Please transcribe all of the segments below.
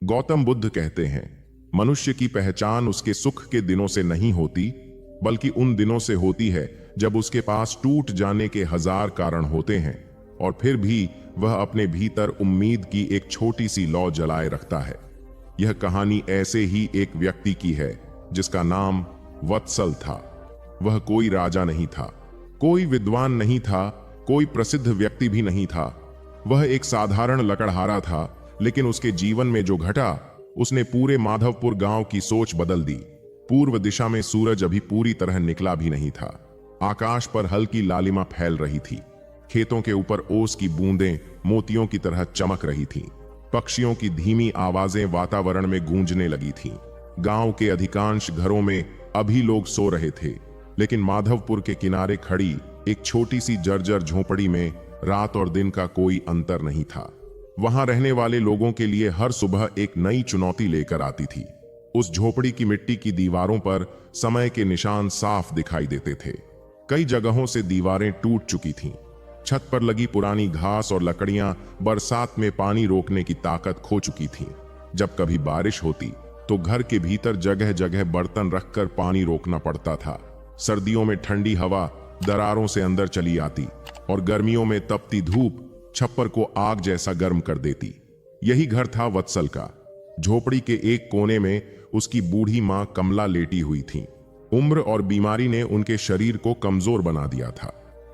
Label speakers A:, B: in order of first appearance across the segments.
A: गौतम बुद्ध कहते हैं, मनुष्य की पहचान उसके सुख के दिनों से नहीं होती, बल्कि उन दिनों से होती है जब उसके पास टूट जाने के हजार कारण होते हैं और फिर भी वह अपने भीतर उम्मीद की एक छोटी सी लौ जलाए रखता है। यह कहानी ऐसे ही एक व्यक्ति की है जिसका नाम वत्सल था। वह कोई राजा नहीं था, कोई विद्वान नहीं था, कोई प्रसिद्ध व्यक्ति भी नहीं था। वह एक साधारण लकड़हारा था, लेकिन उसके जीवन में जो घटा उसने पूरे माधवपुर गांव की सोच बदल दी। पूर्व दिशा में सूरज अभी पूरी तरह निकला भी नहीं था। आकाश पर हल्की लालिमा फैल रही थी। खेतों के ऊपर ओस की बूंदें मोतियों की तरह चमक रही थीं। पक्षियों की धीमी आवाजें वातावरण में गूंजने लगी थीं। गांव के अधिकांश घरों में अभी लोग सो रहे थे, लेकिन माधवपुर के किनारे खड़ी एक छोटी सी जर्जर झोपड़ी में रात और दिन का कोई अंतर नहीं था। वहां रहने वाले लोगों के लिए हर सुबह एक नई चुनौती लेकर आती थी। उस झोपड़ी की मिट्टी की दीवारों पर समय के निशान साफ दिखाई देते थे। कई जगहों से दीवारें टूट चुकी थीं। छत पर लगी पुरानी घास और लकड़ियां बरसात में पानी रोकने की ताकत खो चुकी थीं। जब कभी बारिश होती तो घर के भीतर जगह जगह बर्तन रखकर पानी रोकना पड़ता था। सर्दियों में ठंडी हवा दरारों से अंदर चली आती और गर्मियों में तपती धूप छप्पर को आग जैसा गर्म कर देती। यही घर था वत्सल का। झोपड़ी के एक कोने में उसकी बूढ़ी मां कमला लेटी हुई थी। उम्र और बीमारी ने उनके शरीर को कमजोर बना दिया था।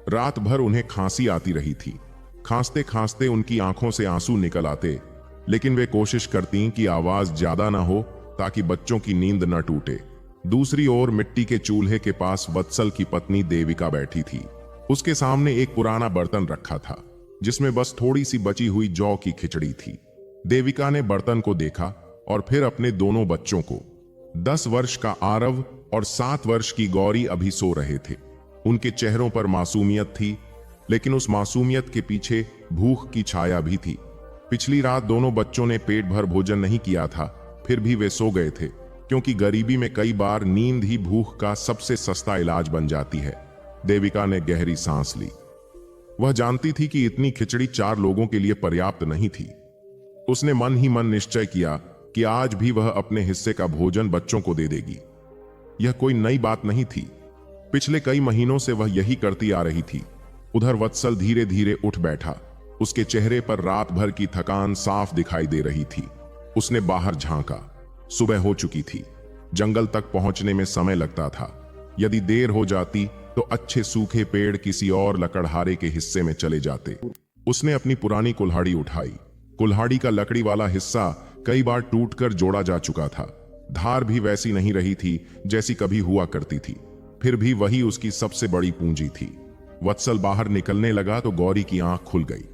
A: रात भर उन्हें खांसी आती रही थी। खांसते खांसते उनकी आंखों से आंसू निकल आते, लेकिन वे कोशिश करती कि आवाज ज्यादा ना हो ताकि बच्चों की नींद न टूटे। दूसरी ओर मिट्टी के चूल्हे के पास वत्सल की पत्नी देविका बैठी थी। उसके सामने एक पुराना बर्तन रखा था जिसमें बस थोड़ी सी बची हुई जौ की खिचड़ी थी। देविका ने बर्तन को देखा और फिर अपने दोनों बच्चों को। 10 वर्ष का आरव और 7 वर्ष की गौरी अभी सो रहे थे। उनके चेहरों पर मासूमियत थी, लेकिन उस मासूमियत के पीछे भूख की छाया भी थी। पिछली रात दोनों बच्चों ने पेट भर भोजन नहीं किया था, फिर भी वे सो गए थे, क्योंकि गरीबी में कई बार नींद ही भूख का सबसे सस्ता इलाज बन जाती है। देविका ने गहरी सांस ली। वह जानती थी कि इतनी खिचड़ी 4 लोगों के लिए पर्याप्त नहीं थी। उसने मन ही मन निश्चय किया कि आज भी वह अपने हिस्से का भोजन बच्चों को दे देगी। यह कोई नई बात नहीं थी। पिछले कई महीनों से वह यही करती आ रही थी। उधर वत्सल धीरे धीरे उठ बैठा। उसके चेहरे पर रात भर की थकान साफ दिखाई दे रही थी। उसने बाहर झांका। सुबह हो चुकी थी। जंगल तक पहुंचने में समय लगता था। यदि देर हो जाती तो अच्छे सूखे पेड़ किसी और लकड़हारे के हिस्से में चले जाते। उसने अपनी पुरानी कुल्हाड़ी उठाई। कुल्हाड़ी का लकड़ी वाला हिस्सा कई बार टूटकर जोड़ा जा चुका था। धार भी वैसी नहीं रही थी जैसी कभी हुआ करती थी। फिर भी वही उसकी सबसे बड़ी पूंजी थी। वत्सल बाहर निकलने लगा तो गौरी की आंख खुल गई।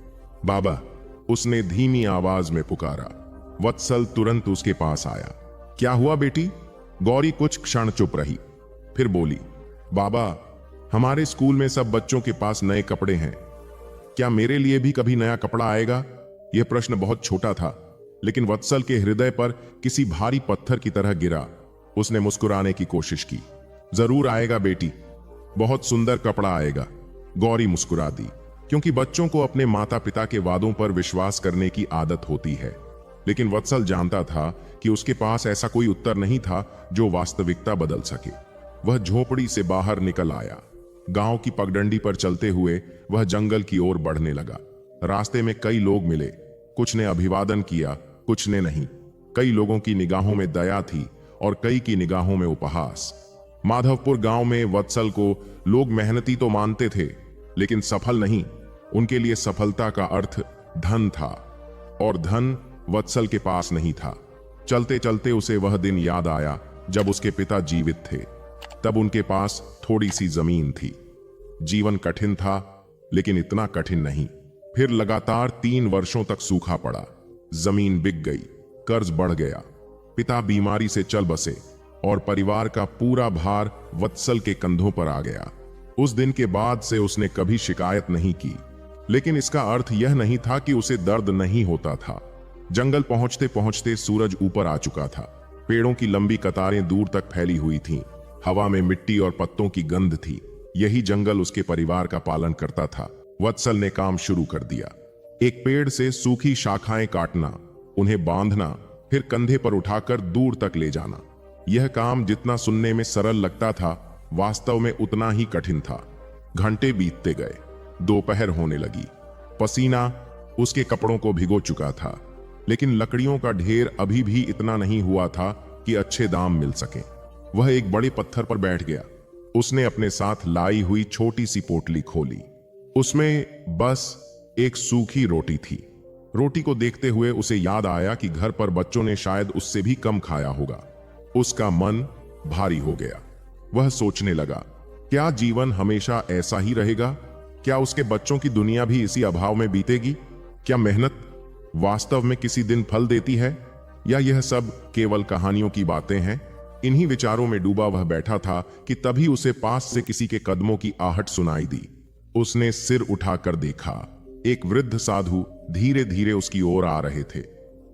A: बाबा, उसने धीमी आवाज में पुकारा। वत्सल तुरंत उसके पास आया। क्या हुआ बेटी? गौरी कुछ क्षण चुप रही, फिर बोली, बाबा, हमारे स्कूल में सब बच्चों के पास नए कपड़े हैं। क्या मेरे लिए भी कभी नया कपड़ा आएगा? यह प्रश्न बहुत छोटा था, लेकिन वत्सल के हृदय पर किसी भारी पत्थर की तरह गिरा। उसने मुस्कुराने की कोशिश की। जरूर आएगा बेटी, बहुत सुंदर कपड़ा आएगा। गौरी मुस्कुरा दी, क्योंकि बच्चों को अपने माता पिता के वादों पर विश्वास करने की आदत होती है। लेकिन वत्सल जानता था कि उसके पास ऐसा कोई उत्तर नहीं था जो वास्तविकता बदल सके। वह झोपड़ी से बाहर निकल आया। गांव की पगडंडी पर चलते हुए वह जंगल की ओर बढ़ने लगा। रास्ते में कई लोग मिले। कुछ ने अभिवादन किया, कुछ ने नहीं। कई लोगों की निगाहों में दया थी और कई की निगाहों में उपहास। माधवपुर गांव में वत्सल को लोग मेहनती तो मानते थे, लेकिन सफल नहीं। उनके लिए सफलता का अर्थ धन था, और धन वत्सल के पास नहीं था। चलते चलते उसे वह दिन याद आया जब उसके पिता जीवित थे। तब उनके पास थोड़ी सी जमीन थी। जीवन कठिन था, लेकिन इतना कठिन नहीं। फिर लगातार 3 वर्षों तक सूखा पड़ा। जमीन बिक गई, कर्ज बढ़ गया। पिता बीमारी से चल बसे और परिवार का पूरा भार वत्सल के कंधों पर आ गया। उस दिन के बाद से उसने कभी शिकायत नहीं की, लेकिन इसका अर्थ यह नहीं था कि उसे दर्द नहीं होता था। जंगल पहुंचते पहुंचते सूरज ऊपर आ चुका था। पेड़ों की लंबी कतारें दूर तक फैली हुई थीं। हवा में मिट्टी और पत्तों की गंध थी। यही जंगल उसके परिवार का पालन करता था। वत्सल ने काम शुरू कर दिया। एक पेड़ से सूखी शाखाएं काटना, उन्हें बांधना फिर कंधे पर उठाकर दूर तक ले जाना। यह काम जितना सुनने में सरल लगता था, वास्तव में उतना ही कठिन था। घंटे बीतते गए, दोपहर होने लगी। पसीना उसके कपड़ों को भिगो चुका था, लेकिन लकड़ियों का ढेर अभी भी इतना नहीं हुआ था कि अच्छे दाम मिल सके। वह एक बड़े पत्थर पर बैठ गया। उसने अपने साथ लाई हुई छोटी सी पोटली खोली। उसमें बस एक सूखी रोटी थी। रोटी को देखते हुए उसे याद आया कि घर पर बच्चों ने शायद उससे भी कम खाया होगा। उसका मन भारी हो गया। वह सोचने लगा, क्या जीवन हमेशा ऐसा ही रहेगा? क्या उसके बच्चों की दुनिया भी इसी अभाव में बीतेगी? क्या मेहनत वास्तव में किसी दिन फल देती है, या यह सब केवल कहानियों की बातें हैं? इन्हीं विचारों में डूबा वह बैठा था कि तभी उसे पास से किसी के कदमों की आहट सुनाई दी। उसने सिर उठाकर देखा। एक वृद्ध साधु धीरे धीरे उसकी ओर आ रहे थे।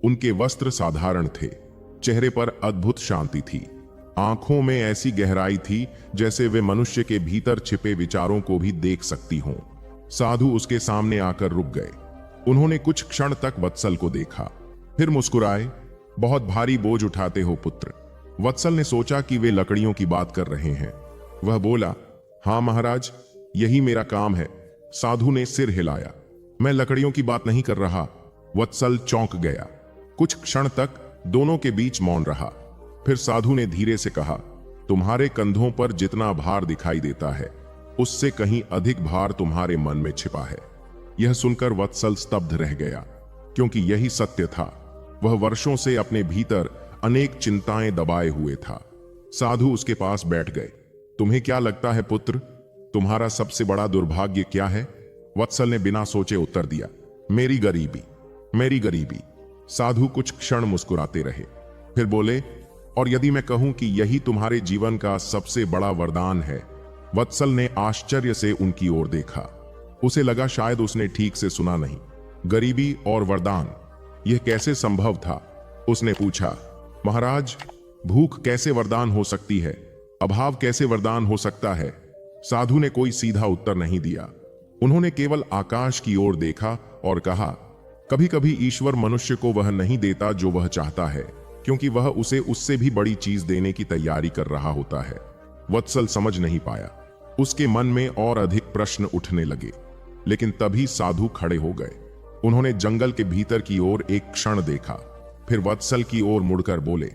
A: उनके वस्त्र साधारण थे, चेहरे पर अद्भुत शांति थी, आंखों में ऐसी गहराई थी जैसे वे मनुष्य के भीतर छिपे विचारों को भी देख सकती हों। साधु उसके सामने आकर रुक गए। उन्होंने कुछ क्षण तक वत्सल को देखा, फिर मुस्कुराए। बहुत भारी बोझ उठाते हो पुत्र। वत्सल ने सोचा कि वे लकड़ियों की बात कर रहे हैं। वह बोला, हाँ महाराज, यही मेरा काम है। साधु ने सिर हिलाया। मैं लकड़ियों की बात नहीं कर रहा। वत्सल चौंक गया। कुछ क्षण तक दोनों के बीच मौन रहा। फिर साधु ने धीरे से कहा, तुम्हारे कंधों पर जितना भार दिखाई देता है, उससे कहीं अधिक भार तुम्हारे मन में छिपा है। यह सुनकर वत्सल स्तब्ध रह गया, क्योंकि यही सत्य था। वह वर्षों से अपने भीतर अनेक चिंताएं दबाए हुए था। साधु उसके पास बैठ गए। तुम्हें क्या लगता है पुत्र, तुम्हारा सबसे बड़ा दुर्भाग्य क्या है? वत्सल ने बिना सोचे उत्तर दिया, मेरी गरीबी, मेरी गरीबी। साधु कुछ क्षण मुस्कुराते रहे, फिर बोले, और यदि मैं कहूं कि यही तुम्हारे जीवन का सबसे बड़ा वरदान है? वत्सल ने आश्चर्य से उनकी ओर देखा। उसे लगा शायद उसने ठीक से सुना नहीं। गरीबी और वरदान, यह कैसे संभव था? उसने पूछा, महाराज, भूख कैसे वरदान हो सकती है? अभाव कैसे वरदान हो सकता है? साधु ने कोई सीधा उत्तर नहीं दिया। उन्होंने केवल आकाश की ओर देखा और कहा, कभी कभी ईश्वर मनुष्य को वह नहीं देता जो वह चाहता है, क्योंकि वह उसे उससे भी बड़ी चीज देने की तैयारी कर रहा होता है। वत्सल समझ नहीं पाया। उसके मन में और अधिक प्रश्न उठने लगे, लेकिन तभी साधु खड़े हो गए। उन्होंने जंगल के भीतर की ओर एक क्षण देखा, फिर वत्सल की ओर मुड़कर बोले,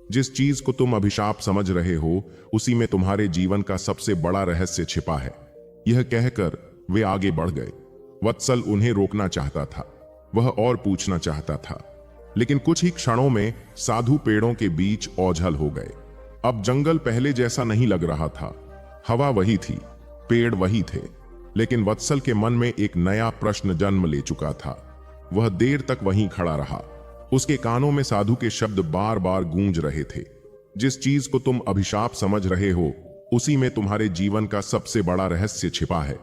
A: जिस चीज को तुम अभिशाप समझ रहे हो, उसी में तुम्हारे जीवन का सबसे बड़ा रहस्य छिपा है। यह कहकर वे आगे बढ़ गए। वत्सल उन्हें रोकना चाहता था, वह और पूछना चाहता था, लेकिन कुछ ही क्षणों में साधु पेड़ों के बीच ओझल हो गए। अब जंगल पहले जैसा नहीं लग रहा था। हवा वही थी, पेड़ वही थे, लेकिन वत्सल के मन में एक नया प्रश्न जन्म ले चुका था। वह देर तक वहीं खड़ा रहा। उसके कानों में साधु के शब्द बार बार गूंज रहे थे, जिस चीज को तुम अभिशाप समझ रहे हो, उसी में तुम्हारे जीवन का सबसे बड़ा रहस्य छिपा है।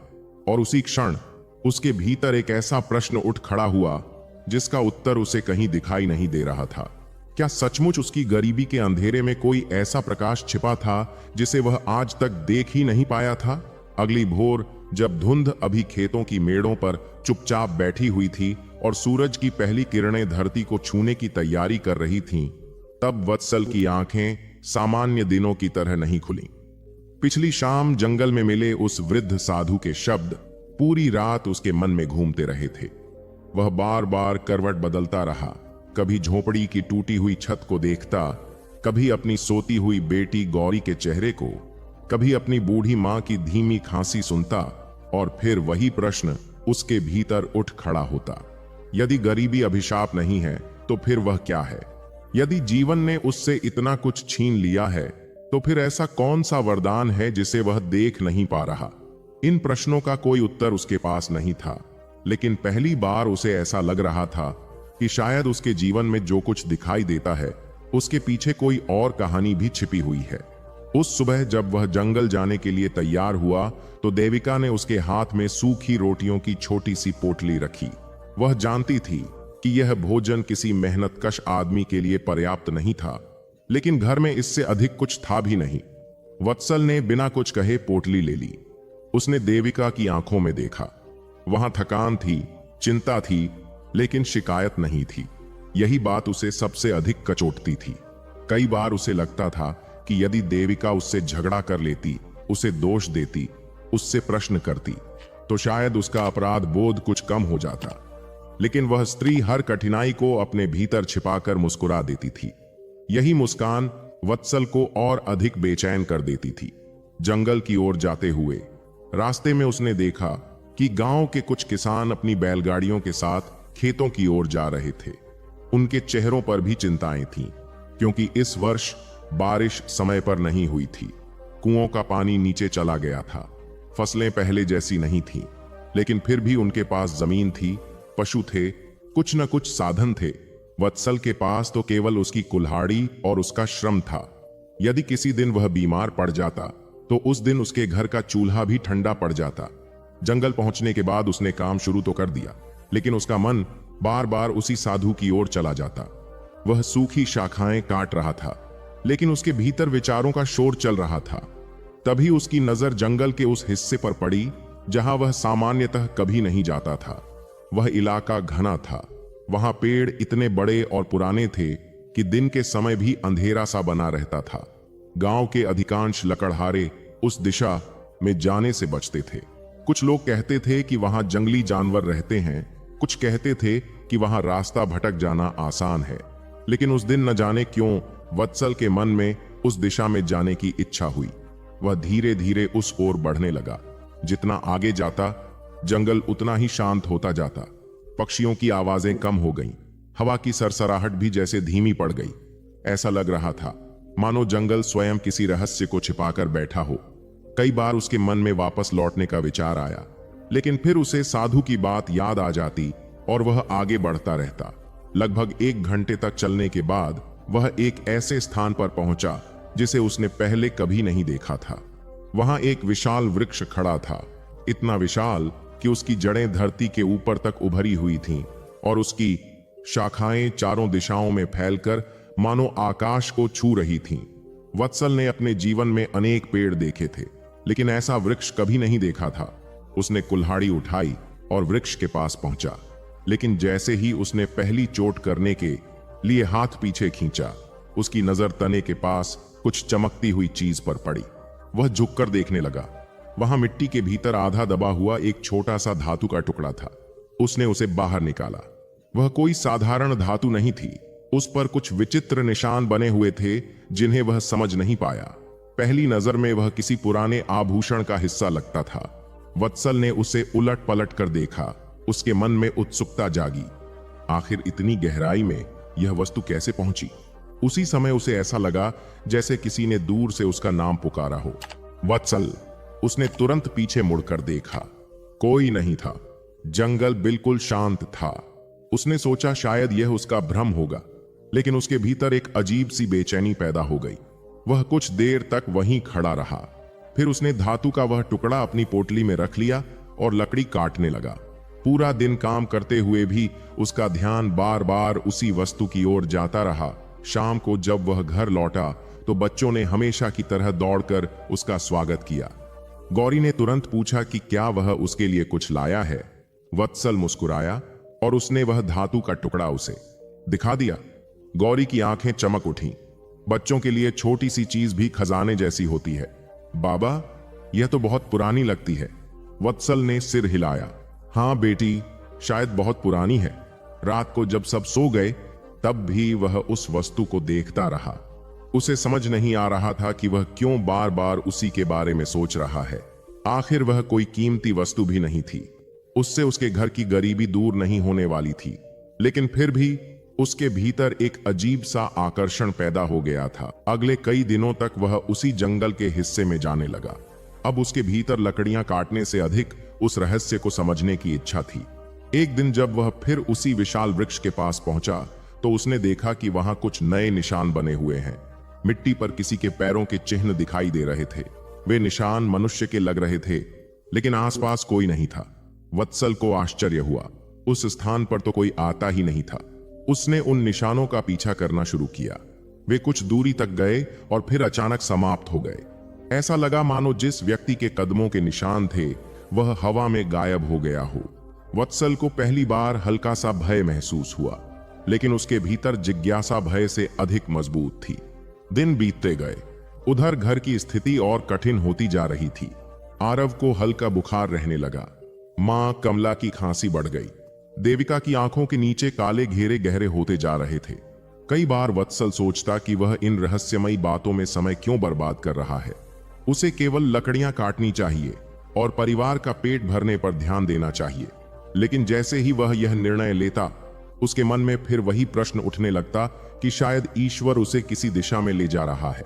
A: और उसी क्षण उसके भीतर एक ऐसा प्रश्न उठ खड़ा हुआ जिसका उत्तर उसे कहीं दिखाई नहीं दे रहा था। क्या सचमुच उसकी गरीबी के अंधेरे में कोई ऐसा प्रकाश छिपा था जिसे वह आज तक देख ही नहीं पाया था? अगली भोर जब धुंध अभी खेतों की मेड़ों पर चुपचाप बैठी हुई थी और सूरज की पहली किरणें धरती को छूने की तैयारी कर रही थीं, तब वत्सल की आंखें सामान्य दिनों की तरह नहीं खुलीं। पिछली शाम जंगल में मिले उस वृद्ध साधु के शब्द पूरी रात उसके मन में घूमते रहे थे। वह बार बार करवट बदलता रहा, कभी झोपड़ी की टूटी हुई छत को देखता, कभी अपनी सोती हुई बेटी गौरी के चेहरे को, कभी अपनी बूढ़ी मां की धीमी खांसी सुनता, और फिर वही प्रश्न उसके भीतर उठ खड़ा होता, यदि गरीबी अभिशाप नहीं है तो फिर वह क्या है? यदि जीवन ने उससे इतना कुछ छीन लिया है, तो फिर ऐसा कौन सा वरदान है जिसे वह देख नहीं पा रहा? इन प्रश्नों का कोई उत्तर उसके पास नहीं था, लेकिन पहली बार उसे ऐसा लग रहा था कि शायद उसके जीवन में जो कुछ दिखाई देता है, उसके पीछे कोई और कहानी भी छिपी हुई है। उस सुबह जब वह जंगल जाने के लिए तैयार हुआ, तो देविका ने उसके हाथ में सूखी रोटियों की छोटी सी पोटली रखी। वह जानती थी कि यह भोजन किसी मेहनतकश आदमी के लिए पर्याप्त नहीं था, लेकिन घर में इससे अधिक कुछ था भी नहीं। वत्सल ने बिना कुछ कहे पोटली ले ली। उसने देविका की आंखों में देखा। वहां थकान थी, चिंता थी, लेकिन शिकायत नहीं थी। यही बात उसे सबसे अधिक कचोटती थी। कई बार उसे लगता था कि यदि देविका उससे झगड़ा कर लेती, उसे दोष देती, उससे प्रश्न करती, तो शायद उसका अपराध बोध कुछ कम हो जाता। लेकिन वह स्त्री हर कठिनाई को अपने भीतर छिपाकर मुस्कुरा देती थी। यही मुस्कान वत्सल को और अधिक बेचैन कर देती थी। जंगल की ओर जाते हुए रास्ते में उसने देखा कि गांव के कुछ किसान अपनी बैलगाड़ियों के साथ खेतों की ओर जा रहे थे। उनके चेहरों पर भी चिंताएं थीं, क्योंकि इस वर्ष बारिश समय पर नहीं हुई थी। कुओं का पानी नीचे चला गया था। फसलें पहले जैसी नहीं थीं, लेकिन फिर भी उनके पास जमीन थी, पशु थे, कुछ न कुछ साधन थे। वत्सल के पास तो केवल उसकी कुल्हाड़ी और उसका श्रम था। यदि किसी दिन वह बीमार पड़ जाता तो उस दिन उसके घर का चूल्हा भी ठंडा पड़ जाता। जंगल पहुंचने के बाद उसने काम शुरू तो कर दिया, लेकिन उसका मन बार बार उसी साधु की ओर चला जाता। वह सूखी शाखाएं काट रहा था, लेकिन उसके भीतर विचारों का शोर चल रहा था। तभी उसकी नजर जंगल के उस हिस्से पर पड़ी जहां वह सामान्यतः कभी नहीं जाता था। वह इलाका घना था। वहां पेड़ इतने बड़े और पुराने थे कि दिन के समय भी अंधेरा सा बना रहता था। गांव के अधिकांश लकड़हारे उस दिशा में जाने से बचते थे। कुछ लोग कहते थे कि वहां जंगली जानवर रहते हैं, कुछ कहते थे कि वहां रास्ता भटक जाना आसान है। लेकिन उस दिन न जाने क्यों वत्सल के मन में उस दिशा में जाने की इच्छा हुई। वह धीरे धीरे उस ओर बढ़ने लगा। जितना आगे जाता, जंगल उतना ही शांत होता जाता। पक्षियों की आवाजें कम हो गईं। हवा की सरसराहट भी जैसे धीमी पड़ गई। ऐसा लग रहा था मानो जंगल स्वयं किसी रहस्य को छिपाकर बैठा हो। कई बार उसके मन में वापस लौटने का विचार आया, लेकिन फिर उसे साधु की बात याद आ जाती और वह आगे बढ़ता रहता। लगभग 1 घंटे तक चलने के बाद वह एक ऐसे स्थान पर पहुंचा जिसे उसने पहले कभी नहीं देखा था। वहां एक विशाल वृक्ष खड़ा था, इतना विशाल कि उसकी जड़ें धरती के ऊपर तक उभरी हुई थीं और उसकी शाखाएं चारों दिशाओं में फैलकर मानो आकाश को छू रही थीं। वत्सल ने अपने जीवन में अनेक पेड़ देखे थे, लेकिन ऐसा वृक्ष कभी नहीं देखा था। उसने कुल्हाड़ी उठाई और वृक्ष के पास पहुंचा, लेकिन जैसे ही उसने पहली चोट करने के लिए हाथ पीछे खींचा, उसकी नजर तने के पास कुछ चमकती हुई चीज पर पड़ी। वह झुककर देखने लगा। वहां मिट्टी के भीतर आधा दबा हुआ एक छोटा सा धातु का टुकड़ा था। उसने उसे बाहर निकाला। वह कोई साधारण धातु नहीं थी। उस पर कुछ विचित्र निशान बने हुए थे जिन्हें वह समझ नहीं पाया। पहली नजर में वह किसी पुराने आभूषण का हिस्सा लगता था। वत्सल ने उसे उलट पलट कर देखा। उसके मन में उत्सुकता जागी। आखिर इतनी गहराई में यह वस्तु कैसे पहुंची? उसी समय उसे ऐसा लगा जैसे किसी ने दूर से उसका नाम पुकारा हो। वत्सल! उसने तुरंत पीछे मुड़कर देखा। कोई नहीं था। जंगल बिल्कुल शांत था। उसने सोचा शायद यह उसका भ्रम होगा, लेकिन उसके भीतर एक अजीब सी बेचैनी पैदा हो गई। वह कुछ देर तक वहीं खड़ा रहा। फिर उसने धातु का वह टुकड़ा अपनी पोटली में रख लिया और लकड़ी काटने लगा। पूरा दिन काम करते हुए भी उसका ध्यान बार बार उसी वस्तु की ओर जाता रहा। शाम को जब वह घर लौटा तो बच्चों ने हमेशा की तरह दौड़कर उसका स्वागत किया। गौरी ने तुरंत पूछा कि क्या वह उसके लिए कुछ लाया है। वत्सल मुस्कुराया और उसने वह धातु का टुकड़ा उसे दिखा दिया। गौरी की आंखें चमक उठीं। बच्चों के लिए छोटी सी चीज भी खजाने जैसी होती है। बाबा, यह तो बहुत पुरानी लगती है। वत्सल ने सिर हिलाया। हाँ बेटी, शायद बहुत पुरानी है। रात को जब सब सो गए तब भी वह उस वस्तु को देखता रहा। उसे समझ नहीं आ रहा था कि वह क्यों बार बार उसी के बारे में सोच रहा है। आखिर वह कोई कीमती वस्तु भी नहीं थी। उससे उसके घर की गरीबी दूर नहीं होने वाली थी, लेकिन फिर भी उसके भीतर एक अजीब सा आकर्षण पैदा हो गया था। अगले कई दिनों तक वह उसी जंगल के हिस्से में जाने लगा। अब उसके भीतर लकड़ियां काटने से अधिक उस रहस्य को समझने की इच्छा थी। एक दिन जब वह फिर उसी विशाल वृक्ष के पास पहुंचा तो उसने देखा कि वहां कुछ नए निशान बने हुए हैं। मिट्टी पर किसी के पैरों के चिन्ह दिखाई दे रहे थे। वे निशान मनुष्य के लग रहे थे, लेकिन आसपास कोई नहीं था। वत्सल को आश्चर्य हुआ। उस स्थान पर तो कोई आता ही नहीं था। उसने उन निशानों का पीछा करना शुरू किया। वे कुछ दूरी तक गए और फिर अचानक समाप्त हो गए। ऐसा लगा मानो जिस व्यक्ति के कदमों के निशान थे वह हवा में गायब हो गया हो। वत्सल को पहली बार हल्का सा भय महसूस हुआ, लेकिन उसके भीतर जिज्ञासा भय से अधिक मजबूत थी। दिन बीतते गए। उधर घर की स्थिति और कठिन होती जा रही थी। आरव को हल्का बुखार रहने लगा। मां कमला की खांसी बढ़ गई। देविका की आंखों के नीचे काले घेरे गहरे होते जा रहे थे। कई बार वत्सल सोचता कि वह इन रहस्यमयी बातों में समय क्यों बर्बाद कर रहा है। उसे केवल लकड़ियां काटनी चाहिए और परिवार का पेट भरने पर ध्यान देना चाहिए। लेकिन जैसे ही वह यह निर्णय लेता, उसके मन में फिर वही प्रश्न उठने लगता कि शायद ईश्वर उसे किसी दिशा में ले जा रहा है।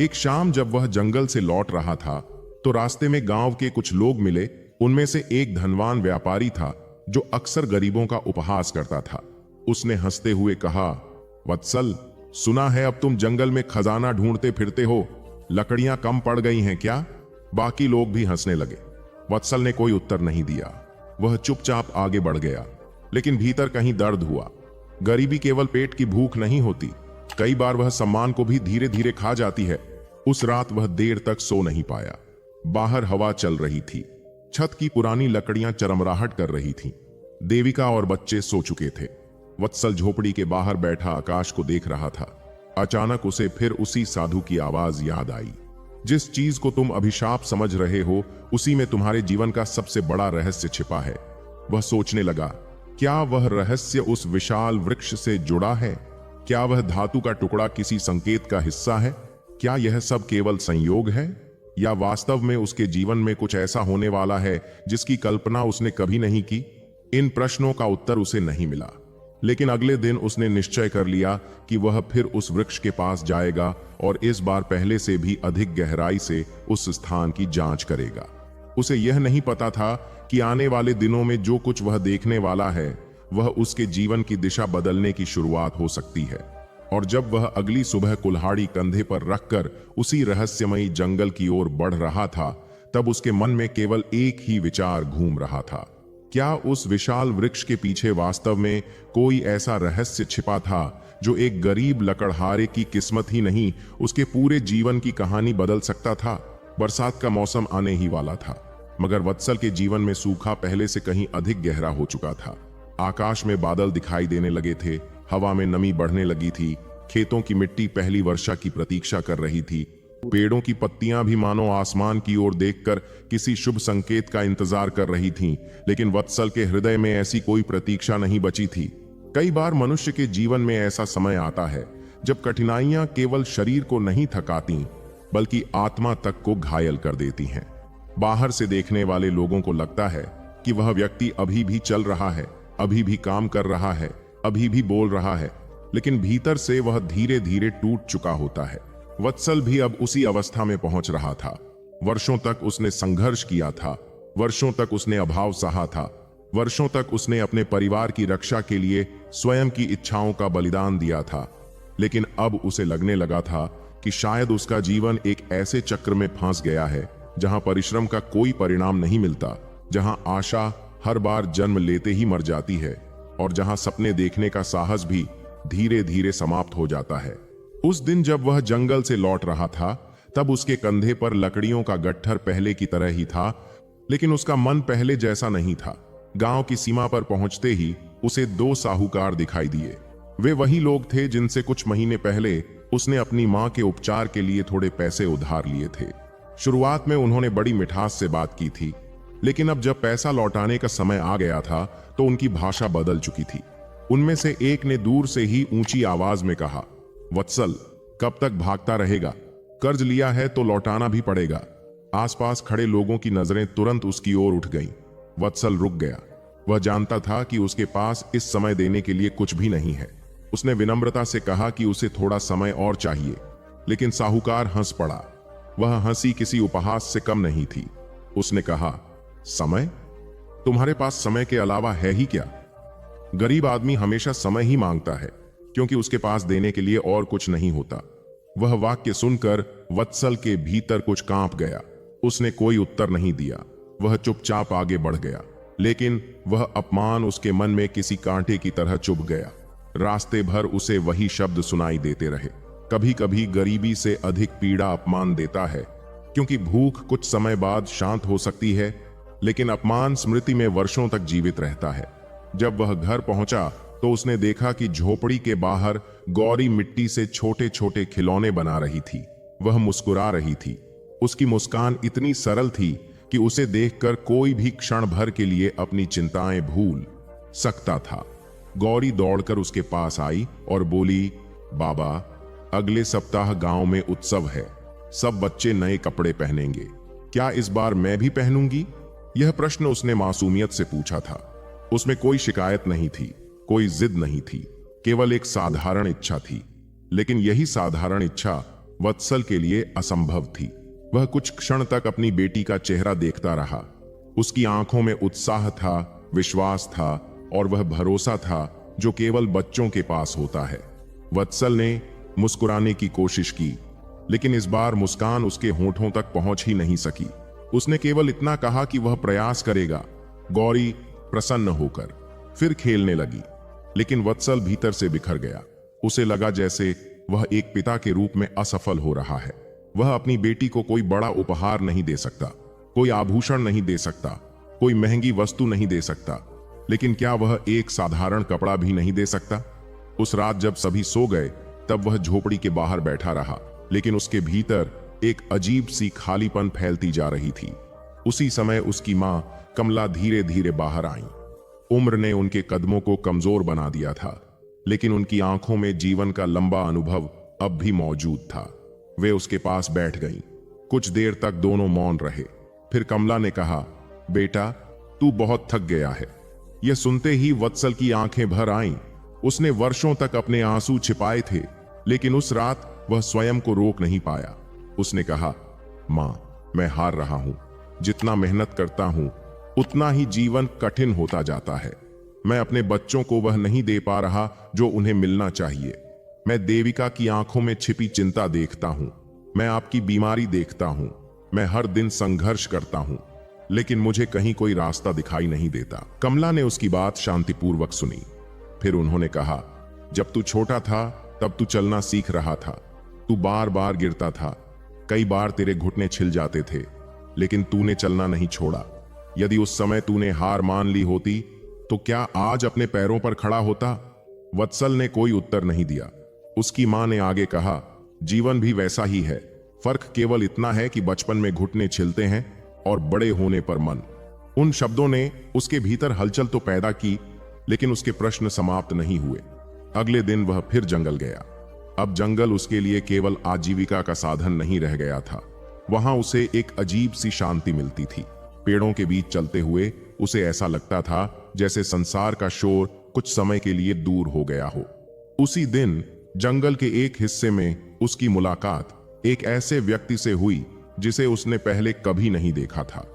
A: एक शाम जब वह जंगल से लौट रहा था तो रास्ते में गांव के कुछ लोग मिले। उनमें से एक धनवान व्यापारी था जो अक्सर गरीबों का उपहास करता था। उसने हंसते हुए कहा, वत्सल, सुना है अब तुम जंगल में खजाना ढूंढते फिरते हो। लकड़ियां कम पड़ गई हैं क्या? बाकी लोग भी हंसने लगे। वत्सल ने कोई उत्तर नहीं दिया। वह चुपचाप आगे बढ़ गया, लेकिन भीतर कहीं दर्द हुआ। गरीबी केवल पेट की भूख नहीं होती, कई बार वह सम्मान को भी धीरे धीरे खा जाती है। उस रात वह देर तक सो नहीं पाया। बाहर हवा चल रही थी। छत की पुरानी लकड़ियां चरमराहट कर रही थीं। देविका और बच्चे सो चुके थे। वत्सल झोपड़ी के बाहर बैठा आकाश को देख रहा था। अचानक उसे फिर उसी साधु की आवाज याद आई। जिस चीज को तुम अभिशाप समझ रहे हो, उसी में तुम्हारे जीवन का सबसे बड़ा रहस्य छिपा है। वह सोचने लगा, क्या वह रहस्य उस विशाल वृक्ष से जुड़ा है? क्या वह धातु का टुकड़ा किसी संकेत का हिस्सा है? क्या यह सब केवल संयोग है, या वास्तव में उसके जीवन में कुछ ऐसा होने वाला है जिसकी कल्पना उसने कभी नहीं की? इन प्रश्नों का उत्तर उसे नहीं मिला, लेकिन अगले दिन उसने निश्चय कर लिया कि वह फिर उस वृक्ष के पास जाएगा और इस बार पहले से भी अधिक गहराई से उस स्थान की जांच करेगा। उसे यह नहीं पता था कि आने वाले दिनों में जो कुछ वह देखने वाला है, वह उसके जीवन की दिशा बदलने की शुरुआत हो सकती है। और जब वह अगली सुबह कुल्हाड़ी कंधे पर रखकर उसी रहस्यमयी जंगल की ओर बढ़ रहा था, तब उसके मन में केवल एक ही विचार घूम रहा था। क्या उस विशाल वृक्ष के पीछे वास्तव में कोई ऐसा रहस्य छिपा था जो एक गरीब लकड़हारे की किस्मत ही नहीं, उसके पूरे जीवन की कहानी बदल सकता था? बरसात का मौसम आने ही वाला था, मगर वत्सल के जीवन में सूखा पहले से कहीं अधिक गहरा हो चुका था। आकाश में बादल दिखाई देने लगे थे, हवा में नमी बढ़ने लगी थी, खेतों की मिट्टी पहली वर्षा की प्रतीक्षा कर रही थी, पेड़ों की पत्तियां भी मानो आसमान की ओर देखकर किसी शुभ संकेत का इंतजार कर रही थीं। लेकिन वत्सल के हृदय में ऐसी कोई प्रतीक्षा नहीं बची थी। कई बार मनुष्य के जीवन में ऐसा समय आता है जब कठिनाइयां केवल शरीर को नहीं थकाती, बल्कि आत्मा तक को घायल कर देती हैं। बाहर से देखने वाले लोगों को लगता है कि वह व्यक्ति अभी भी चल रहा है, अभी भी काम कर रहा है, अभी भी बोल रहा है, लेकिन भीतर से वह धीरे धीरे टूट चुका होता है। वत्सल भी अब उसी अवस्था में पहुंच रहा था। वर्षों तक उसने संघर्ष किया था, वर्षों तक उसने अभाव सहा था, वर्षों तक उसने अपने परिवार की रक्षा के लिए स्वयं की इच्छाओं का बलिदान दिया था। लेकिन अब उसे लगने लगा था कि शायद उसका जीवन एक ऐसे चक्र में फंस गया है जहां परिश्रम का कोई परिणाम नहीं मिलता, जहां आशा हर बार जन्म लेते ही मर जाती है और जहां सपने देखने का साहस भी धीरे धीरे समाप्त हो जाता है। उस दिन जब वह जंगल से लौट रहा था, तब उसके कंधे पर लकड़ियों का गट्ठर पहले की तरह ही था, लेकिन उसका मन पहले जैसा नहीं था। गांव की सीमा पर पहुंचते ही उसे दो साहूकार दिखाई दिए। वे वही लोग थे जिनसे कुछ महीने पहले उसने अपनी मां के उपचार के लिए थोड़े पैसे उधार लिए थे। शुरुआत में उन्होंने बड़ी मिठास से बात की थी, लेकिन अब जब पैसा लौटाने का समय आ गया था तो उनकी भाषा बदल चुकी थी। उनमें से एक ने दूर से ही ऊंची आवाज में कहा, वत्सल, कब तक भागता रहेगा? कर्ज लिया है तो लौटाना भी पड़ेगा। आसपास खड़े लोगों की नजरें तुरंत उसकी ओर उठ गईं। वत्सल रुक गया। वह जानता था कि उसके पास इस समय देने के लिए कुछ भी नहीं है। उसने विनम्रता से कहा कि उसे थोड़ा समय और चाहिए, लेकिन साहूकार हंस पड़ा। वह हंसी किसी उपहास से कम नहीं थी। उसने कहा, समय? तुम्हारे पास समय के अलावा है ही क्या? गरीब आदमी हमेशा समय ही मांगता है, क्योंकि उसके पास देने के लिए और कुछ नहीं होता। वह वाक्य सुनकर वत्सल के भीतर कुछ कांप गया। उसने कोई उत्तर नहीं दिया। वह चुपचाप आगे बढ़ गया, लेकिन वह अपमान उसके मन में किसी कांटे की तरह चुभ गया। रास्ते भर उसे वही शब्द सुनाई देते रहे। कभी कभी गरीबी से अधिक पीड़ा अपमान देता है, क्योंकि भूख कुछ समय बाद शांत हो सकती है, लेकिन अपमान स्मृति में वर्षों तक जीवित रहता है। जब वह घर पहुंचा तो उसने देखा कि झोपड़ी के बाहर गौरी मिट्टी से छोटे छोटे खिलौने बना रही थी। वह मुस्कुरा रही थी। उसकी मुस्कान इतनी सरल थी कि उसे देखकर कोई भी क्षण भर के लिए अपनी चिंताएं भूल सकता था। गौरी दौड़कर उसके पास आई और बोली, बाबा, अगले सप्ताह गांव में उत्सव है। सब बच्चे नए कपड़े पहनेंगे। क्या इस बार मैं भी पहनूंगी? यह प्रश्न उसने मासूमियत से पूछा था। उसमें कोई शिकायत नहीं थी, कोई जिद नहीं थी, केवल एक साधारण इच्छा थी। लेकिन यही साधारण इच्छा वत्सल के लिए असंभव थी। वह कुछ क्षण तक अपनी बेटी का चेहरा देखता रहा। उसकी आंखों में उत्साह था, विश्वास था और वह भरोसा था जो केवल बच्चों के पास होता है। वत्सल ने मुस्कुराने की कोशिश की, लेकिन इस बार मुस्कान उसके होठों तक पहुंच ही नहीं सकी। उसने केवल इतना कहा कि वह प्रयास करेगा। गौरी प्रसन्न होकर फिर खेलने लगी, लेकिन वत्सल भीतर से बिखर गया। उसे लगा जैसे वह एक पिता के रूप में असफल हो रहा है। वह अपनी बेटी को कोई बड़ा उपहार नहीं दे सकता, कोई आभूषण नहीं दे सकता, कोई महंगी वस्तु नहीं दे सकता, लेकिन क्या वह एक साधारण कपड़ा भी नहीं दे सकता? उस रात जब सभी सो गए तब वह झोपड़ी के बाहर बैठा रहा, लेकिन उसके भीतर एक अजीब सी खालीपन फैलती जा रही थी। उसी समय उसकी मां कमला धीरे धीरे बाहर आई। उम्र ने उनके कदमों को कमजोर बना दिया था, लेकिन उनकी आंखों में जीवन का लंबा अनुभव अब भी मौजूद था। वे उसके पास बैठ गईं। कुछ देर तक दोनों मौन रहे। फिर कमला ने कहा, बेटा, तू बहुत थक गया है। यह सुनते ही वत्सल की आंखें भर आईं। उसने वर्षों तक अपने आंसू छिपाए थे, लेकिन उस रात वह स्वयं को रोक नहीं पाया। उसने कहा, मां, मैं हार रहा हूं। जितना मेहनत करता हूं उतना ही जीवन कठिन होता जाता है। मैं अपने बच्चों को वह नहीं दे पा रहा जो उन्हें मिलना चाहिए। मैं देविका की आंखों में छिपी चिंता देखता हूं, मैं आपकी बीमारी देखता हूं, मैं हर दिन संघर्ष करता हूं, लेकिन मुझे कहीं कोई रास्ता दिखाई नहीं देता। कमला ने उसकी बात शांतिपूर्वक सुनी। फिर उन्होंने कहा, जब तू छोटा था तब तू चलना सीख रहा था। तू बार बार गिरता था, कई बार तेरे घुटने छिल जाते थे, लेकिन तूने चलना नहीं छोड़ा। यदि उस समय तूने हार मान ली होती तो क्या आज अपने पैरों पर खड़ा होता? वत्सल ने कोई उत्तर नहीं दिया। उसकी मां ने आगे कहा, जीवन भी वैसा ही है। फर्क केवल इतना है कि बचपन में घुटने छिलते हैं और बड़े होने पर मन। उन शब्दों ने उसके भीतर हलचल तो पैदा की, लेकिन उसके प्रश्न समाप्त नहीं हुए। अगले दिन वह फिर जंगल गया। अब जंगल उसके लिए केवल आजीविका का साधन नहीं रह गया था। वहां उसे एक अजीब सी शांति मिलती थी। पेड़ों के बीच चलते हुए उसे ऐसा लगता था जैसे संसार का शोर कुछ समय के लिए दूर हो गया हो। उसी दिन जंगल के एक हिस्से में उसकी मुलाकात एक ऐसे व्यक्ति से हुई जिसे उसने पहले कभी नहीं देखा था।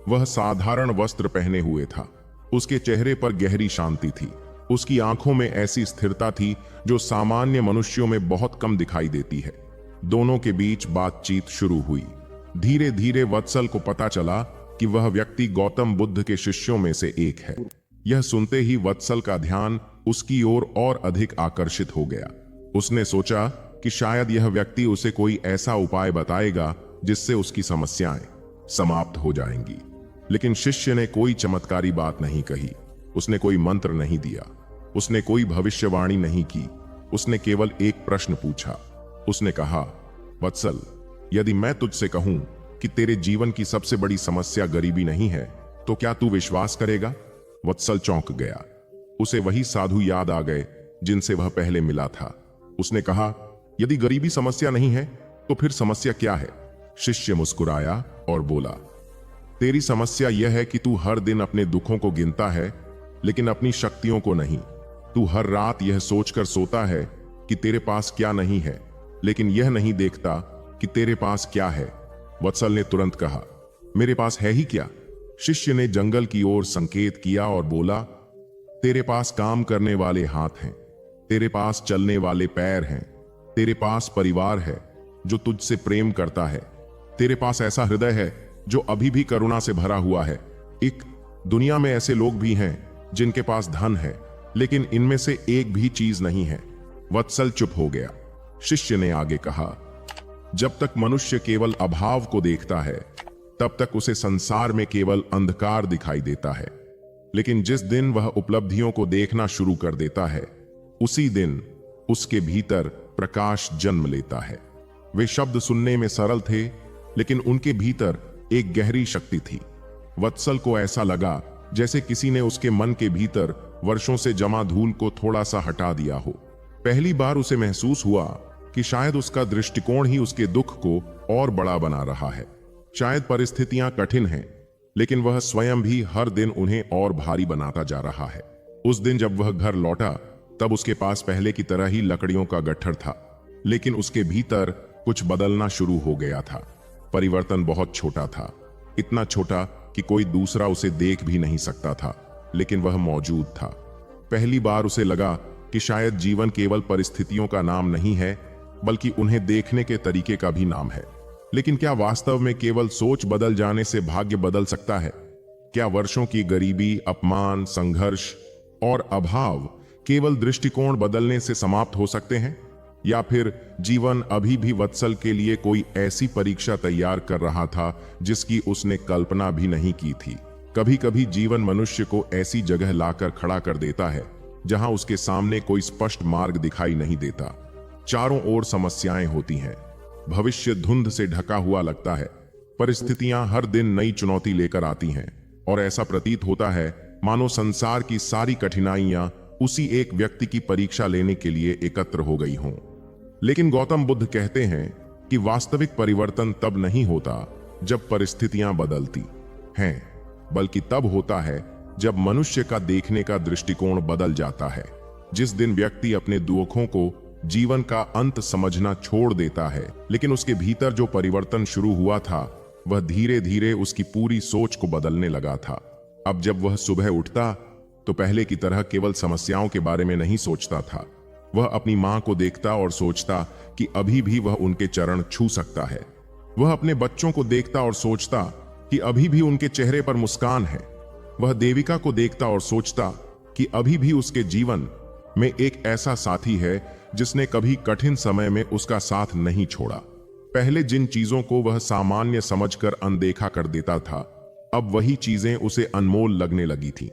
A: वह साधारण वस्त्र पहने हुए था। उसके चेहरे पर गहरी शांति थी। उसकी आंखों में ऐसी स्थिरता थी जो सामान्य मनुष्यों में बहुत कम दिखाई देती है। दोनों के बीच बातचीत शुरू हुई। धीरे धीरे वत्सल को पता चला कि वह व्यक्ति गौतम बुद्ध के शिष्यों में से एक है। यह सुनते ही वत्सल का ध्यान उसकी ओर और अधिक आकर्षित हो गया। उसने सोचा कि शायद यह व्यक्ति उसे कोई ऐसा उपाय बताएगा जिससे उसकी समस्याएं समाप्त हो जाएंगी। लेकिन शिष्य ने कोई चमत्कारी बात नहीं कही। उसने कोई मंत्र नहीं दिया। उसने कोई भविष्यवाणी नहीं की। उसने केवल एक प्रश्न पूछा। उसने कहा, वत्सल, यदि मैं तुझसे कहूं कि तेरे जीवन की सबसे बड़ी समस्या गरीबी नहीं है, तो क्या तू विश्वास करेगा? वत्सल चौंक गया। उसे वही साधु याद आ गए जिनसे वह पहले मिला था। उसने कहा, यदि गरीबी समस्या नहीं है तो फिर समस्या क्या है? शिष्य मुस्कुराया और बोला, तेरी समस्या यह है कि तू हर दिन अपने दुखों को गिनता है, लेकिन अपनी शक्तियों को नहीं। तू हर रात यह सोचकर सोता है कि तेरे पास क्या नहीं है, लेकिन यह नहीं देखता कि तेरे पास क्या है। वत्सल ने तुरंत कहा, मेरे पास है ही क्या? शिष्य ने जंगल की ओर संकेत किया और बोला, तेरे पास काम करने वाले हाथ हैं, तेरे पास चलने वाले पैर हैं, तेरे पास परिवार है जो तुझसे प्रेम करता है, तेरे पास ऐसा हृदय है जो अभी भी करुणा से भरा हुआ है। एक दुनिया में ऐसे लोग भी हैं जिनके पास धन है, लेकिन इनमें से एक भी चीज नहीं है। वत्सल चुप हो गया। शिष्य ने आगे कहा, जब तक मनुष्य केवल अभाव को देखता है, तब तक उसे संसार में केवल अंधकार दिखाई देता है। लेकिन जिस दिन वह उपलब्धियों को देखना शुरू कर देता है, उसी दिन उसके भीतर प्रकाश जन्म लेता है। वे शब्द सुनने में सरल थे, लेकिन उनके भीतर एक गहरी शक्ति थी। वत्सल को ऐसा लगा जैसे किसी ने उसके मन के भीतर वर्षों से जमा धूल को थोड़ा सा हटा दिया हो। पहली बार उसे महसूस हुआ कि शायद उसका दृष्टिकोण ही उसके दुख को और बड़ा बना रहा है। शायद परिस्थितियां कठिन हैं, लेकिन वह स्वयं भी हर दिन उन्हें और भारी बनाता जा रहा है। उस दिन जब वह घर लौटा, तब उसके पास पहले की तरह ही लकड़ियों का गट्ठर था, लेकिन उसके भीतर कुछ बदलना शुरू हो गया था। परिवर्तन बहुत छोटा था, इतना छोटा कि कोई दूसरा उसे देख भी नहीं सकता था, लेकिन वह मौजूद था। पहली बार उसे लगा कि शायद जीवन केवल परिस्थितियों का नाम नहीं है, बल्कि उन्हें देखने के तरीके का भी नाम है। लेकिन क्या वास्तव में केवल सोच बदल जाने से भाग्य बदल सकता है? क्या वर्षों की गरीबी, अपमान, संघर्ष और अभाव केवल दृष्टिकोण बदलने से समाप्त हो सकते हैं? या फिर जीवन अभी भी वत्सल के लिए कोई ऐसी परीक्षा तैयार कर रहा था जिसकी उसने कल्पना भी नहीं की थी? कभी कभी जीवन मनुष्य को ऐसी जगह लाकर खड़ा कर देता है जहां उसके सामने कोई स्पष्ट मार्ग दिखाई नहीं देता। चारों ओर समस्याएं होती हैं, भविष्य धुंध से ढका हुआ लगता है, परिस्थितियां हर दिन नई चुनौती लेकर आती हैं, और ऐसा प्रतीत होता है मानो संसार की सारी कठिनाइयां उसी एक व्यक्ति की परीक्षा लेने के लिए एकत्र हो गई हों। लेकिन गौतम बुद्ध कहते हैं कि वास्तविक परिवर्तन तब नहीं होता जब परिस्थितियां बदलती हैं, बल्कि तब होता है जब मनुष्य का देखने का दृष्टिकोण बदल जाता है। जिस दिन व्यक्ति अपने दुखों को जीवन का अंत समझना छोड़ देता है, लेकिन उसके भीतर जो परिवर्तन शुरू हुआ था वह धीरे धीरे उसकी पूरी सोच को बदलने लगा था। अब जब वह सुबह उठता तो पहले की तरह केवल समस्याओं के बारे में नहीं सोचता था। वह अपनी मां को देखता और सोचता कि अभी भी वह उनके चरण छू सकता है। वह अपने बच्चों को देखता और सोचता कि अभी भी उनके चेहरे पर मुस्कान है। वह देविका को देखता और सोचता कि अभी भी उसके जीवन में एक ऐसा साथी है जिसने कभी कठिन समय में उसका साथ नहीं छोड़ा। पहले जिन चीजों को वह सामान्य समझकर अनदेखा कर देता था, अब वही चीजें उसे अनमोल लगने लगी थीं।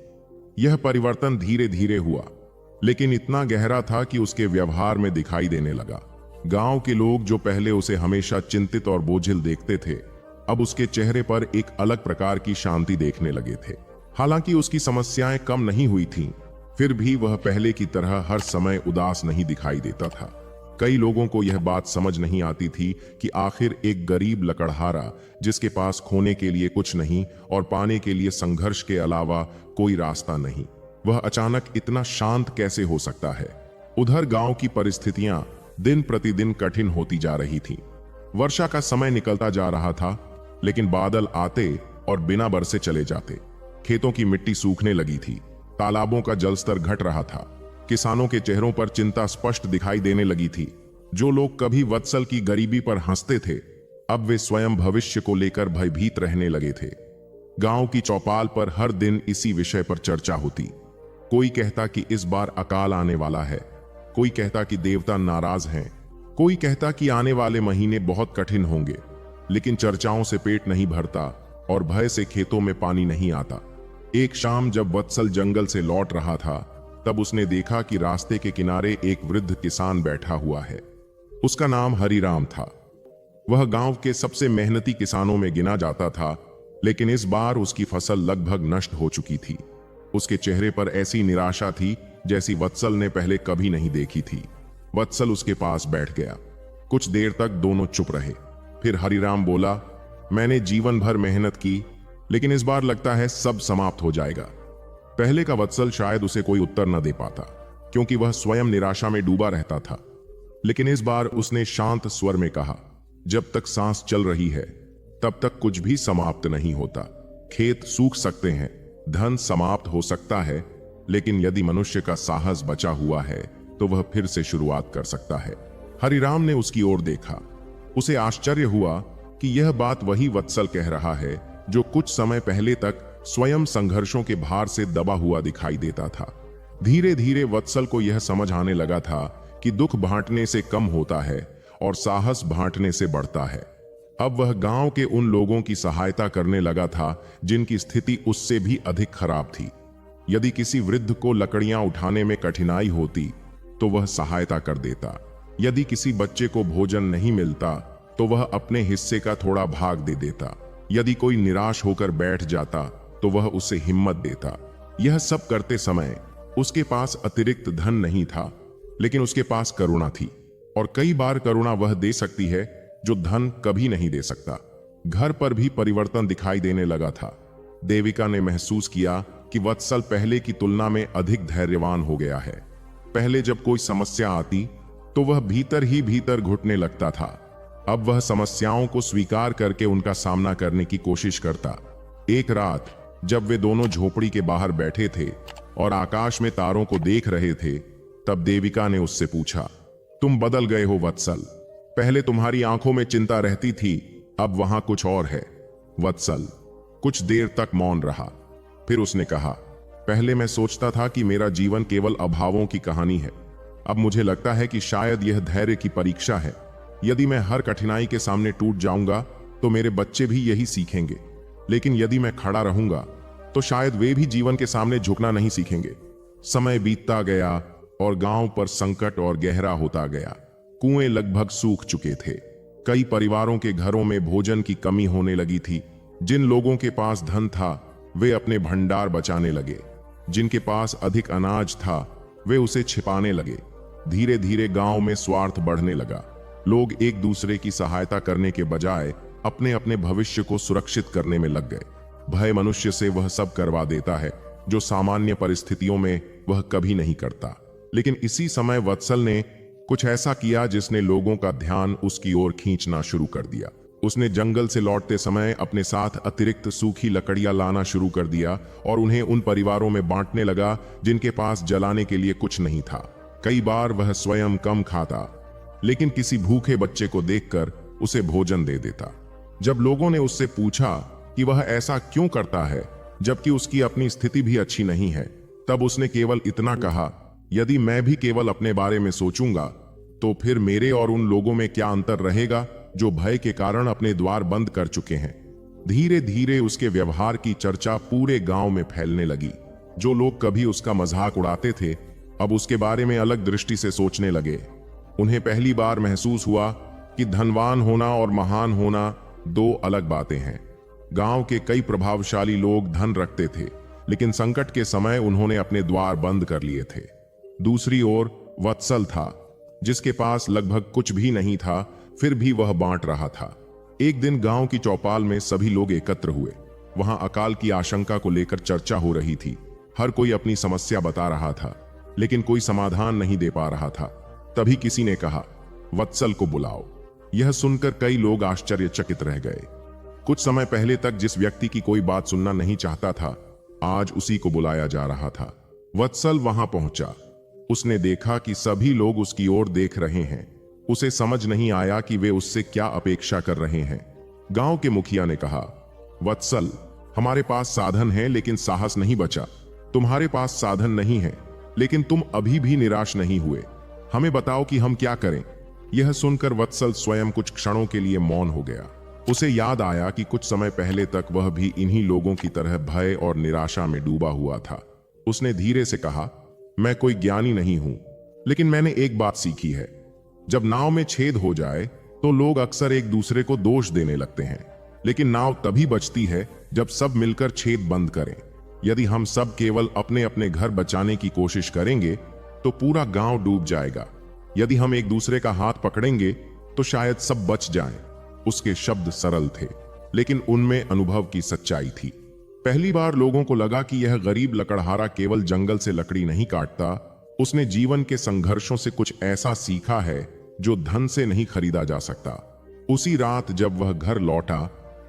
A: यह परिवर्तन धीरे धीरे हुआ, लेकिन इतना गहरा था कि उसके व्यवहार में दिखाई देने लगा। गांव के लोग जो पहले उसे हमेशा चिंतित और बोझिल देखते थे, अब उसके चेहरे पर एक अलग प्रकार की शांति देखने लगे थे। हालांकि उसकी समस्याएं कम नहीं हुई थीं, फिर भी वह पहले की तरह हर समय उदास नहीं दिखाई देता था। कई लोगों को यह बात समझ नहीं आती थी कि आखिर एक गरीब लकड़हारा जिसके पास खोने के लिए कुछ नहीं और पाने के लिए संघर्ष के अलावा कोई रास्ता नहीं, वह अचानक इतना शांत कैसे हो सकता है। उधर गांव की परिस्थितियां दिन प्रतिदिन कठिन होती जा रही थीं। वर्षा का समय निकलता जा रहा था, लेकिन बादल आते और बिना बरसे चले जाते। खेतों की मिट्टी सूखने लगी थी, तालाबों का जलस्तर घट रहा था। किसानों के चेहरों पर चिंता स्पष्ट दिखाई देने लगी थी। जो लोग कभी वत्सल की गरीबी पर हंसते थे, अब वे स्वयं भविष्य को लेकर भयभीत रहने लगे थे। गांव की चौपाल पर हर दिन इसी विषय पर चर्चा होती। कोई कहता कि इस बार अकाल आने वाला है, कोई कहता कि देवता नाराज हैं, कोई कहता कि आने वाले महीने बहुत कठिन होंगे। लेकिन चर्चाओं से पेट नहीं भरता और भय से खेतों में पानी नहीं आता। एक शाम जब वत्सल जंगल से लौट रहा था, तब उसने देखा कि रास्ते के किनारे एक वृद्ध किसान बैठा हुआ है। उसका नाम हरिराम था। वह गांव के सबसे मेहनती किसानों में गिना जाता था, लेकिन इस बार उसकी फसल लगभग नष्ट हो चुकी थी। उसके चेहरे पर ऐसी निराशा थी जैसी वत्सल ने पहले कभी नहीं देखी थी। वत्सल उसके पास बैठ गया। कुछ देर तक दोनों चुप रहे। फिर हरिराम बोला, मैंने जीवन भर मेहनत की, लेकिन इस बार लगता है सब समाप्त हो जाएगा। पहले का वत्सल शायद उसे कोई उत्तर न दे पाता, क्योंकि वह स्वयं निराशा में डूबा रहता था। लेकिन इस बार उसने शांत स्वर में कहा, जब तक सांस चल रही है तब तक कुछ भी समाप्त नहीं होता। खेत सूख सकते हैं, धन समाप्त हो सकता है, लेकिन यदि मनुष्य का साहस बचा हुआ है तो वह फिर से शुरुआत कर सकता है। हरिराम ने उसकी ओर देखा। उसे आश्चर्य हुआ कि यह बात वही वत्सल कह रहा है जो कुछ समय पहले तक स्वयं संघर्षों के भार से दबा हुआ दिखाई देता था। धीरे धीरे वत्सल को यह समझ आने लगा था कि दुख बांटने से कम होता है और साहस बांटने से बढ़ता है। अब वह गांव के उन लोगों की सहायता करने लगा था जिनकी स्थिति उससे भी अधिक खराब थी। यदि किसी वृद्ध को लकड़ियां उठाने में कठिनाई होती तो वह सहायता कर देता। यदि किसी बच्चे को भोजन नहीं मिलता तो वह अपने हिस्से का थोड़ा भाग दे देता। यदि कोई निराश होकर बैठ जाता तो वह उसे हिम्मत देता। यह सब करते समय उसके पास अतिरिक्त धन नहीं था, लेकिन उसके पास करुणा थी। और कई बार करुणा वह दे सकती है जो धन कभी नहीं दे सकता। घर पर भी परिवर्तन दिखाई देने लगा था। देविका ने महसूस किया कि वत्सल पहले की तुलना में अधिक धैर्यवान हो गया है। पहले जब कोई समस्या आती तो वह भीतर ही भीतर घुटने लगता था। अब वह समस्याओं को स्वीकार करके उनका सामना करने की कोशिश करता। एक रात जब वे दोनों झोपड़ी के बाहर बैठे थे और आकाश में तारों को देख रहे थे, तब देविका ने उससे पूछा, तुम बदल गए हो वत्सल। पहले तुम्हारी आंखों में चिंता रहती थी, अब वहां कुछ और है। वत्सल कुछ देर तक मौन रहा। फिर उसने कहा, पहले मैं सोचता था कि मेरा जीवन केवल अभावों की कहानी है। अब मुझे लगता है कि शायद यह धैर्य की परीक्षा है। यदि मैं हर कठिनाई के सामने टूट जाऊंगा तो मेरे बच्चे भी यही सीखेंगे, लेकिन यदि मैं खड़ा रहूंगा तो शायद वे भी जीवन के सामने झुकना नहीं सीखेंगे। समय बीतता गया और गांव पर संकट और गहरा होता गया। कुएं लगभग सूख चुके थे। कई परिवारों के घरों में भोजन की कमी होने लगी थी। जिन लोगों के पास धन था वे अपने भंडार बचाने लगे। जिनके पास अधिक अनाज था वे उसे छिपाने लगे। धीरे धीरे गांव में स्वार्थ बढ़ने लगा। लोग एक दूसरे की सहायता करने के बजाय अपने अपने भविष्य को सुरक्षित करने में लग गए। भय मनुष्य से वह सब करवा देता है जो सामान्य परिस्थितियों में वह कभी नहीं करता। लेकिन इसी समय वत्सल ने कुछ ऐसा किया जिसने लोगों का ध्यान उसकी ओर खींचना शुरू कर दिया। उसने जंगल से लौटते समय अपने साथ अतिरिक्त सूखी लकड़ियां लाना शुरू कर दिया और उन्हें उन परिवारों में बांटने लगा जिनके पास जलाने के लिए कुछ नहीं था। कई बार वह स्वयं कम खाता, लेकिन किसी भूखे बच्चे को देखकर उसे भोजन दे देता। जब लोगों ने उससे पूछा कि वह ऐसा क्यों करता है जबकि उसकी अपनी स्थिति भी अच्छी नहीं है, तब उसने केवल इतना कहा, यदि मैं भी केवल अपने बारे में सोचूंगा तो फिर मेरे और उन लोगों में क्या अंतर रहेगा जो भय के कारण अपने द्वार बंद कर चुके हैं। धीरे धीरे उसके व्यवहार की चर्चा पूरे गांव में फैलने लगी। जो लोग कभी उसका मजाक उड़ाते थे अब उसके बारे में अलग दृष्टि से सोचने लगे। उन्हें पहली बार महसूस हुआ कि धनवान होना और महान होना दो अलग बातें हैं। गांव के कई प्रभावशाली लोग धन रखते थे, लेकिन संकट के समय उन्होंने अपने द्वार बंद कर लिए थे। दूसरी ओर वत्सल था, जिसके पास लगभग कुछ भी नहीं था, फिर भी वह बांट रहा था। एक दिन गांव की चौपाल में सभी लोग एकत्र हुए। वहां अकाल की आशंका को लेकर चर्चा हो रही थी। हर कोई अपनी समस्या बता रहा था, लेकिन कोई समाधान नहीं दे पा रहा था। तभी किसी ने कहा, वत्सल को बुलाओ। यह सुनकर कई लोग आश्चर्यचकित रह गए। कुछ समय पहले तक जिस व्यक्ति की कोई बात सुनना नहीं चाहता था, आज उसी को बुलाया जा रहा था। वत्सल वहां पहुंचा। उसने देखा कि सभी लोग उसकी ओर देख रहे हैं। उसे समझ नहीं आया कि वे उससे क्या अपेक्षा कर रहे हैं। गांव के मुखिया ने कहा, वत्सल, हमारे पास साधन है लेकिन साहस नहीं बचा। तुम्हारे पास साधन नहीं है, लेकिन तुम अभी भी निराश नहीं हुए। हमें बताओ कि हम क्या करें। यह सुनकर वत्सल स्वयं कुछ क्षणों के लिए मौन हो गया। उसे याद आया कि कुछ समय पहले तक वह भी इन्हीं लोगों की तरह भय और निराशा में डूबा हुआ था। उसने धीरे से कहा, मैं कोई ज्ञानी नहीं हूं, लेकिन मैंने एक बात सीखी है। जब नाव में छेद हो जाए तो लोग अक्सर एक दूसरे को दोष देने लगते हैं, लेकिन नाव तभी बचती है जब सब मिलकर छेद बंद करें। यदि हम सब केवल अपने अपने घर बचाने की कोशिश करेंगे तो पूरा गांव डूब जाएगा। यदि हम एक दूसरे का हाथ पकड़ेंगे तो शायद सब बच जाएं। उसके शब्द सरल थे, लेकिन उनमें अनुभव की सच्चाई थी। पहली बार लोगों को लगा कि यह गरीब लकड़हारा केवल जंगल से लकड़ी नहीं काटता, उसने जीवन के संघर्षों से कुछ ऐसा सीखा है जो धन से नहीं खरीदा जा सकता। उसी रात जब वह घर लौटा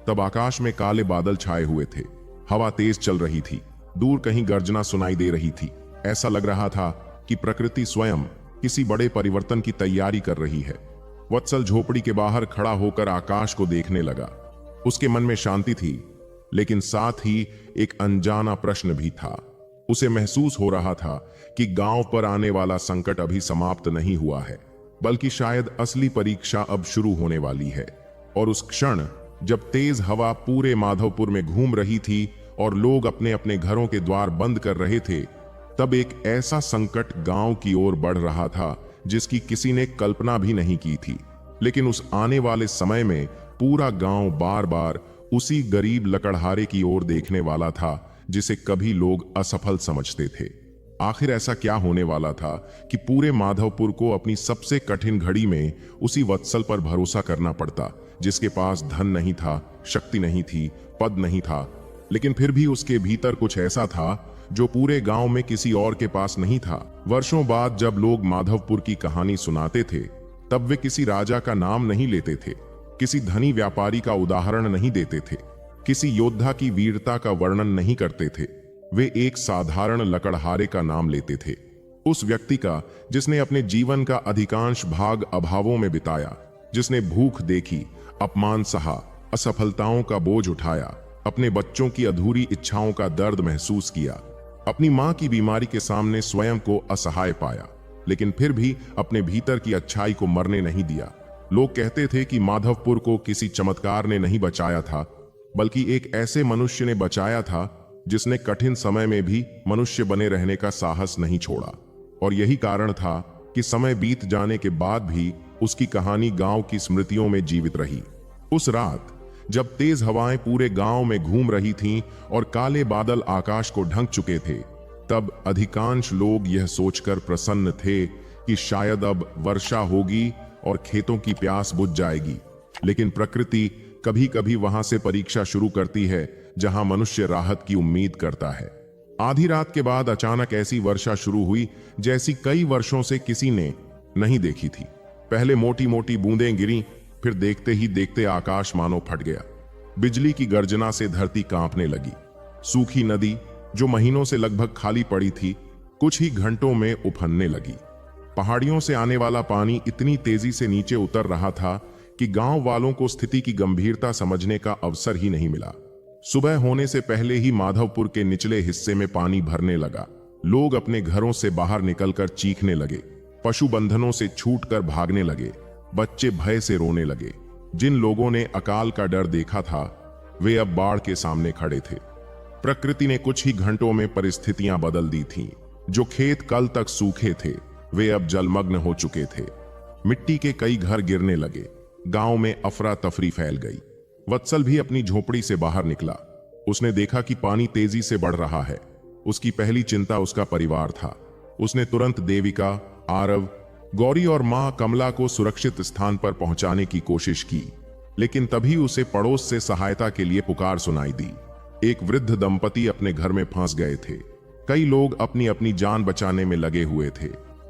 A: तब आकाश में काले बादल छाए हुए थे। हवा तेज चल रही थी। दूर कहीं गर्जना सुनाई दे रही थी। ऐसा लग रहा था कि प्रकृति स्वयं किसी बड़े परिवर्तन की तैयारी कर रही है। वत्सल झोपड़ी के बाहर खड़ा होकर आकाश को देखने लगा। उसके मन में शांति थी, लेकिन साथ ही एक अनजाना प्रश्न भी था। उसे महसूस हो रहा था कि गांव पर आने वाला संकट अभी समाप्त नहीं हुआ है, बल्कि शायद असली परीक्षा अब शुरू होने वाली है। और उस क्षण जब तेज हवा पूरे माधवपुर में घूम रही थी और लोग अपने अपने घरों के द्वार बंद कर रहे थे, तब एक ऐसा संकट गांव की ओर बढ़ रहा था जिसकी किसी ने कल्पना भी नहीं की थी। लेकिन उस आने वाले समय में पूरा गांव बार बार उसी गरीब लकड़हारे की ओर देखने वाला था जिसे कभी लोग असफल समझते थे। आखिर ऐसा क्या होने वाला था कि पूरे माधवपुर को अपनी सबसे कठिन घड़ी में उसी वत्सल पर भरोसा करना पड़ता, जिसके पास धन नहीं था, शक्ति नहीं थी, पद नहीं था, लेकिन फिर भी उसके भीतर कुछ ऐसा था जो पूरे गांव में किसी और के पास नहीं था। वर्षों बाद जब लोग माधवपुर की कहानी सुनाते थे, तब वे किसी राजा का नाम नहीं लेते थे, किसी धनी व्यापारी का उदाहरण नहीं देते थे, किसी योद्धा की वीरता का वर्णन नहीं करते थे। वे एक साधारण लकड़हारे का नाम लेते थे, उस व्यक्ति का जिसने अपने जीवन का अधिकांश भाग अभावों में बिताया, जिसने भूख देखी, अपमान सहा, असफलताओं का बोझ उठाया, अपने बच्चों की अधूरी इच्छाओं का दर्द महसूस किया, अपनी मां की बीमारी के सामने स्वयं को असहाय पाया, लेकिन फिर भी अपने भीतर की अच्छाई को मरने नहीं दिया। लोग कहते थे कि माधवपुर को किसी चमत्कार ने नहीं बचाया था, बल्कि एक ऐसे मनुष्य ने बचाया था जिसने कठिन समय में भी मनुष्य बने रहने का साहस नहीं छोड़ा। और यही कारण था कि समय बीत जाने के बाद भी उसकी कहानी गांव की स्मृतियों में जीवित रही। उस रात जब तेज हवाएं पूरे गांव में घूम रही थीं और काले बादल आकाश को ढक चुके थे, तब अधिकांश लोग यह सोचकर प्रसन्न थे कि शायद अब वर्षा होगी और खेतों की प्यास बुझ जाएगी। लेकिन प्रकृति कभी कभी वहां से परीक्षा शुरू करती है जहां मनुष्य राहत की उम्मीद करता है। आधी रात के बाद अचानक ऐसी वर्षा शुरू हुई जैसी कई वर्षों से किसी ने नहीं देखी थी। पहले मोटी मोटी बूंदें गिरी, फिर देखते ही देखते आकाश मानो फट गया। बिजली की गर्जना से धरती कांपने लगी। सूखी नदी जो महीनों से लगभग खाली पड़ी थी, कुछ ही घंटों में उफनने लगी। पहाड़ियों से आने वाला पानी इतनी तेजी से नीचे उतर रहा था कि गांव वालों को स्थिति की गंभीरता समझने का अवसर ही नहीं मिला। सुबह होने से पहले ही माधवपुर के निचले हिस्से में पानी भरने लगा। लोग अपने घरों से बाहर निकलकर चीखने लगे, पशु बंधनों से छूटकर भागने लगे, बच्चे भय से रोने लगे। जिन लोगों ने अकाल का डर देखा था, वे अब बाढ़ के सामने खड़े थे। प्रकृति ने कुछ ही घंटों में परिस्थितियां बदल दी थीं। जो खेत कल तक सूखे थे, वे अब जलमग्न हो चुके थे। मिट्टी के कई घर गिरने लगे। गांव में अफरा तफरी फैल गई। वत्सल भी अपनी झोपड़ी से बाहर निकला। उसने देखा कि पानी तेजी से बढ़ रहा है। उसकी पहली चिंता उसका परिवार था। उसने तुरंत देविका, आरव, गौरी और मां कमला को सुरक्षित स्थान पर पहुंचाने की कोशिश की, लेकिन तभी उसे पड़ोस से सहायता के लिए पुकार सुनाई दी। एक वृद्ध दंपति अपने घर में फंस गए थे। कई लोग अपनी अपनी जान बचाने में लगे हुए थे।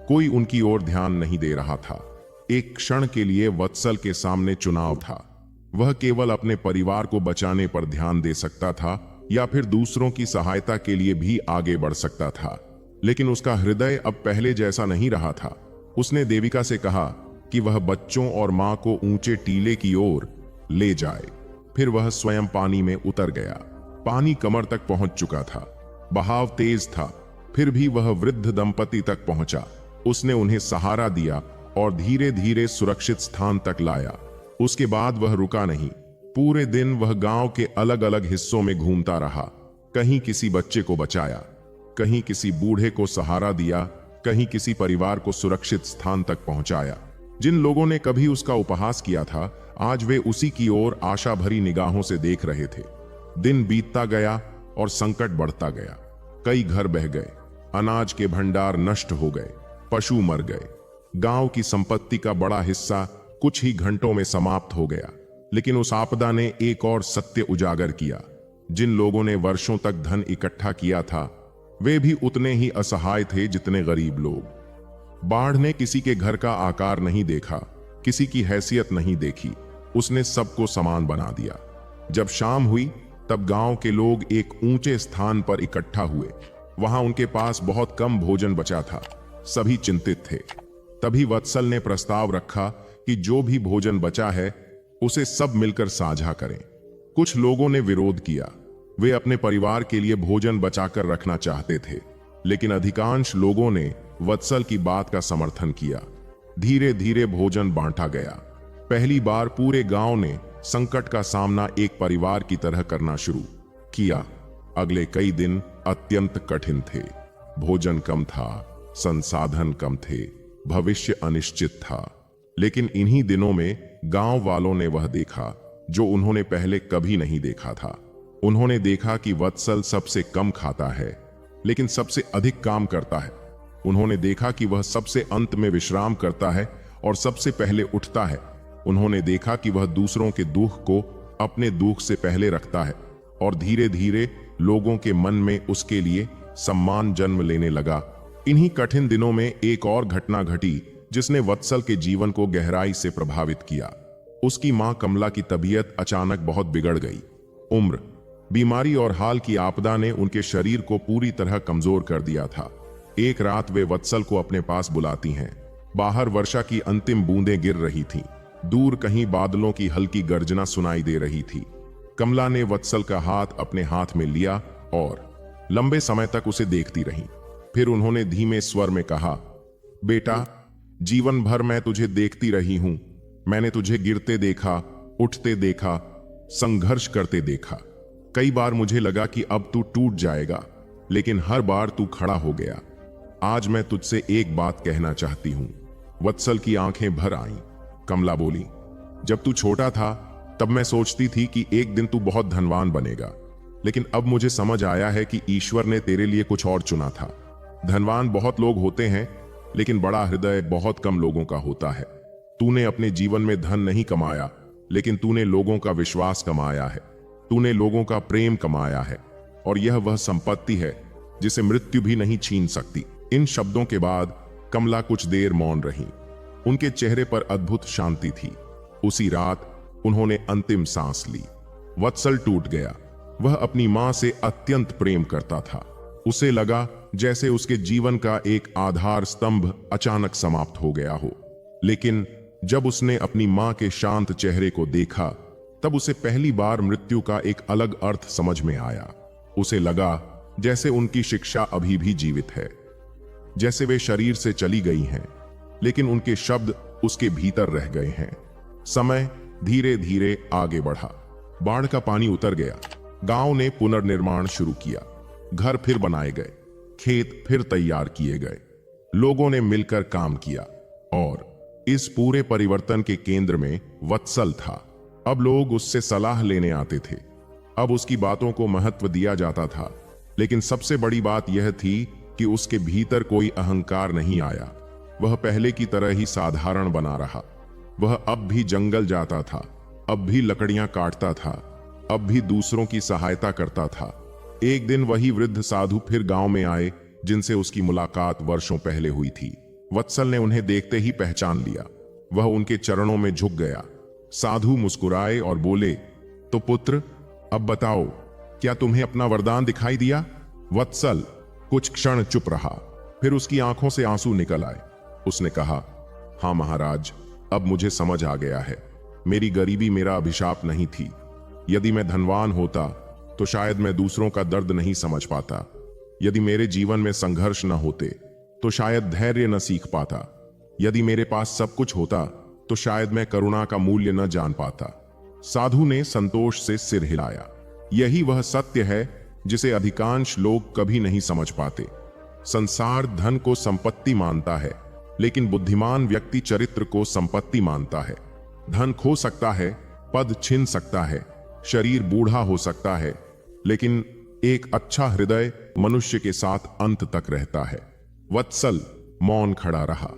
A: कोई उनकी ओर ध्यान नहीं दे रहा था। एक क्षण के लिए वत्सल के सामने चुनाव था। वह केवल अपने परिवार को बचाने पर ध्यान दे सकता था या फिर दूसरों की सहायता के लिए भी आगे बढ़ सकता था। लेकिन उसका हृदय अब पहले जैसा नहीं रहा था। उसने देविका से कहा कि वह बच्चों और मां को ऊंचे टीले की ओर ले जाए। फिर वह स्वयं पानी में उतर गया। पानी कमर तक पहुंच चुका था। बहाव तेज था, फिर भी वह वृद्ध दंपति तक पहुंचा। उसने उन्हें सहारा दिया और धीरे धीरे सुरक्षित स्थान तक लाया। उसके बाद वह रुका नहीं। पूरे दिन वह गांव के अलग अलग हिस्सों में घूमता रहा। कहीं किसी बच्चे को बचाया, कहीं किसी बूढ़े को सहारा दिया, कहीं किसी परिवार को सुरक्षित स्थान तक पहुंचाया। जिन लोगों ने कभी उसका उपहास किया था, आज वे उसी की ओर आशा भरी निगाहों से देख रहे थे। दिन बीतता गया और संकट बढ़ता गया। कई घर बह गए, अनाज के भंडार नष्ट हो गए, पशु मर गए। गांव की संपत्ति का बड़ा हिस्सा कुछ ही घंटों में समाप्त हो गया। लेकिन उस आपदा ने एक और सत्य उजागर किया। जिन लोगों ने वर्षों तक धन इकट्ठा किया था, वे भी उतने ही असहाय थे जितने गरीब लोग। बाढ़ ने किसी के घर का आकार नहीं देखा, किसी की हैसियत नहीं देखी। उसने सबको समान बना दिया। जब शाम हुई, तब गांव के लोग एक ऊंचे स्थान पर इकट्ठा हुए। वहां उनके पास बहुत कम भोजन बचा था। सभी चिंतित थे। तभी वत्सल ने प्रस्ताव रखा कि जो भी भोजन बचा है, उसे सब मिलकर साझा करें। कुछ लोगों ने विरोध किया। वे अपने परिवार के लिए भोजन बचाकर रखना चाहते थे, लेकिन अधिकांश लोगों ने वत्सल की बात का समर्थन किया। धीरे धीरे भोजन बांटा गया। पहली बार पूरे गांव ने संकट का सामना एक परिवार की तरह करना शुरू किया। अगले कई दिन अत्यंत कठिन थे। भोजन कम था, संसाधन कम थे, भविष्य अनिश्चित था। लेकिन इन्हीं दिनों में गांव वालों ने वह देखा जो उन्होंने पहले कभी नहीं देखा था। उन्होंने देखा कि वत्सल सबसे कम खाता है लेकिन सबसे अधिक काम करता है। उन्होंने देखा कि वह सबसे अंत में विश्राम करता है और सबसे पहले उठता है। उन्होंने देखा कि वह दूसरों के दुख को अपने दुख से पहले रखता है और धीरे धीरे लोगों के मन में उसके लिए सम्मान जन्म लेने लगा। इन्हीं कठिन दिनों में एक और घटना घटी जिसने वत्सल के जीवन को गहराई से प्रभावित किया। उसकी मां कमला की तबीयत अचानक बहुत बिगड़ गई। उम्र, बीमारी और हाल की आपदा ने उनके शरीर को पूरी तरह कमजोर कर दिया था। एक रात वे वत्सल को अपने पास बुलाती हैं। बाहर वर्षा की अंतिम बूंदें गिर रही थीं। दूर कहीं बादलों की हल्की गर्जना सुनाई दे रही थी। कमला ने वत्सल का हाथ अपने हाथ में लिया और लंबे समय तक उसे देखती रही। फिर उन्होंने धीमे स्वर में कहा, बेटा, जीवन भर मैं तुझे देखती रही हूं। मैंने तुझे गिरते देखा, उठते देखा, संघर्ष करते देखा। कई बार मुझे लगा कि अब तू टूट जाएगा, लेकिन हर बार तू खड़ा हो गया। आज मैं तुझसे एक बात कहना चाहती हूं। वत्सल की आंखें भर आईं। कमला बोली, जब तू छोटा था तब मैं सोचती थी कि एक दिन तू बहुत धनवान बनेगा, लेकिन अब मुझे समझ आया है कि ईश्वर ने तेरे लिए कुछ और चुना था। धनवान बहुत लोग होते हैं, लेकिन बड़ा हृदय बहुत कम लोगों का होता है। तूने अपने जीवन में धन नहीं कमाया, लेकिन तूने लोगों का विश्वास कमाया है। तूने लोगों का प्रेम कमाया है, और यह वह संपत्ति है जिसे मृत्यु भी नहीं छीन सकती। इन शब्दों के बाद कमला कुछ देर मौन रही। उनके चेहरे पर अद्भुत शांति थी। उसी रात उन्होंने अंतिम सांस ली। वत्सल टूट गया। वह अपनी मां से अत्यंत प्रेम करता था। उसे लगा जैसे उसके जीवन का एक आधार स्तंभ अचानक समाप्त हो गया हो। लेकिन जब उसने अपनी मां के शांत चेहरे को देखा, तब उसे पहली बार मृत्यु का एक अलग अर्थ समझ में आया। उसे लगा जैसे उनकी शिक्षा अभी भी जीवित है, जैसे वे शरीर से चली गई हैं, लेकिन उनके शब्द उसके भीतर रह गए हैं। समय धीरे धीरे आगे बढ़ा। बाढ़ का पानी उतर गया। गांव ने पुनर्निर्माण शुरू किया। घर फिर बनाए गए, खेत फिर तैयार किए गए। लोगों ने मिलकर काम किया, और इस पूरे परिवर्तन के केंद्र में वत्सल था। अब लोग उससे सलाह लेने आते थे। अब उसकी बातों को महत्व दिया जाता था। लेकिन सबसे बड़ी बात यह थी कि उसके भीतर कोई अहंकार नहीं आया। वह पहले की तरह ही साधारण बना रहा। वह अब भी जंगल जाता था, अब भी लकड़ियां काटता था, अब भी दूसरों की सहायता करता था। एक दिन वही वृद्ध साधु फिर गांव में आए जिनसे उसकी मुलाकात वर्षों पहले हुई थी। वत्सल ने उन्हें देखते ही पहचान लिया। वह उनके चरणों में झुक गया। साधु मुस्कुराए और बोले, तो पुत्र, अब बताओ, क्या तुम्हें अपना वरदान दिखाई दिया? वत्सल कुछ क्षण चुप रहा। फिर उसकी आंखों से आंसू निकल आए। उसने कहा, हाँ महाराज, अब मुझे समझ आ गया है। मेरी गरीबी मेरा अभिशाप नहीं थी। यदि मैं धनवान होता तो शायद मैं दूसरों का दर्द नहीं समझ पाता। यदि मेरे जीवन में संघर्ष न होते तो शायद धैर्य न सीख पाता। यदि मेरे पास सब कुछ होता तो शायद मैं करुणा का मूल्य न जान पाता। साधु ने संतोष से सिर हिलाया। यही वह सत्य है जिसे अधिकांश लोग कभी नहीं समझ पाते। संसार धन को संपत्ति मानता है, लेकिन बुद्धिमान व्यक्ति चरित्र को संपत्ति मानता है। धन खो सकता है, पद छिन सकता है, शरीर बूढ़ा हो सकता है, लेकिन एक अच्छा हृदय मनुष्य के साथ अंत तक रहता है। वत्सल मौन खड़ा रहा।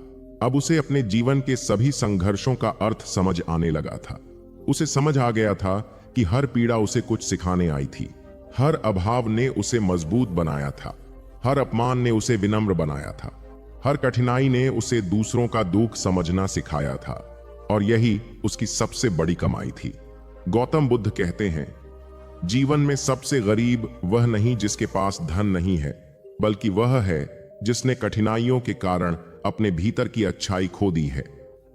A: अब उसे अपने जीवन के सभी संघर्षों का अर्थ समझ आने लगा था। उसे समझ आ गया था कि हर पीड़ा उसे कुछ सिखाने आई थी। हर अभाव ने उसे मजबूत बनाया था। हर अपमान ने उसे विनम्र बनाया था। हर कठिनाई ने उसे दूसरों का दुख समझना सिखाया था। और यही उसकी सबसे बड़ी कमाई थी। गौतम बुद्ध कहते हैं, जीवन में सबसे गरीब वह नहीं जिसके पास धन नहीं है, बल्कि वह है जिसने कठिनाइयों के कारण अपने भीतर की अच्छाई खो दी है।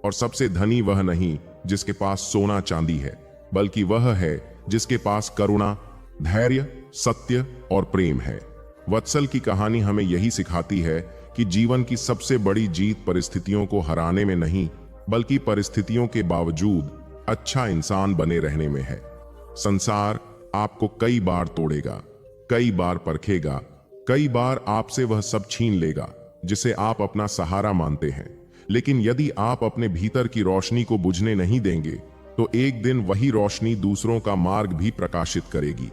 A: और सबसे धनी वह नहीं जिसके पास सोना चांदी है, बल्कि वह है जिसके पास करुणा, धैर्य, सत्य और प्रेम है। वत्सल की कहानी हमें यही सिखाती है कि जीवन की सबसे बड़ी जीत परिस्थितियों को हराने में नहीं, बल्कि परिस्थितियों के बावजूद अच्छा इंसान बने रहने में है। संसार आपको कई बार तोड़ेगा, कई बार परखेगा, कई बार आपसे वह सब छीन लेगा जिसे आप अपना सहारा मानते हैं। लेकिन यदि आप अपने भीतर की रोशनी को बुझने नहीं देंगे तो एक दिन वही रोशनी दूसरों का मार्ग भी प्रकाशित करेगी।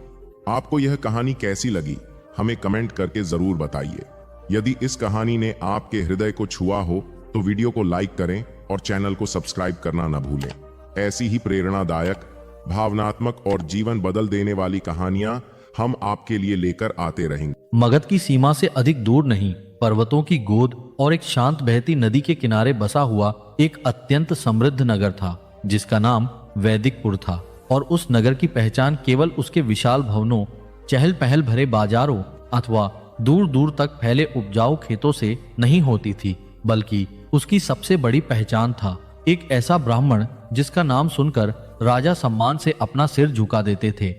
A: आपको यह कहानी कैसी लगी हमें कमेंट करके जरूर बताइए। यदि इस कहानी ने आपके हृदय को छुआ हो तो वीडियो को लाइक करें और चैनल को सब्सक्राइब करना न भूलें। ऐसी ही प्रेरणादायक, भावनात्मक और जीवन बदल देने वाली कहानियां हम आपके लिए लेकर आते रहेंगे।
B: मगध की सीमा से अधिक दूर नहीं, पर्वतों की गोद और एक शांत बहती नदी के किनारे बसा हुआ एक अत्यंत समृद्ध नगर था जिसका नाम वैदिकपुर था। और उस नगर की पहचान केवल उसके विशाल भवनों, चहल पहल भरे बाजारों अथवा दूर दूर तक फैले उपजाऊ खेतों से नहीं होती थी, बल्कि उसकी सबसे बड़ी पहचान था एक ऐसा ब्राह्मण जिसका नाम सुनकर राजा सम्मान से अपना सिर झुका देते थे।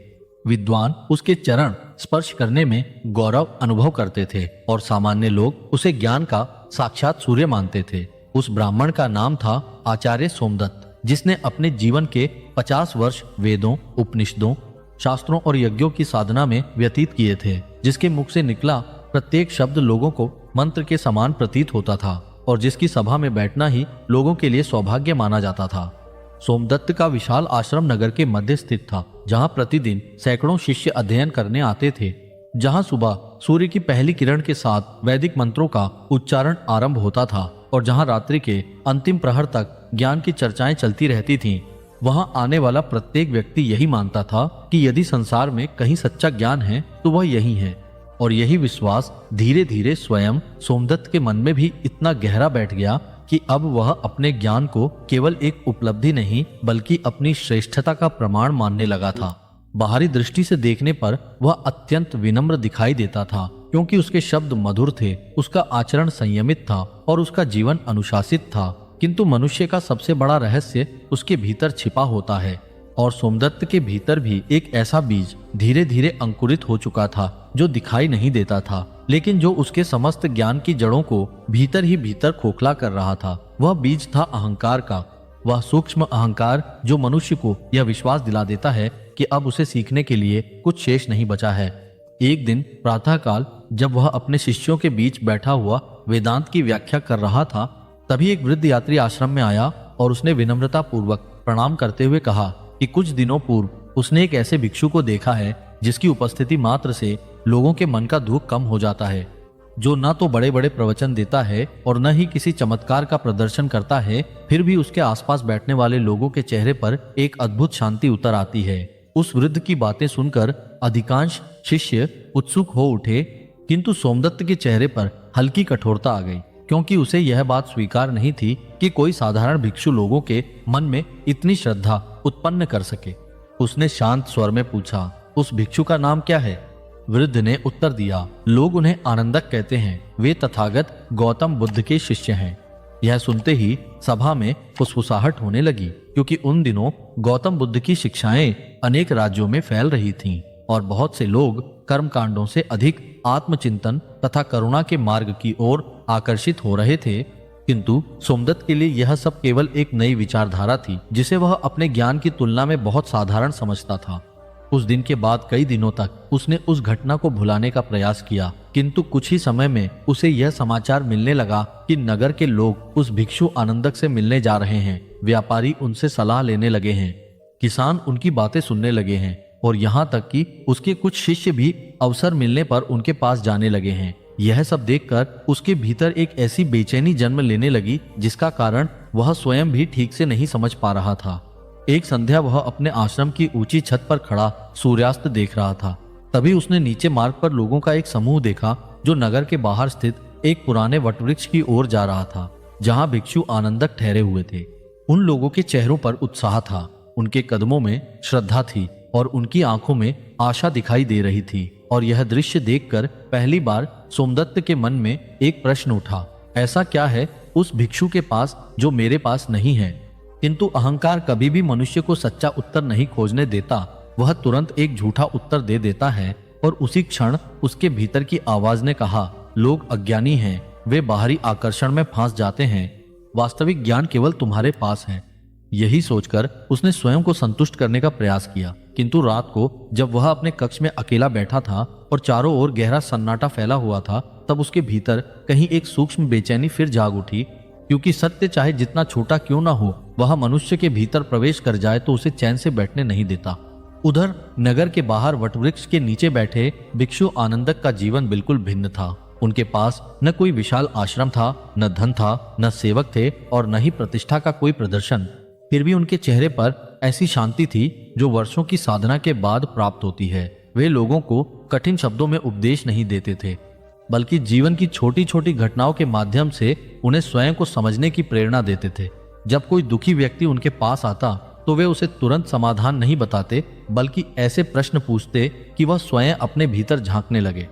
B: विद्वान उसके चरण स्पर्श करने में गौरव अनुभव करते थे और सामान्य लोग उसे ज्ञान का साक्षात सूर्य मानते थे। उस ब्राह्मण का नाम था आचार्य सोमदत्त, जिसने अपने जीवन के 50 वर्ष वेदों, उपनिषदों, शास्त्रों और यज्ञों की साधना में व्यतीत किए थे, जिसके मुख से निकला प्रत्येक शब्द लोगों को मंत्र के समान प्रतीत होता था और जिसकी सभा में बैठना ही लोगों के लिए सौभाग्य माना जाता था। सोमदत्त का विशाल आश्रम नगर के मध्य स्थित था, जहां प्रतिदिन सैकड़ों शिष्य अध्ययन करने आते थे, जहां सुबह सूर्य की पहली किरण के साथ वैदिक मंत्रों का उच्चारण आरंभ होता था और जहां रात्रि के अंतिम प्रहर तक ज्ञान की चर्चाएं चलती रहती थीं। वहां आने वाला प्रत्येक व्यक्ति यही मानता था कि यदि संसार में कहीं सच्चा ज्ञान है तो वह यही है। और यही विश्वास धीरे धीरे स्वयं सोमदत्त के मन में भी इतना गहरा बैठ गया कि अब वह अपने ज्ञान को केवल एक उपलब्धि नहीं बल्कि अपनी श्रेष्ठता का प्रमाण मानने लगा था। बाहरी दृष्टि से देखने पर वह अत्यंत विनम्र दिखाई देता था, क्योंकि उसके शब्द मधुर थे, उसका आचरण संयमित था और उसका जीवन अनुशासित था। किंतु मनुष्य का सबसे बड़ा रहस्य उसके भीतर छिपा होता है और सोमदत्त के भीतर भी एक ऐसा बीज धीरे धीरे अंकुरित हो चुका था जो दिखाई नहीं देता था, लेकिन जो उसके समस्त ज्ञान की जड़ों को भीतर ही भीतर खोखला कर रहा था। वह बीज था अहंकार का, वह सूक्ष्म अहंकार जो मनुष्य को यह विश्वास दिला देता है कि अब उसे सीखने के लिए कुछ शेष नहीं बचा है। एक दिन प्रातःकाल जब वह अपने शिष्यों के बीच बैठा हुआ वेदांत की व्याख्या कर रहा था, तभी एक वृद्ध यात्री आश्रम में आया और उसने विनम्रता पूर्वक प्रणाम करते हुए कहा कि कुछ दिनों पूर्व उसने एक ऐसे भिक्षु को देखा है जिसकी उपस्थिति मात्र से लोगों के मन का दुख कम हो जाता है, जो न तो बड़े बड़े प्रवचन देता है और न ही किसी चमत्कार का प्रदर्शन करता है, फिर भी उसके आसपास बैठने वाले लोगों के चेहरे पर एक अद्भुत शांति उतर आती है। उस वृद्ध की बातें सुनकर अधिकांश शिष्य उत्सुक हो उठे, किंतु सोमदत्त के चेहरे पर हल्की कठोरता आ गई, क्योंकि उसे यह बात स्वीकार नहीं थी कि कोई साधारण भिक्षु लोगों के मन में इतनी श्रद्धा उत्पन्न कर सके। उसने शांत स्वर में पूछा, उस भिक्षु का नाम क्या है? वृद्ध ने उत्तर दिया, लोग उन्हें आनंदक कहते हैं, वे तथागत गौतम बुद्ध के शिष्य हैं। यह सुनते ही सभा में फुसफुसाहट होने लगी, क्योंकि उन दिनों गौतम बुद्ध की शिक्षाएं अनेक राज्यों में फैल रही थीं और बहुत से लोग कर्मकांडों से अधिक आत्मचिंतन तथा करुणा के मार्ग की ओर आकर्षित हो रहे थे। किंतु सोमदत्त के लिए यह सब केवल एक नई विचारधारा थी जिसे वह अपने ज्ञान की तुलना में बहुत साधारण समझता था। उस दिन के बाद कई दिनों तक उसने उस घटना को भुलाने का प्रयास किया, किंतु कुछ ही समय में उसे यह समाचार मिलने लगा कि नगर के लोग उस भिक्षु आनंदक से मिलने जा रहे हैं, व्यापारी उनसे सलाह लेने लगे हैं, किसान उनकी बातें सुनने लगे हैं और यहाँ तक कि उसके कुछ शिष्य भी अवसर मिलने पर उनके पास जाने लगे हैं। यह सब देखकर उसके भीतर एक ऐसी बेचैनी जन्म लेने लगी जिसका कारण वह स्वयं भी ठीक से नहीं समझ पा रहा था। एक संध्या वह अपने आश्रम की ऊंची छत पर खड़ा सूर्यास्त देख रहा था। तभी उसने नीचे मार्ग पर लोगों का एक समूह देखा जो नगर के बाहर स्थित एक पुराने वटवृक्ष की ओर जा रहा था, जहां भिक्षु आनंदक ठहरे हुए थे। उन लोगों के चेहरों पर उत्साह था, उनके कदमों में श्रद्धा थी और उनकी आंखों में आशा दिखाई दे रही थी। और यह दृश्य देखकर पहली बार सोमदत्त के मन में एक प्रश्न उठा, ऐसा क्या है उस भिक्षु के पास जो मेरे पास नहीं है? किंतु अहंकार कभी भी मनुष्य को सच्चा उत्तर नहीं खोजने देता, वह तुरंत एक झूठा उत्तर दे देता है। और उसी क्षण उसके भीतर की आवाज ने कहा, लोग अज्ञानी हैं, वे बाहरी आकर्षण में फंस जाते हैं, वास्तविक ज्ञान केवल तुम्हारे पास है। यही सोचकर उसने स्वयं को संतुष्ट करने का प्रयास किया, किंतु रात को जब वह अपने कक्ष में अकेला बैठा था और चारों ओर गहरा सन्नाटा फैला हुआ था, तब उसके भीतर कहीं एक सूक्ष्म बेचैनी फिर जाग उठी, क्योंकि सत्य चाहे जितना छोटा क्यों ना हो, वह मनुष्य के भीतर प्रवेश कर जाए तो उसे चैन से बैठने नहीं देता। उधर नगर के बाहर वटवृक्ष के नीचे बैठे भिक्षु आनंदक का जीवन बिल्कुल भिन्न था। उनके पास न कोई विशाल आश्रम था, न धन था, न सेवक थे और न ही प्रतिष्ठा का कोई प्रदर्शन। फिर भी उनके चेहरे पर ऐसी शांति थी जो वर्षों की साधना के बाद प्राप्त होती है। वे लोगों को कठिन शब्दों में उपदेश नहीं देते थे, बल्कि जीवन की छोटी छोटी घटनाओं के माध्यम से उन्हें स्वयं को समझने की प्रेरणा देते थे। जब कोई दुखी व्यक्ति उनके पास आता तो वे उसे तुरंत समाधान नहीं बताते, बल्कि ऐसे प्रश्न पूछते कि वह स्वयं अपने भीतर झांकने लगे।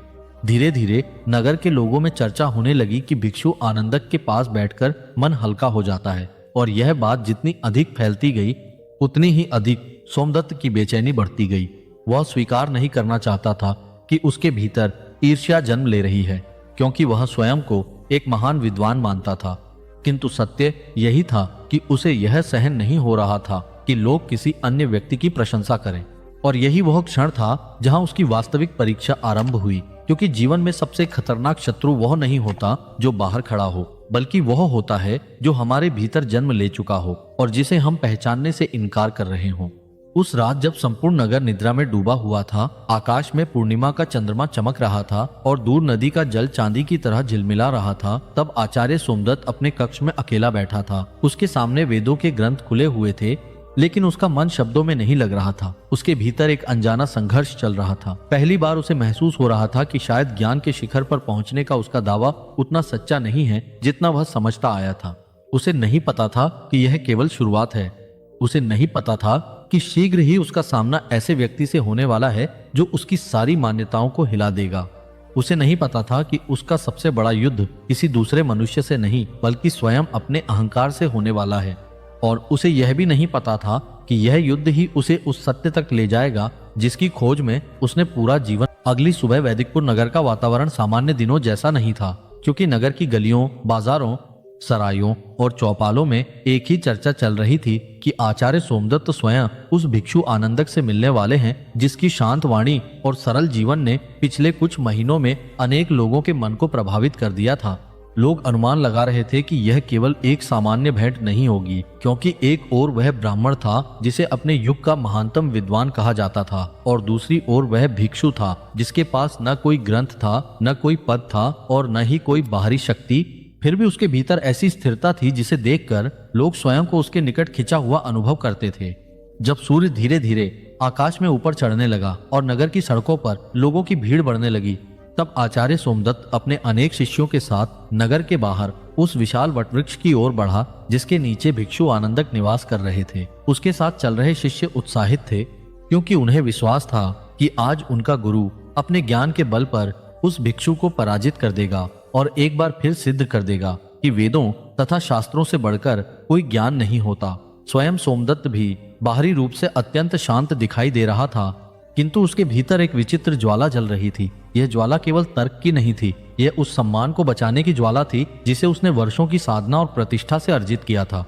B: धीरे धीरे नगर के लोगों में चर्चा होने लगी कि भिक्षु आनंदक के पास बैठकर मन हल्का हो जाता है, और यह बात जितनी अधिक फैलती गई उतनी ही अधिक सोमदत्त की बेचैनी बढ़ती गई। वह स्वीकार नहीं करना चाहता था कि उसके भीतर ईर्ष्या जन्म ले रही है, क्योंकि वह स्वयं को एक महान विद्वान मानता था। किंतु सत्य यही था कि उसे यह सहन नहीं हो रहा था कि लोग किसी अन्य व्यक्ति की प्रशंसा करें, और यही वह क्षण था जहां उसकी वास्तविक परीक्षा आरंभ हुई। क्योंकि जीवन में सबसे खतरनाक शत्रु वह नहीं होता जो बाहर खड़ा हो, बल्कि वह होता है जो हमारे भीतर जन्म ले चुका हो और जिसे हम पहचानने से इनकार कर रहे हों। उस रात जब संपूर्ण नगर निद्रा में डूबा हुआ था, आकाश में पूर्णिमा का चंद्रमा चमक रहा था और दूर नदी का जल चांदी की तरह झिलमिला रहा था, तब आचार्य सोमदत्त अपने कक्ष में अकेला बैठा था। उसके सामने वेदों के ग्रंथ खुले हुए थे, लेकिन उसका मन शब्दों में नहीं लग रहा था। उसके भीतर एक अनजाना संघर्ष चल रहा था। पहली बार उसे महसूस हो रहा था कि शायद ज्ञान के शिखर पर पहुंचने का उसका दावा उतना सच्चा नहीं है जितना वह समझता आया था। उसे नहीं पता था कि यह केवल शुरुआत है। उसे नहीं पता था कि शीघ्र ही उसका सामना ऐसे व्यक्ति से होने वाला है जो उसकी सारी मान्यताओं को हिला देगा। उसे नहीं पता था कि उसका सबसे बड़ा युद्ध किसी दूसरे मनुष्य से नहीं, बल्कि स्वयं अपने अहंकार से होने वाला है। और उसे यह भी नहीं पता था कि यह युद्ध ही उसे उस सत्य तक ले जाएगा जिसकी खोज में उसने पूरा जीवन। अगली सुबह वैदिकपुर नगर का वातावरण सामान्य दिनों जैसा नहीं था, क्योंकि नगर की गलियों, बाजारों, सरायों और चौपालों में एक ही चर्चा चल रही थी कि आचार्य सोमदत्त स्वयं उस भिक्षु आनंदक से मिलने वाले हैं, जिसकी शांत वाणी और सरल जीवन ने पिछले कुछ महीनों में अनेक लोगों के मन को प्रभावित कर दिया था। लोग अनुमान लगा रहे थे कि यह केवल एक सामान्य भेंट नहीं होगी, क्योंकि एक ओर वह ब्राह्मण था जिसे अपने युग का महानतम विद्वान कहा जाता था, और दूसरी ओर वह भिक्षु था जिसके पास न कोई ग्रंथ था, न कोई पद था और न ही कोई बाहरी शक्ति। फिर भी उसके भीतर ऐसी स्थिरता थी जिसे देखकर लोग स्वयं को उसके निकट खिंचा हुआ अनुभव करते थे। जब सूर्य धीरे धीरे आकाश में ऊपर चढ़ने लगा और नगर की सड़कों पर लोगों की भीड़ बढ़ने लगी, तब आचार्य सोमदत्त अपने अनेक शिष्यों के साथ नगर के बाहर उस विशाल वटवृक्ष की ओर बढ़ा जिसके नीचे भिक्षु आनंदक निवास कर रहे थे। उसके साथ चल रहे शिष्य उत्साहित थे, क्योंकि उन्हें विश्वास था कि आज उनका गुरु अपने ज्ञान के बल पर उस भिक्षु को पराजित कर देगा और एक बार फिर सिद्ध कर देगा कि वेदों तथा शास्त्रों से बढ़कर कोई ज्ञान नहीं होता। स्वयं सोमदत्त भी बाहरी रूप से अत्यंत शांत दिखाई दे रहा था, किंतु उसके भीतर एक विचित्र ज्वाला जल रही थी। यह ज्वाला केवल तर्क की नहीं थी, यह उस सम्मान को बचाने की ज्वाला थी जिसे उसने वर्षों की साधना और प्रतिष्ठा से अर्जित किया था।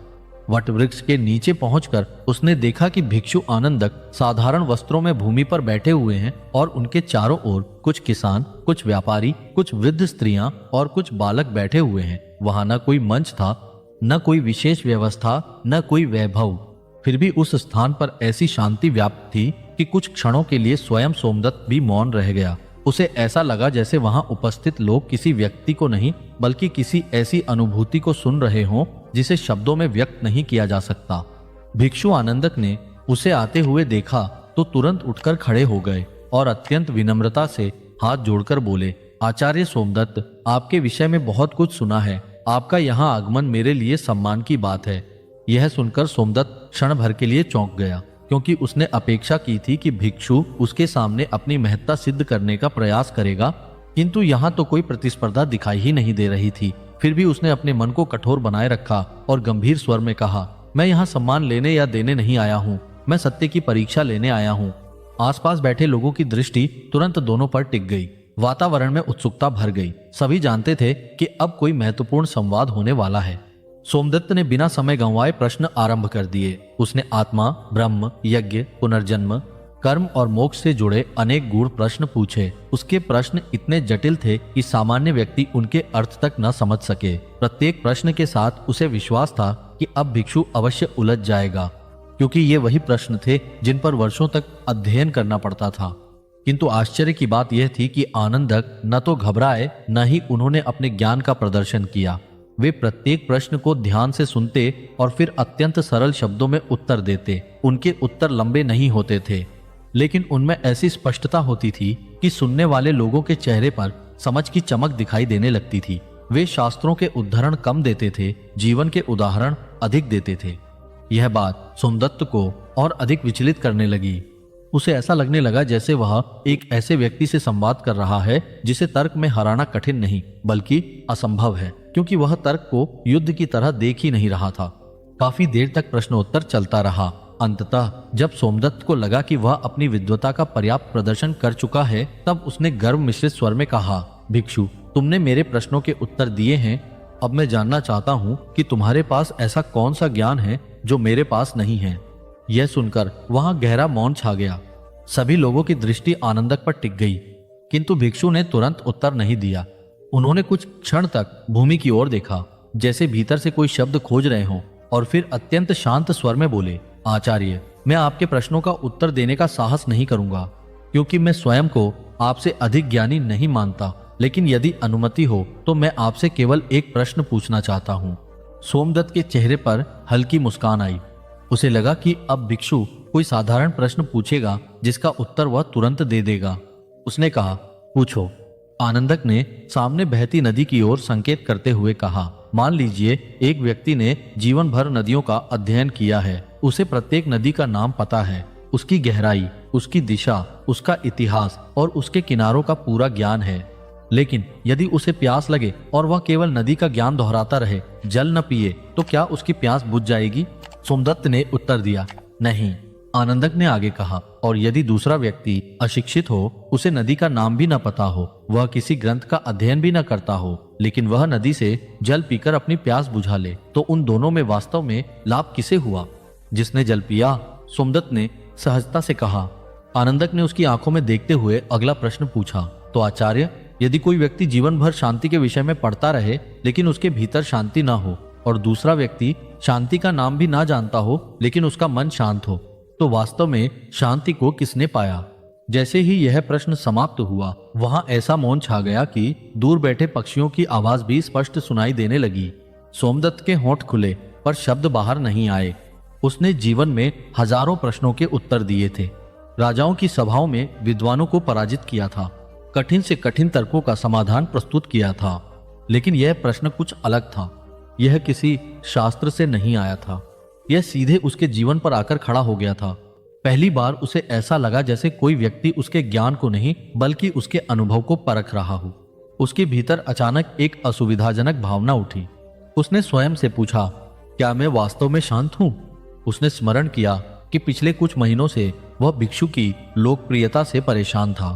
B: वटवृक्ष के नीचे पहुंचकर उसने देखा कि भिक्षु आनंदक साधारण वस्त्रों में भूमि पर बैठे हुए हैं और उनके चारों ओर कुछ किसान, कुछ व्यापारी, कुछ वृद्ध स्त्रियां और कुछ बालक बैठे हुए हैं। वहां न कोई मंच था, न कोई विशेष व्यवस्था, न कोई वैभव। फिर भी उस स्थान पर ऐसी शांति व्याप्त थी कि कुछ क्षणों के लिए स्वयं सोमदत्त भी मौन रह गया। उसे ऐसा लगा जैसे वहां उपस्थित लोग किसी व्यक्ति को नहीं, बल्कि किसी ऐसी अनुभूति को सुन रहे हों जिसे शब्दों में व्यक्त नहीं किया जा सकता। भिक्षु आनंदक ने उसे आते हुए देखा तो तुरंत उठकर खड़े हो गए और अत्यंत विनम्रता से हाथ जोड़कर बोले, आचार्य सोमदत्त, आपके विषय में बहुत कुछ सुना है। आपका यहाँ आगमन मेरे लिए सम्मान की बात है। यह सुनकर सोमदत्त क्षण भर के लिए चौंक गया, क्योंकि उसने अपेक्षा की थी कि भिक्षु उसके सामने अपनी महत्ता सिद्ध करने का प्रयास करेगा, किंतु यहाँ तो कोई प्रतिस्पर्धा दिखाई ही नहीं दे रही थी। फिर भी उसने अपने मन को कठोर बनाए रखा और गंभीर स्वर में कहा, मैं यहाँ सम्मान लेने या देने नहीं आया हूँ, मैं सत्य की परीक्षा लेने आया हूँ। आसपास बैठे लोगों की दृष्टि तुरंत दोनों पर टिक गई। वातावरण में उत्सुकता भर गई। सभी जानते थे कि अब कोई महत्वपूर्ण संवाद होने वाला है। सोमदत्त ने बिना समय गंवाए प्रश्न आरंभ कर दिए। उसने आत्मा, ब्रह्म, यज्ञ, पुनर्जन्म, कर्म और मोक्ष से जुड़े अनेक गूढ़ प्रश्न पूछे। उसके प्रश्न इतने जटिल थे कि सामान्य व्यक्ति उनके अर्थ तक न समझ सके। प्रत्येक प्रश्न के साथ उसे विश्वास था कि अब भिक्षु अवश्य उलझ जाएगा, क्योंकि ये वही प्रश्न थे जिन पर वर्षों तक अध्ययन करना पड़ता था। किंतु आश्चर्य की बात यह थी कि आनंदक न तो घबराए न ही उन्होंने अपने ज्ञान का प्रदर्शन किया। वे प्रत्येक प्रश्न को ध्यान से सुनते और फिर अत्यंत सरल शब्दों में उत्तर देते। उनके उत्तर लंबे नहीं होते थे, लेकिन उनमें ऐसी स्पष्टता होती थी कि सुनने वाले लोगों के चेहरे पर समझ की चमक दिखाई देने लगती थी। वे शास्त्रों के उद्धरण कम देते थे, जीवन के उदाहरण अधिक देते थे। यह बात सोमदत्त को और अधिक विचलित करने लगी। उसे ऐसा लगने लगा जैसे वह एक ऐसे व्यक्ति से संवाद कर रहा है जिसे तर्क में हराना कठिन नहीं बल्कि असंभव है, क्योंकि वह तर्क को युद्ध की तरह देख ही नहीं रहा था। काफी देर तक प्रश्नोत्तर चलता रहा। अंततः जब सोमदत्त को लगा कि वह अपनी विद्वता का पर्याप्त प्रदर्शन कर चुका है, तब उसने गर्व मिश्रित स्वर में कहा, भिक्षु, तुमने मेरे प्रश्नों के उत्तर दिए हैं। अब मैं जानना चाहता हूँ कि तुम्हारे पास ऐसा कौन सा ज्ञान है जो मेरे पास नहीं है। यह सुनकर वहां गहरा मौन छा गया। सभी लोगों की दृष्टि आनंदक पर टिक गई, किंतु भिक्षु ने तुरंत उत्तर नहीं दिया। उन्होंने कुछ क्षण तक भूमि की ओर देखा, जैसे भीतर से कोई शब्द खोज रहे हों, और फिर अत्यंत शांत स्वर में बोले, आचार्य, मैं आपके प्रश्नों का उत्तर देने का साहस नहीं करूंगा, क्योंकि मैं स्वयं को आपसे अधिक ज्ञानी नहीं मानता, लेकिन यदि अनुमति हो तो मैं आपसे केवल एक प्रश्न पूछना चाहता हूँ। सोमदत्त के चेहरे पर हल्की मुस्कान आई। उसे लगा कि अब भिक्षु कोई साधारण प्रश्न पूछेगा जिसका उत्तर वह तुरंत दे देगा। उसने कहा, पूछो। आनंदक ने सामने बहती नदी की ओर संकेत करते हुए कहा, मान लीजिए एक व्यक्ति ने जीवन भर नदियों का अध्ययन किया है। उसे प्रत्येक नदी का नाम पता है, उसकी गहराई, उसकी दिशा, उसका इतिहास और उसके किनारों का पूरा ज्ञान है। लेकिन यदि उसे प्यास लगे और वह केवल नदी का ज्ञान दोहराता रहे, जल न पिए, तो क्या उसकी प्यास बुझ जाएगी? सोमदत्त ने उत्तर दिया, नहीं। आनंदक ने आगे कहा, और यदि दूसरा व्यक्ति अशिक्षित हो, उसे नदी का नाम भी न पता हो, वह किसी ग्रंथ का अध्ययन भी न करता हो, लेकिन वह नदी से जल पीकर अपनी प्यास बुझा ले, तो उन दोनों में वास्तव में लाभ किसे हुआ? जिसने जल पिया, सोमदत्त ने सहजता से कहा। आनंदक ने उसकी आंखों में देखते हुए अगला प्रश्न पूछा, तो आचार्य, यदि कोई व्यक्ति जीवन भर शांति के विषय में पढ़ता रहे लेकिन उसके भीतर शांति ना हो, और दूसरा व्यक्ति शांति का नाम भी ना जानता हो लेकिन उसका मन शांत हो, तो वास्तव में शांति को किसने पाया? जैसे ही यह प्रश्न समाप्त हुआ, वहां ऐसा मौन छा गया कि दूर बैठे पक्षियों की आवाज भी स्पष्ट सुनाई देने लगी। सोमदत्त के होंठ खुले पर शब्द बाहर नहीं आए। उसने जीवन में हजारों प्रश्नों के उत्तर दिए थे, राजाओं की सभाओं में विद्वानों को पराजित किया था, कठिन से कठिन तर्कों का समाधान प्रस्तुत किया था, लेकिन यह प्रश्न कुछ अलग था। यह किसी शास्त्र से नहीं आया था, यह सीधे उसके जीवन पर आकर खड़ा हो गया था। पहली बार उसे ऐसा लगा जैसे कोई व्यक्ति उसके ज्ञान को नहीं बल्कि उसके अनुभव को परख रहा हो। उसके भीतर अचानक एक असुविधाजनक भावना उठी। उसने स्वयं से पूछा, क्या मैं वास्तव में शांत हूं? उसने स्मरण किया कि पिछले कुछ महीनों से वह भिक्षु की लोकप्रियता से परेशान था।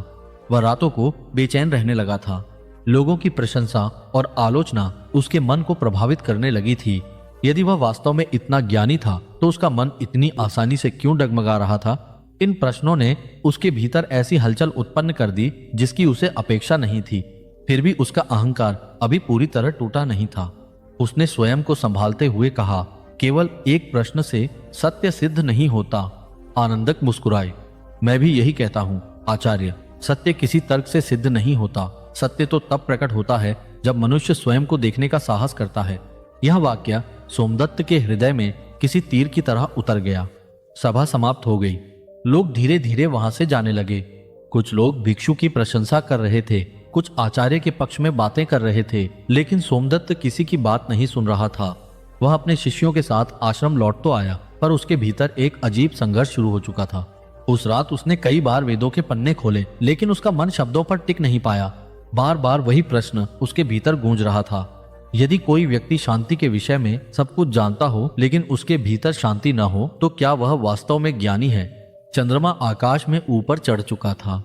B: वह रातों को बेचैन रहने लगा था। लोगों की प्रशंसा और आलोचना उसके मन को प्रभावित करने लगी थी। यदि वह वास्तव में इतना ज्ञानी था तो उसका मन इतनी आसानी से क्यों डगमगा रहा था? इन प्रश्नों ने उसके भीतर ऐसी हलचल उत्पन्न कर दी जिसकी उसे अपेक्षा नहीं थी। फिर भी उसका अहंकार अभी पूरी तरह टूटा नहीं था। उसने स्वयं को संभालते हुए कहा, केवल एक प्रश्न से सत्य सिद्ध नहीं होता। आनंदक मुस्कुराए। मैं भी यही कहता हूँ आचार्य, सत्य किसी तर्क से सिद्ध नहीं होता। सत्य तो तब प्रकट होता है जब मनुष्य स्वयं को देखने का साहस करता है। यह वाक्य सोमदत्त के हृदय में किसी तीर की तरह उतर गया। सभा समाप्त हो गई। लोग धीरे धीरे वहां से जाने लगे। कुछ लोग भिक्षु की प्रशंसा कर रहे थे, कुछ आचार्य के पक्ष में बातें कर रहे थे, लेकिन सोमदत्त किसी की बात नहीं सुन रहा था। वह अपने शिष्यों के साथ आश्रम लौट तो आया, पर उसके भीतर एक अजीब संघर्ष शुरू हो चुका था। उस रात उसने कई बार वेदों के पन्ने खोले, लेकिन उसका मन शब्दों पर टिक नहीं पाया। बार बार वही प्रश्न उसके भीतर गूंज रहा था। यदि कोई व्यक्ति शांति के विषय में सब कुछ जानता हो लेकिन उसके भीतर शांति न हो, तो क्या वह वास्तव में ज्ञानी है? चंद्रमा आकाश में ऊपर चढ़ चुका था।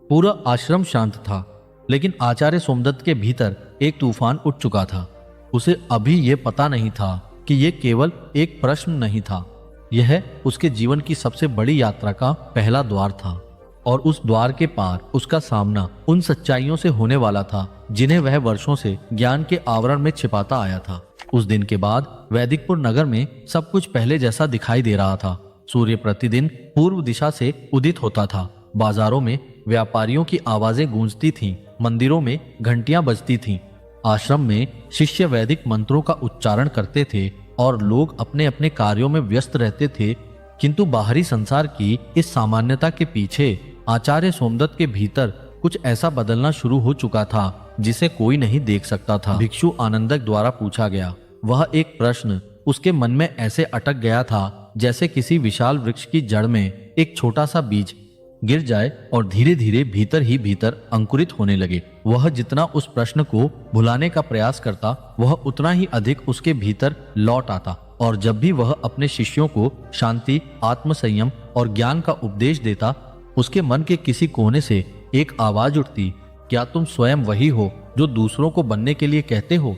B: पूरा आश्रम शांत था, लेकिन आचार्य सोमदत्त के भीतर एक तूफान उठ चुका था। उसे अभी यह पता नहीं था कि यह केवल एक प्रश्न नहीं था, यह उसके जीवन की सबसे बड़ी यात्रा का पहला द्वार था। और उस द्वार के पार उसका सामना उन सच्चाइयों से होने वाला था जिन्हें वह वर्षों से ज्ञान के आवरण में छिपाता आया था। उस दिन के बाद वैदिकपुर नगर में सब कुछ पहले जैसा दिखाई दे रहा था। सूर्य प्रतिदिन पूर्व दिशा से उदित होता था। बाजारों में व्यापारियों की आवाजें गूंजती थीं, मंदिरों में घंटियां बजती थीं, आश्रम में शिष्य वैदिक मंत्रों का उच्चारण करते थे और लोग अपने अपने कार्यों में व्यस्त रहते थे। किंतु बाहरी संसार की इस सामान्यता के पीछे आचार्य सोमदत्त के भीतर कुछ ऐसा बदलना शुरू हो चुका था जिसे कोई नहीं देख सकता था। भिक्षु आनंदक द्वारा पूछा गया वह एक प्रश्न उसके मन में ऐसे अटक गया था जैसे किसी विशाल वृक्ष की जड़ में एक छोटा सा बीज गिर जाए और धीरे धीरे भीतर ही भीतर अंकुरित होने लगे। वह जितना उस प्रश्न को भुलाने का प्रयास करता, वह उतना ही अधिक उसके भीतर लौट आता। और जब भी वह अपने शिष्यों को शांति, आत्मसंयम और ज्ञान का उपदेश देता, उसके मन के किसी कोने से एक आवाज उठती, क्या तुम स्वयं वही हो जो दूसरों को बनने के लिए कहते हो?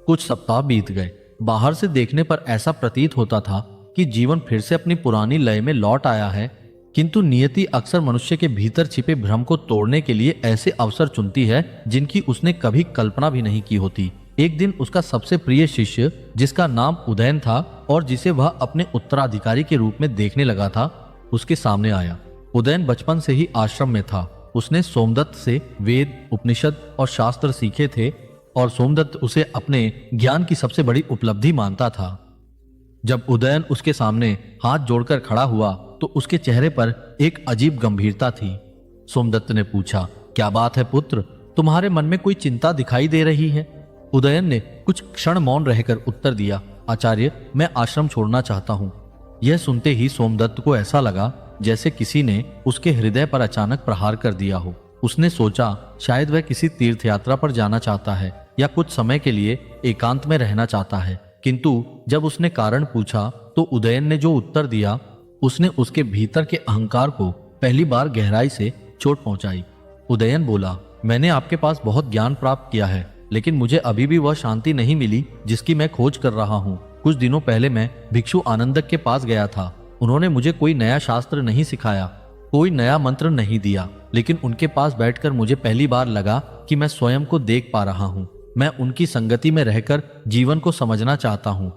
B: कुछ सप्ताह बीत गए। बाहर से देखने पर ऐसा प्रतीत होता था कि जीवन फिर से अपनी पुरानी लय में लौट आया है, किंतु नियति अक्सर मनुष्य के भीतर छिपे भ्रम को तोड़ने के लिए ऐसे अवसर चुनती है जिनकी उसने कभी कल्पना भी नहीं की होती। एक दिन उसका सबसे प्रिय शिष्य, जिसका नाम उदयन था और जिसे वह अपने उत्तराधिकारी के रूप में देखने लगा था, उसके सामने आया। उदयन बचपन से ही आश्रम में था। उसने सोमदत्त से वेद, उपनिषद और शास्त्र सीखे थे और सोमदत्त उसे अपने ज्ञान की सबसे बड़ी उपलब्धि मानता था। जब उदयन उसके सामने हाथ जोड़कर खड़ा हुआ तो उसके चेहरे पर एक अजीब गंभीरता थी। सोमदत्त ने पूछा, क्या बात है पुत्र, तुम्हारे मन में कोई चिंता दिखाई दे रही है? उदयन ने कुछ क्षण मौन रहकर उत्तर दिया, आचार्य, मैं आश्रम छोड़ना चाहता हूँ। यह सुनते ही सोमदत्त को ऐसा लगा जैसे किसी ने उसके हृदय पर अचानक प्रहार कर दिया हो। उसने सोचा शायद वह किसी तीर्थ यात्रा पर जाना चाहता है या कुछ समय के लिए एकांत में रहना चाहता है। किंतु जब उसने कारण पूछा तो उदयन ने जो उत्तर दिया, उसने उसके भीतर के अहंकार को पहली बार गहराई से चोट पहुंचाई। उदयन बोला, मैंने आपके पास बहुत ज्ञान प्राप्त किया है, लेकिन मुझे अभी भी वह शांति नहीं मिली जिसकी मैं खोज कर रहा हूँ। कुछ दिनों पहले मैं भिक्षु आनंदक के पास गया था। उन्होंने मुझे कोई नया शास्त्र नहीं सिखाया, कोई नया मंत्र नहीं दिया, लेकिन उनके पास बैठकर मुझे पहली बार लगा कि मैं स्वयं को देख पा रहा हूँ। मैं उनकी संगति में रहकर जीवन को समझना चाहता हूँ।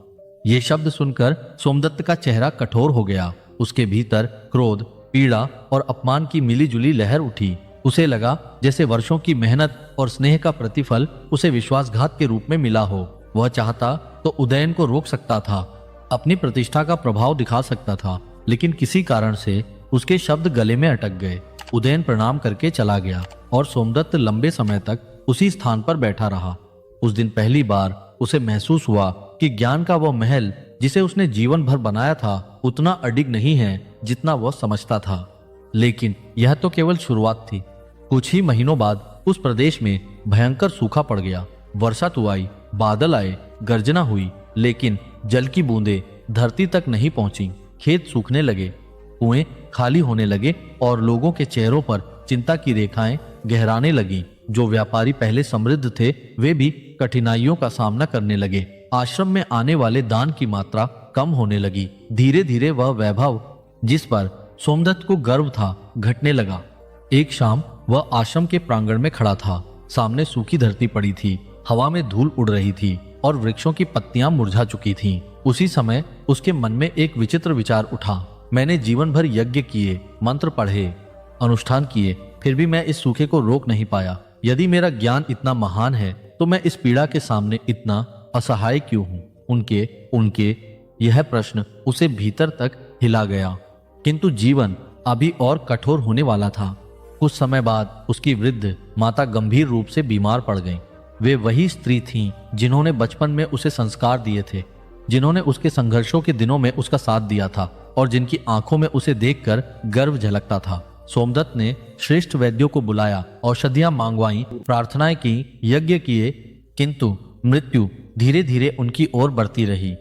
B: ये शब्द सुनकर सोमदत्त का चेहरा कठोर हो गया। उसके भीतर क्रोध, पीड़ा और अपमान की मिलीजुली लहर उठी। उसे लगा जैसे वर्षों की मेहनत और स्नेह का प्रतिफल उसे विश्वासघात के रूप में मिला हो। वह चाहता तो उदयन को रोक सकता था, अपनी प्रतिष्ठा का प्रभाव दिखा सकता था, लेकिन किसी कारण से उसके शब्द गले में अटक गए। उदयन प्रणाम करके चला गया और सोमदत्त लंबे समय तक उसी स्थान पर बैठा रहा। उस दिन पहली बार उसे महसूस हुआ कि ज्ञान का वह महल जिसे उसने जीवन भर बनाया था उतना अडिग नहीं है जितना वह समझता था। लेकिन यह तो केवल शुरुआत थी। कुछ ही महीनों बाद उस प्रदेश में भयंकर सूखा पड़ गया। वर्षा तो आई, बादल आए, गर्जना हुई, लेकिन जल की बूंदें धरती तक नहीं पहुंची। खेत सूखने लगे, कुएं खाली होने लगे और लोगों के चेहरों पर चिंता की रेखाएं गहराने लगी। जो व्यापारी पहले समृद्ध थे वे भी कठिनाइयों का सामना करने लगे। आश्रम में आने वाले दान की मात्रा कम होने लगी। धीरे धीरे वह वैभव जिस पर सोमदत्त को गर्व था घटने लगा। एक शाम वह आश्रम के प्रांगण में खड़ा था। सामने सूखी धरती पड़ी थी, हवा में धूल उड़ रही थी और वृक्षों की पत्तियां मुरझा चुकी थीं। उसी समय उसके मन में एक विचित्र विचार उठा। मैंने जीवन भर यज्ञ किए, मंत्र पढ़े, अनुष्ठान किए, फिर भी मैं इस सूखे को रोक नहीं पाया। यदि मेरा ज्ञान इतना महान है तो मैं इस पीड़ा के सामने इतना असहाय क्यों हूं? उनके यह प्रश्न उसे भीतर तक हिला गया। किंतु जीवन अभी और कठोर होने वाला था। कुछ समय बाद उसकी वृद्ध माता गंभीर रूप से बीमार पड़ गईं। वे वही स्त्री थीं जिन्होंने बचपन में उसे संस्कार दिए थे, जिन्होंने उसके संघर्षों के दिनों में उसका साथ दिया था और जिनकी आंखों में उसे देखकर गर्व झलकता था। सोमदत्त ने श्रेष्ठ वैद्यों को बुलाया, औषधियां मांगवाई, प्रार्थनाएं की, यज्ञ किए, किंतु मृत्यु धीरे धीरे उनकी ओर बढ़ती रही।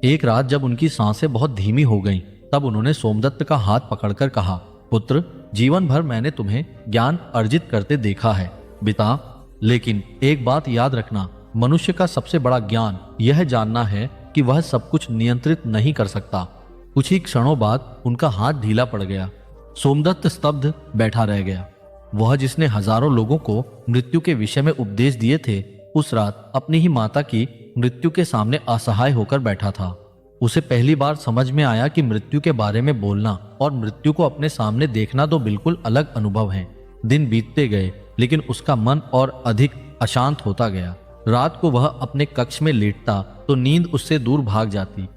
B: एक रात जब उनकी सांसें बहुत धीमी हो गईं, तब उन्होंने सोमदत्त का हाथ पकड़कर कहा, पुत्र, जीवन भर मैंने तुम्हें ज्ञान अर्जित करते देखा है पिता, लेकिन एक बात याद रखना, मनुष्य का सबसे बड़ा ज्ञान यह जानना है कि वह सब कुछ नियंत्रित नहीं कर सकता। कुछ ही क्षणों बाद उनका हाथ ढीला पड़ गया। सोमदत्त स्तब्ध बैठा रह गया। वह जिसने हजारों लोगों को मृत्यु के विषय में उपदेश दिए थे, उस रात अपनी ही माता की मृत्यु के सामने असहाय होकर बैठा था। उसे पहली बार समझ में आया कि मृत्यु के बारे में बोलना और मृत्यु को अपने सामने देखना दो बिल्कुल अलग अनुभव हैं। दिन बीतते गए, लेकिन उसका मन और अधिक अशांत होता गया। रात को वह अपने कक्ष में लेटता तो नींद उससे दूर भाग जाती।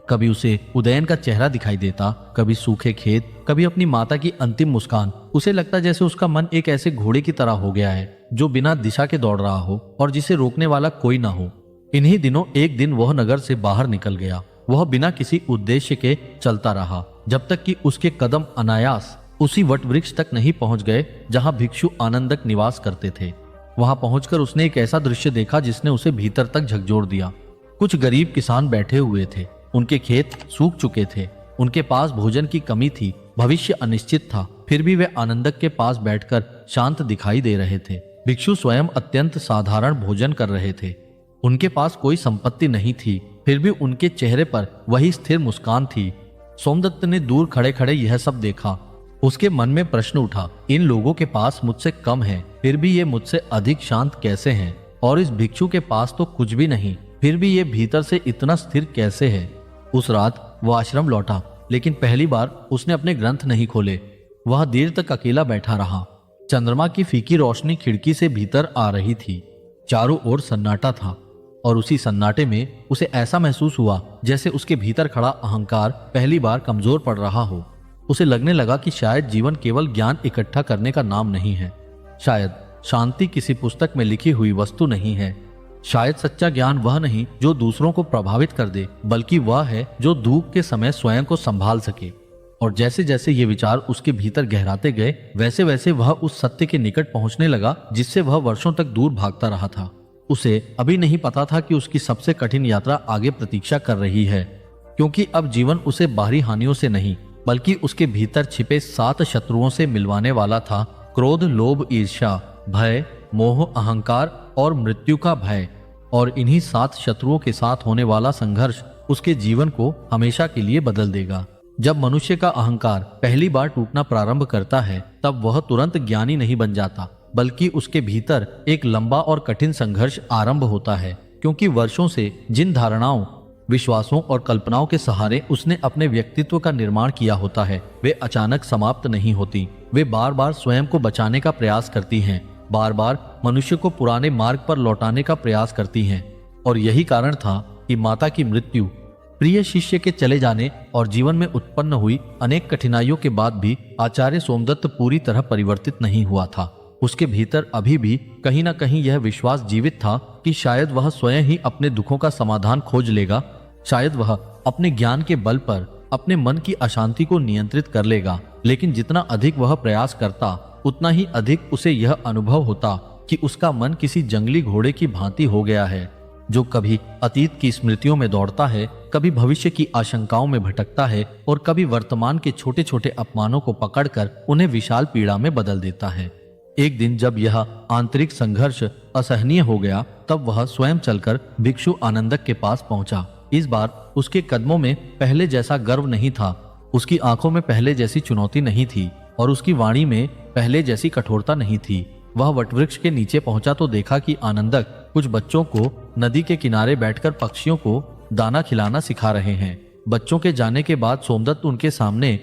B: कभी उसे उदयन का चेहरा दिखाई देता, कभी सूखे खेत, कभी अपनी माता की अंतिम मुस्कान। उसे लगता जैसे उसका मन एक ऐसे घोड़े की तरह हो गया है जो बिना दिशा के दौड़ रहा हो और जिसे रोकने वाला कोई ना हो। इन्हीं दिनों एक दिन वह नगर से बाहर निकल गया। वह बिना किसी उद्देश्य के चलता रहा जब तक कि उसके कदम अनायास उसी वट वृक्ष तक नहीं पहुंच गए जहां भिक्षु आनंदक निवास करते थे। वहां पहुंचकर उसने एक ऐसा दृश्य देखा जिसने उसे भीतर तक झकझोर दिया। कुछ गरीब किसान बैठे हुए थे। उनके खेत सूख चुके थे। उनके पास भोजन की कमी थी। भविष्य अनिश्चित था। फिर भी वे आनंदक के पास बैठकर शांत दिखाई दे रहे थे। भिक्षु स्वयं अत्यंत साधारण भोजन कर रहे थे। उनके पास कोई संपत्ति नहीं थी, फिर भी उनके चेहरे पर वही स्थिर मुस्कान थी। सोमदत्त ने दूर खड़े खड़े यह सब देखा। उसके मन में प्रश्न उठा, इन लोगों के पास मुझसे कम है, फिर भी ये मुझसे अधिक शांत कैसे हैं? और इस भिक्षु के पास तो कुछ भी नहीं, फिर भी ये भीतर से इतना स्थिर कैसे है? उस रात वह आश्रम लौटा, लेकिन पहली बार उसने अपने ग्रंथ नहीं खोले। वह देर तक अकेला बैठा रहा। चंद्रमा की फीकी रोशनी खिड़की से भीतर आ रही थी। चारों ओर सन्नाटा था और उसी सन्नाटे में उसे ऐसा महसूस हुआ जैसे उसके भीतर खड़ा अहंकार पहली बार कमजोर पड़ रहा हो। उसे लगने लगा कि शायद जीवन केवल ज्ञान इकट्ठा करने का नाम नहीं है। शायद शांति किसी पुस्तक में लिखी हुई वस्तु नहीं है। शायद सच्चा ज्ञान वह नहीं जो दूसरों को प्रभावित कर दे, बल्कि वह है जो दुख के समय स्वयं को संभाल सके। और जैसे जैसे ये विचार उसके भीतर गहराते गए, वैसे वैसे वह उस सत्य के निकट पहुंचने लगा जिससे वह वर्षों तक दूर भागता रहा था। उसे अभी नहीं पता था कि उसकी सबसे कठिन यात्रा आगे प्रतीक्षा कर रही है, क्योंकि अब जीवन उसे बाहरी हानियों से नहीं बल्कि उसके भीतर छिपे 7 शत्रुओं से मिलवाने वाला था। क्रोध, लोभ, ईर्ष्या, भय, मोह, अहंकार और मृत्यु का भय। और इन्हीं 7 शत्रुओं के साथ होने वाला संघर्ष उसके जीवन को हमेशा के लिए बदल देगा। जब मनुष्य का अहंकार पहली बार टूटना प्रारंभ करता है, तब वह तुरंत ज्ञानी नहीं बन जाता, बल्कि उसके भीतर एक लंबा और कठिन संघर्ष आरंभ होता है। क्योंकि वर्षों से जिन धारणाओं, विश्वासों और कल्पनाओं के सहारे उसने अपने व्यक्तित्व का निर्माण किया होता है, वे अचानक समाप्त नहीं होती। वे बार बार स्वयं को बचाने का प्रयास करती हैं, बार बार मनुष्य को पुराने मार्ग पर लौटाने का प्रयास करती हैं। और यही कारण था कि माता की मृत्यु, प्रिय शिष्य के चले जाने और जीवन में उत्पन्न हुई अनेक कठिनाइयों के बाद भी आचार्य सोमदत्त पूरी तरह परिवर्तित नहीं हुआ था। उसके भीतर अभी भी कहीं ना कहीं यह विश्वास जीवित था कि शायद वह स्वयं ही अपने दुखों का समाधान खोज लेगा। शायद वह अपने ज्ञान के बल पर अपने मन की अशांति को नियंत्रित कर लेगा। लेकिन जितना अधिक वह प्रयास करता, उतना ही अधिक उसे यह अनुभव होता कि उसका मन किसी जंगली घोड़े की भांति हो गया है, जो कभी अतीत की स्मृतियों में दौड़ता है, कभी भविष्य की आशंकाओं में भटकता है और कभी वर्तमान के छोटे छोटे अपमानों को पकड़कर उन्हें विशाल पीड़ा में बदल देता है। एक दिन जब यह आंतरिक संघर्ष असहनीय हो गया, तब वह स्वयं चलकर भिक्षु आनंदक के पास पहुंचा। इस बार उसके कदमों में पहले जैसा गर्व नहीं था, उसकी आंखों में पहले जैसी चुनौती नहीं थी और उसकी वाणी में पहले जैसी कठोरता नहीं थी। वह वटवृक्ष के नीचे पहुंचा तो देखा कि आनंदक कुछ बच्चों को नदी के किनारे बैठकर पक्षियों को दाना खिलाना सिखा रहे हैं। बच्चों के जाने के बाद सोमदत्त उनके सामने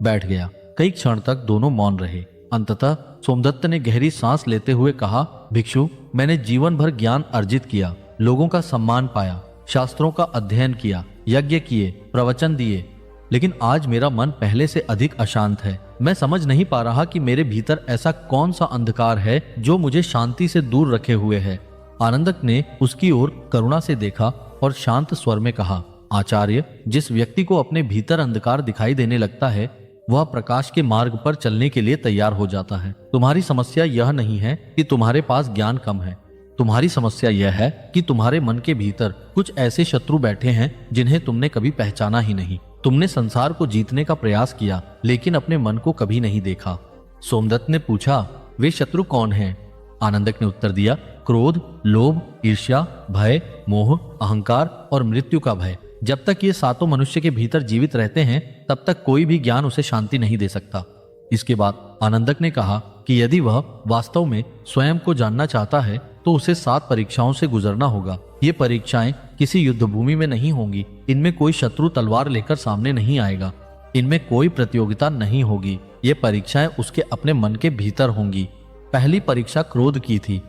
B: बैठ गया। कई क्षण तक दोनों मौन रहे। अंततः सोमदत्त ने गहरी सांस लेते हुए कहा, भिक्षु, मैंने जीवन भर ज्ञान अर्जित किया, लोगों का सम्मान पाया, शास्त्रों का अध्ययन किया, यज्ञ किए, प्रवचन दिए, लेकिन आज मेरा मन पहले से अधिक अशांत है। मैं समझ नहीं पा रहा कि मेरे भीतर ऐसा कौन सा अंधकार है जो मुझे शांति से दूर रखे हुए है। आनंदक ने उसकी ओर करुणा से देखा और शांत स्वर में कहा, आचार्य, जिस व्यक्ति को अपने भीतर अंधकार दिखाई देने लगता है, वह प्रकाश के मार्ग पर चलने के लिए तैयार हो जाता है। तुम्हारी समस्या यह नहीं है कि तुम्हारे पास ज्ञान कम है, तुम्हारी समस्या यह है कि तुम्हारे मन के भीतर कुछ ऐसे शत्रु बैठे हैं जिन्हें तुमने कभी पहचाना ही नहीं। तुमने संसार को जीतने का प्रयास किया, लेकिन अपने मन को कभी नहीं देखा। सोमदत्त ने पूछा, वे शत्रु कौन हैं? आनंदक ने उत्तर दिया, क्रोध, लोभ, ईर्ष्या, भय, मोह, अहंकार और मृत्यु का भय। जब तक ये सातों मनुष्य के भीतर जीवित रहते हैं तब तक कोई भी ज्ञान उसे शांति नहीं दे सकता। इसके बाद आनंदक ने कहा कि यदि वह वास्तव में स्वयं को जानना चाहता है तो उसे 7 परीक्षाओं से गुजरना होगा। ये परीक्षाएं किसी युद्ध भूमि में नहीं होंगी, इनमें कोई शत्रु तलवार लेकर सामने नहीं आएगा, इनमें कोई प्रतियोगिता नहीं होगी। ये परीक्षाएं उसके अपने मन के भीतर होंगी। पहली परीक्षा क्रोध की थी।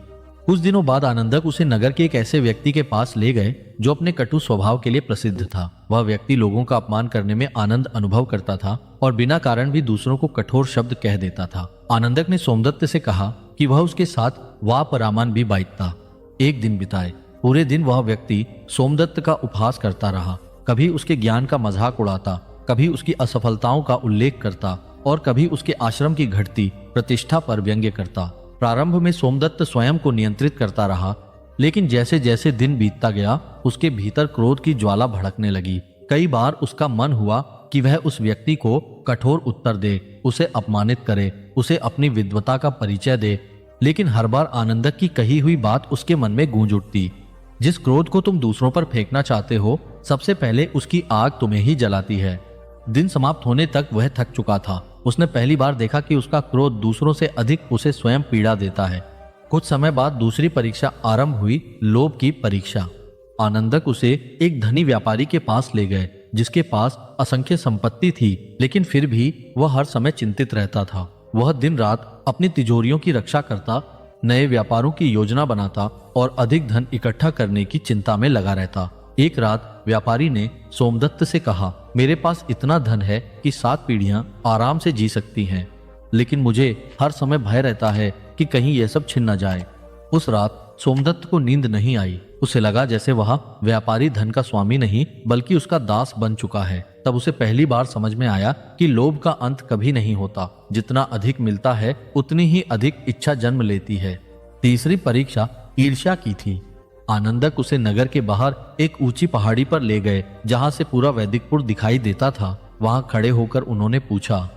B: कुछ दिनों बाद आनंदक उसे नगर के एक ऐसे व्यक्ति के पास ले गए जो अपने कटु स्वभाव के लिए प्रसिद्ध था। वह व्यक्ति लोगों का अपमान करने में आनंद अनुभव करता था और बिना कारण भी दूसरों को कठोर शब्द कह देता था। आनंदक ने सोमदत्त से कहा कि वह उसके साथ वापरामान भी बांटता। एक दिन बिताए। पूरे दिन वह व्यक्ति सोमदत्त का उपहास करता रहा। कभी उसके ज्ञान का मजाक उड़ाता, कभी उसकी असफलताओं का उल्लेख करता और कभी उसके आश्रम की घटती प्रतिष्ठा पर व्यंग्य करता। प्रारंभ में सोमदत्त स्वयं को नियंत्रित करता रहा, लेकिन जैसे जैसे दिन बीतता गया उसके भीतर क्रोध की ज्वाला भड़कने लगी। कई बार उसका मन हुआ कि वह उस व्यक्ति को कठोर उत्तर दे, उसे अपमानित करे, उसे अपनी विद्वता का परिचय दे, लेकिन हर बार आनंदक की कही हुई बात उसके मन में गूंज उठती। जिस क्रोध को तुम दूसरों पर फेंकना चाहते हो, सबसे पहले उसकी आग तुम्हें ही जलाती है। दिन समाप्त होने तक वह थक चुका था। उसने पहली बार देखा कि उसका क्रोध दूसरों से अधिक उसे स्वयं पीड़ा देता है। कुछ समय बाद दूसरी परीक्षा आरंभ हुई, लोभ की परीक्षा। आनंदक उसे एक धनी व्यापारी के पास ले गए जिसके पास असंख्य संपत्ति थी, लेकिन फिर भी वह हर समय चिंतित रहता था। वह दिन रात अपनी तिजोरियों की रक्षा करता, नए व्यापारों की योजना बनाता और अधिक धन इकट्ठा करने की चिंता में लगा रहता। एक रात व्यापारी ने सोमदत्त से कहा, मेरे पास इतना धन है कि 7 पीढ़ियां आराम से जी सकती हैं, लेकिन मुझे हर समय भय रहता है कि कहीं यह सब छिन न जाए। उस रात सोमदत्त को नींद नहीं आई। उसे लगा जैसे वह व्यापारी धन का स्वामी नहीं बल्कि उसका दास बन चुका है। तब उसे पहली बार समझ में आया कि लोभ का अंत कभी नहीं होता। जितना अधिक मिलता है उतनी ही अधिक इच्छा जन्म लेती है। तीसरी परीक्षा ईर्ष्या की थी। आनंदक उसे नगर के बाहर एक ऊंची पहाड़ी पर ले गए जहां से पूरा वैदिकपुर दिखाई देता था। वहां खड़े होकर उन्होंने पूछा,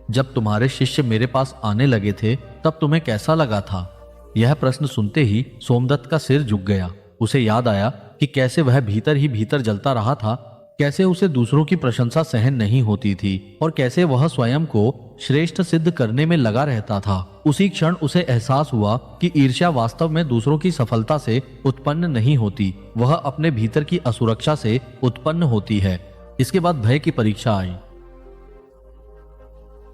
B: जब तुम्हारे शिष्य मेरे पास आने लगे थे तब तुम्हें कैसा लगा था? यह प्रश्न सुनते ही सोमदत्त का सिर झुक गया। उसे याद आया कि कैसे वह भीतर ही भीतर जलता रहा था, कैसे उसे दूसरों की प्रशंसा सहन नहीं होती थी और कैसे वह स्वयं को श्रेष्ठ सिद्ध करने में लगा रहता था। उसी क्षण उसे एहसास हुआ कि ईर्ष्या वास्तव में दूसरों की सफलता से उत्पन्न नहीं होती, वह अपने भीतर की असुरक्षा से उत्पन्न होती है। इसके बाद भय की परीक्षा आई।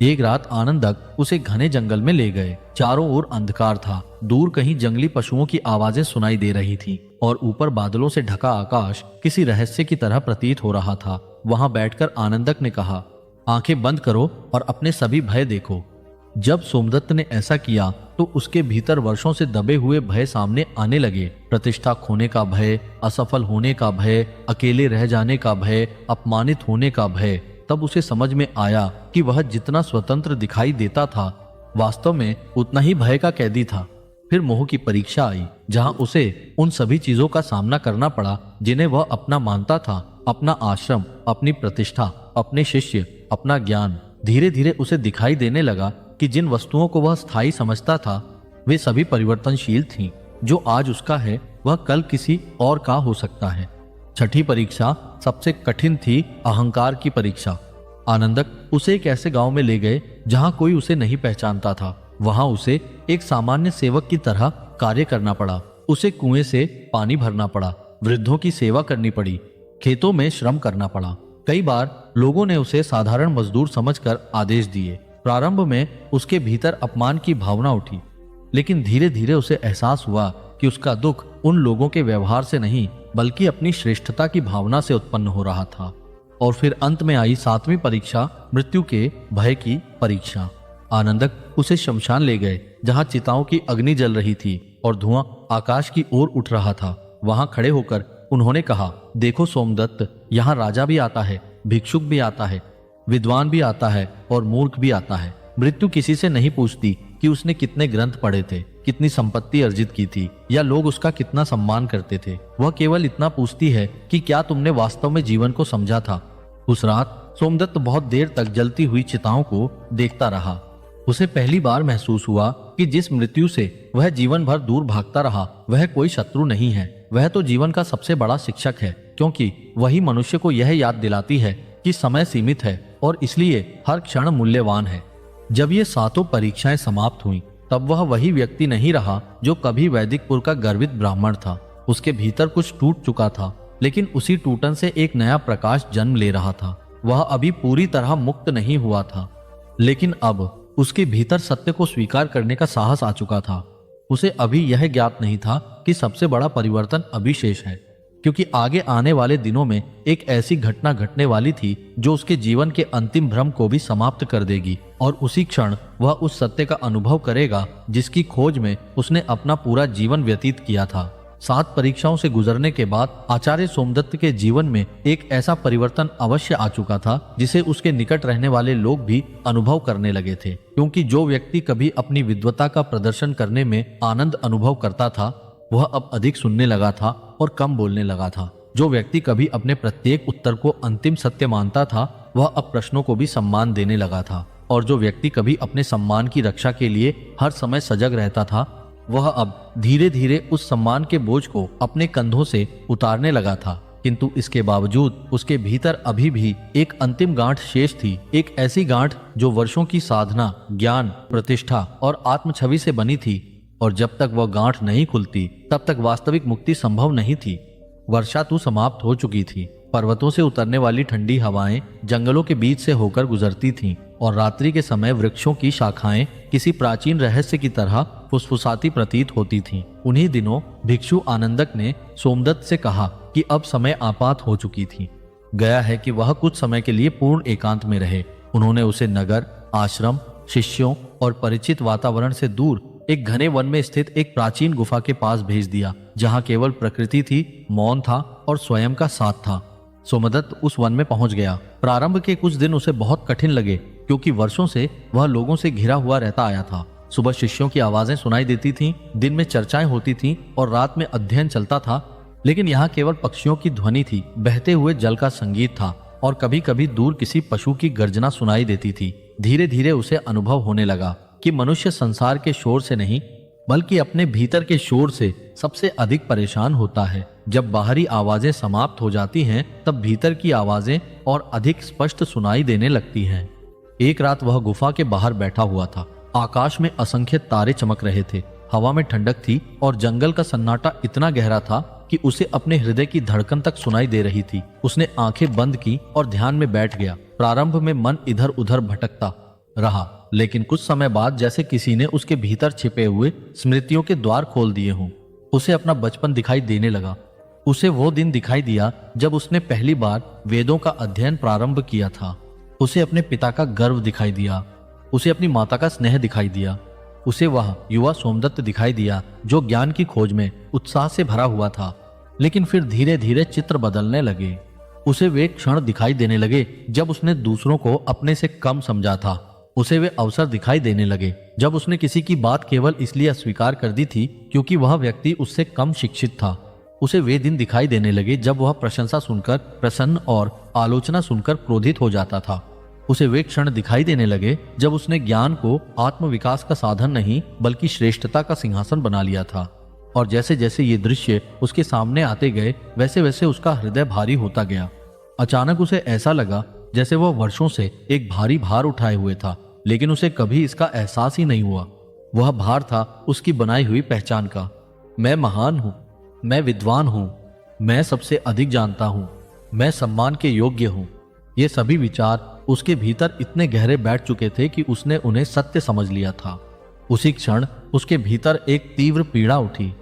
B: एक रात आनंदक उसे घने जंगल में ले गए। चारों ओर अंधकार था। दूर कहीं जंगली पशुओं की आवाजें सुनाई दे रही थीं और ऊपर बादलों से ढका आकाश किसी रहस्य की तरह प्रतीत हो रहा था। वहां बैठकर आनंदक ने कहा, आंखें बंद करो और अपने सभी भय देखो। जब सोमदत्त ने ऐसा किया तो उसके भीतर वर्षों से दबे हुए भय सामने आने लगे। प्रतिष्ठा खोने का भय, असफल होने का भय, अकेले रह जाने का भय, अपमानित होने का भय। तब उसे समझ में आया कि वह जितना स्वतंत्र दिखाई देता था वास्तव में उतना ही भय का कैदी था। फिर मोह की परीक्षा आई, जहां उसे उन सभी चीजों का सामना करना पड़ा जिन्हें वह अपना मानता था। अपना आश्रम, अपनी प्रतिष्ठा, अपने शिष्य, अपना ज्ञान। धीरे धीरे उसे दिखाई देने लगा कि जिन वस्तुओं को वह स्थायी समझता था वे सभी परिवर्तनशील थीं। जो आज उसका है वह कल किसी और का हो सकता है। छठी परीक्षा सबसे कठिन थी, अहंकार की परीक्षा। आनंदक उसे एक ऐसे गांव में ले गए जहां कोई उसे नहीं पहचानता था। वहां उसे एक सामान्य सेवक की तरह कार्य करना पड़ा। उसे कुएं से पानी भरना पड़ा, वृद्धों की सेवा करनी पड़ी, खेतों में श्रम करना पड़ा। कई बार लोगों ने उसे साधारण मजदूर समझकर आदेश दिए। प्रारंभ में उसके भीतर अपमान की भावना उठी, लेकिन धीरे धीरे उसे एहसास हुआ कि उसका दुख उन लोगों के व्यवहार से नहीं बल्कि अपनी श्रेष्ठता की भावना से उत्पन्न हो रहा था। और फिर अंत में आई 7वीं परीक्षा, मृत्यु के भय की परीक्षा। आनंदक उसे शमशान ले गए जहां चिताओं की अग्नि जल रही थी और धुआं आकाश की ओर उठ रहा था। वहां खड़े होकर उन्होंने कहा, देखो सोमदत्त, यहाँ राजा भी आता है, भिक्षुक भी आता है, विद्वान भी आता है और मूर्ख भी आता है। मृत्यु किसी से नहीं पूछती कि उसने कितने ग्रंथ पढ़े थे, कितनी संपत्ति अर्जित की थी या लोग उसका कितना सम्मान करते थे। वह केवल इतना पूछती है कि क्या तुमने वास्तव में जीवन को समझा था। उस रात सोमदत्त बहुत देर तक जलती हुई चिताओं को देखता रहा। उसे पहली बार महसूस हुआ कि जिस मृत्यु से वह जीवन भर दूर भागता रहा वह कोई शत्रु नहीं है, वह तो जीवन का सबसे बड़ा शिक्षक है, क्योंकि वही मनुष्य को यह याद दिलाती है कि समय सीमित है और इसलिए हर क्षण मूल्यवान है। जब ये सातों परीक्षाएं समाप्त हुईं, तब वह वही व्यक्ति नहीं रहा जो कभी वैदिकपुर का गर्वित ब्राह्मण था। उसके भीतर कुछ टूट चुका था, लेकिन उसी टूटन से एक नया प्रकाश जन्म ले रहा था। वह अभी पूरी तरह मुक्त नहीं हुआ था, लेकिन अब उसके भीतर सत्य को स्वीकार करने का साहस आ चुका था। उसे अभी यह ज्ञात नहीं था कि सबसे बड़ा परिवर्तन अभी शेष है, क्योंकि आगे आने वाले दिनों में एक ऐसी घटना घटने वाली थी जो उसके जीवन के अंतिम भ्रम को भी समाप्त कर देगी, और उसी क्षण वह उस सत्य का अनुभव करेगा जिसकी खोज में उसने अपना पूरा जीवन व्यतीत किया था। 7 परीक्षाओं से गुजरने के बाद आचार्य सोमदत्त के जीवन में एक ऐसा परिवर्तन अवश्य आ चुका था जिसे उसके निकट रहने वाले लोग भी अनुभव करने लगे थे, क्योंकि जो व्यक्ति कभी अपनी विद्वता का प्रदर्शन करने में आनंद अनुभव करता था वह अब अधिक सुनने लगा था और कम बोलने लगा था। जो व्यक्ति कभी अपने प्रत्येक उत्तर को अंतिम सत्य मानता था वह अब प्रश्नों को भी सम्मान देने लगा था, और जो व्यक्ति कभी अपने सम्मान की रक्षा के लिए हर समय सजग रहता था वह अब धीरे धीरे उस सम्मान के बोझ को अपने कंधों से उतारने लगा था। किंतु इसके बावजूद उसके भीतर अभी भी एक अंतिम गांठ शेष थी, एक ऐसी गांठ जो वर्षों की साधना, ज्ञान, प्रतिष्ठा और आत्मछवि से बनी थी, और जब तक वह गांठ नहीं खुलती तब तक वास्तविक मुक्ति संभव नहीं थी। वर्षा ऋतु समाप्त हो चुकी थी। पर्वतों से उतरने वाली ठंडी हवाएं जंगलों के बीच से होकर गुजरती थीं, और रात्रि के समय वृक्षों की शाखाएं किसी प्राचीन रहस्य की तरह फुसफुसाती प्रतीत होती थीं। उन्हीं दिनों भिक्षु आनंदक ने सोमदत्त से कहा कि अब समय आपात हो चुकी थी, गया है कि वह कुछ समय के लिए पूर्ण एकांत में रहे। उन्होंने उसे नगर, आश्रम, शिष्यों और परिचित वातावरण से दूर एक घने वन में स्थित एक प्राचीन गुफा के पास भेज दिया, जहां केवल प्रकृति थी, मौन था और स्वयं का साथ था। सोमदत्त उस वन में पहुंच गया। प्रारंभ के कुछ दिन उसे बहुत कठिन लगे, क्योंकि वर्षों से वह लोगों से घिरा हुआ रहता आया था। सुबह शिष्यों की आवाजें सुनाई देती थीं, दिन में चर्चाएं होती थीं और रात में अध्ययन चलता था, लेकिन यहाँ केवल पक्षियों की ध्वनि थी, बहते हुए जल का संगीत था और कभी कभी दूर किसी पशु की गर्जना सुनाई देती थी। धीरे धीरे उसे अनुभव होने लगा कि मनुष्य संसार के शोर से नहीं बल्कि अपने भीतर के शोर से सबसे अधिक परेशान होता है। जब बाहरी आवाजें समाप्त हो जाती हैं तब भीतर की आवाजें और अधिक स्पष्ट सुनाई देने लगती हैं। एक रात वह गुफा के बाहर बैठा हुआ था। आकाश में असंख्य तारे चमक रहे थे, हवा में ठंडक थी और जंगल का सन्नाटा इतना गहरा था कि उसे अपने हृदय की धड़कन तक सुनाई दे रही थी। उसने आंखें बंद की और ध्यान में बैठ गया। प्रारंभ में मन इधर उधर भटकता रहा, लेकिन कुछ समय बाद जैसे किसी ने उसके भीतर छिपे हुए स्मृतियों के द्वार खोल दिए हों, उसे अपना बचपन दिखाई देने लगा। उसे वो दिन दिखाई दिया जब उसने पहली बार वेदों का अध्ययन प्रारंभ किया था। उसे अपने पिता का गर्व दिखाई दिया, उसे अपनी माता का स्नेह दिखाई दिया, उसे वह युवा सोमदत्त दिखाई दिया जो ज्ञान की खोज में उत्साह से भरा हुआ था। लेकिन फिर धीरे धीरे चित्र बदलने लगे। उसे वे क्षण दिखाई देने लगे जब उसने दूसरों को अपने से कम समझा था। उसे वे अवसर दिखाई देने लगे जब उसने किसी की बात केवल इसलिए अस्वीकार कर दी थी क्योंकि वह व्यक्ति उससे कम शिक्षित था। उसे वे दिन दिखाई देने लगे जब वह प्रशंसा सुनकर प्रसन्न और आलोचना सुनकर क्रोधित हो जाता था। उसे वे क्षण दिखाई देने लगे जब उसने ज्ञान को आत्मविकास का साधन नहीं बल्कि श्रेष्ठता का सिंहासन बना लिया था। और जैसे जैसे ये दृश्य उसके सामने आते गए वैसे वैसे उसका हृदय भारी होता गया। अचानक उसे ऐसा लगा जैसे वह वर्षों से एक भारी भार उठाए हुए था, लेकिन उसे कभी इसका एहसास ही नहीं हुआ। वह भार था उसकी बनाई हुई पहचान का। मैं महान हूं, मैं विद्वान हूं, मैं सबसे अधिक जानता हूं, मैं सम्मान के योग्य हूं। ये सभी विचार उसके भीतर इतने गहरे बैठ चुके थे कि उसने उन्हें सत्य समझ लिया था। उसी क्षण उसके भीतर एक तीव्र पीड़ा उठी।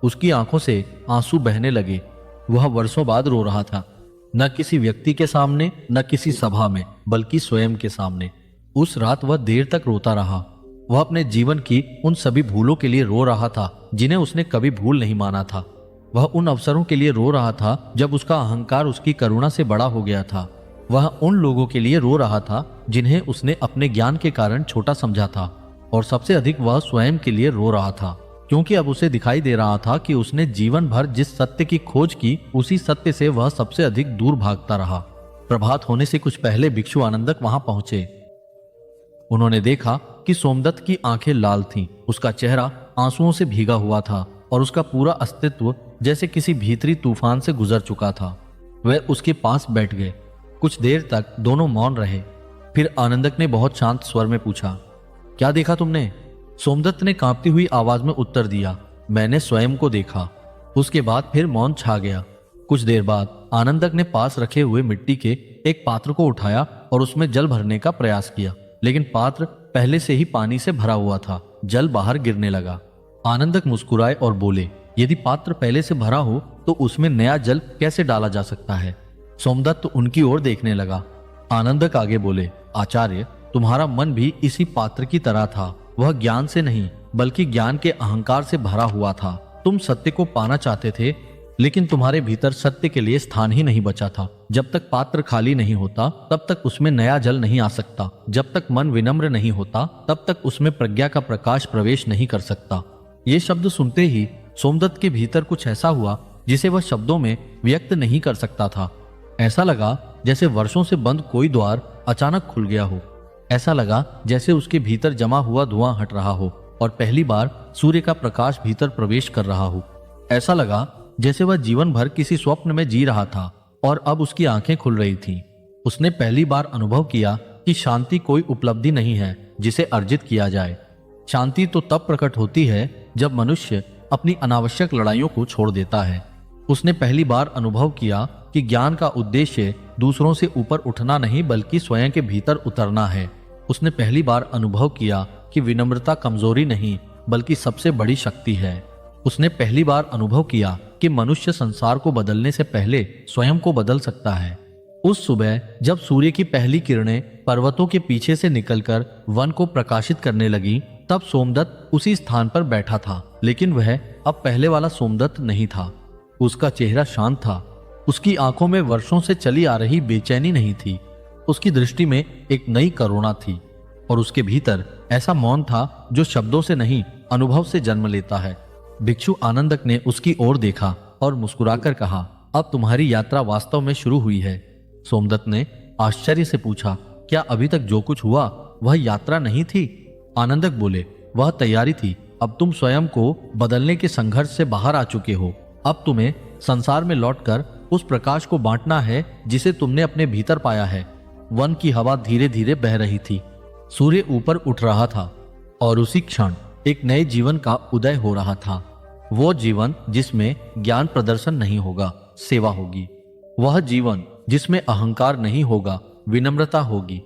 B: उसकी आंखों से आंसू बहने लगे। वह वर्षों बाद रो रहा था, न किसी व्यक्ति के सामने, न किसी सभा में, बल्कि स्वयं के सामने। उस रात वह देर तक रोता रहा। वह अपने जीवन की उन सभी भूलों के लिए रो रहा था जिन्हें उसने कभी भूल नहीं माना था। वह उन अवसरों के लिए रो रहा था जब उसका अहंकार उसकी करुणा से बड़ा हो गया था। वह उन लोगों के लिए रो रहा था जिन्हें उसने अपने ज्ञान के कारण छोटा समझा था, और सबसे अधिक वह स्वयं के लिए रो रहा था, क्योंकि अब उसे दिखाई दे रहा था कि उसने जीवन भर जिस सत्य की खोज की उसी सत्य से वह सबसे अधिक दूर भागता रहा। प्रभात होने से कुछ पहले भिक्षु आनंदक वहां पहुंचे। उन्होंने देखा कि सोमदत्त की आंखें लाल थीं उसका चेहरा आंसुओं से भीगा हुआ था और उसका पूरा अस्तित्व जैसे किसी भीतरी तूफान से गुजर चुका था। वह उसके पास बैठ गए। कुछ देर तक दोनों मौन रहे। फिर आनंदक ने बहुत शांत स्वर में पूछा, क्या देखा तुमने? सोमदत्त ने कांपती हुई आवाज में उत्तर दिया, मैंने स्वयं को देखा। उसके बाद फिर मौन छा गया। कुछ देर बाद आनंदक ने पास रखे हुए मिट्टी के एक पात्र को उठाया और उसमें जल भरने का प्रयास किया, लेकिन पात्र पहले से ही पानी से भरा हुआ था। जल बाहर गिरने लगा। आनंदक मुस्कुराए और बोले, यदि पात्र पहले से भरा हो तो उसमें नया जल कैसे डाला जा सकता है? सोमदत्त उनकी ओर देखने लगा। आनंदक आगे बोले, आचार्य, तुम्हारा मन भी इसी पात्र की तरह था। वह ज्ञान से नहीं बल्कि ज्ञान के अहंकार से भरा हुआ था। तुम सत्य को पाना चाहते थे, लेकिन तुम्हारे भीतर सत्य के लिए स्थान ही नहीं बचा था। जब तक पात्र खाली नहीं होता तब तक उसमें नया जल नहीं आ सकता। जब तक मन विनम्र नहीं होता तब तक उसमें प्रज्ञा का प्रकाश प्रवेश नहीं कर सकता। ये शब्द सुनते ही सोमदत्त के भीतर कुछ ऐसा हुआ जिसे वह शब्दों में व्यक्त नहीं कर सकता था। ऐसा लगा जैसे वर्षों से बंद कोई द्वार अचानक खुल गया हो। ऐसा लगा जैसे उसके भीतर जमा हुआ धुआं हट रहा हो और पहली बार सूर्य का प्रकाश भीतर प्रवेश कर रहा हो। ऐसा लगा जैसे वह जीवन भर किसी स्वप्न में जी रहा था और अब उसकी आंखें खुल रही थीं। उसने पहली बार अनुभव किया कि शांति कोई उपलब्धि नहीं है जिसे अर्जित किया जाए। शांति तो तब प्रकट होती है जब मनुष्य अपनी अनावश्यक लड़ाइयों को छोड़ देता है। उसने पहली बार अनुभव किया कि ज्ञान का उद्देश्य दूसरों से ऊपर उठना नहीं बल्कि स्वयं के भीतर उतरना है। उसने पहली बार अनुभव किया कि विनम्रता कमजोरी नहीं बल्कि सबसे बड़ी शक्ति है। उसने पहली बार अनुभव किया कि मनुष्य संसार को बदलने से पहले स्वयं को बदल सकता है। उस सुबह जब सूर्य की पहली किरणें पर्वतों के पीछे से निकलकर वन को प्रकाशित करने लगी, तब सोमदत्त उसी स्थान पर बैठा था, लेकिन वह अब पहले वाला सोमदत्त नहीं था। उसका चेहरा शांत था। उसकी आंखों में वर्षों से चली आ रही बेचैनी नहीं थी। उसकी दृष्टि में एक नई करुणा थी और उसके भीतर ऐसा मौन था जो शब्दों से नहीं अनुभव से जन्म लेता है। भिक्षु आनंदक ने उसकी ओर देखा और मुस्कुराकर कहा, अब तुम्हारी यात्रा वास्तव में शुरू हुई है। सोमदत्त ने आश्चर्य से पूछा, क्या अभी तक जो कुछ हुआ वह यात्रा नहीं थी? आनंदक बोले, वह तैयारी थी। अब तुम स्वयं को बदलने के संघर्ष से बाहर आ चुके हो। अब तुम्हें संसार में लौटकर उस प्रकाश को बांटना है जिसे तुमने अपने भीतर पाया है। वन की हवा धीरे धीरे बह रही थी। सूर्य ऊपर उठ रहा था और उसी क्षण एक नए जीवन का उदय हो रहा था। वो जीवन जिसमें ज्ञान प्रदर्शन नहीं होगा, सेवा होगी। वह जीवन जिसमें अहंकार नहीं होगा, विनम्रता होगी।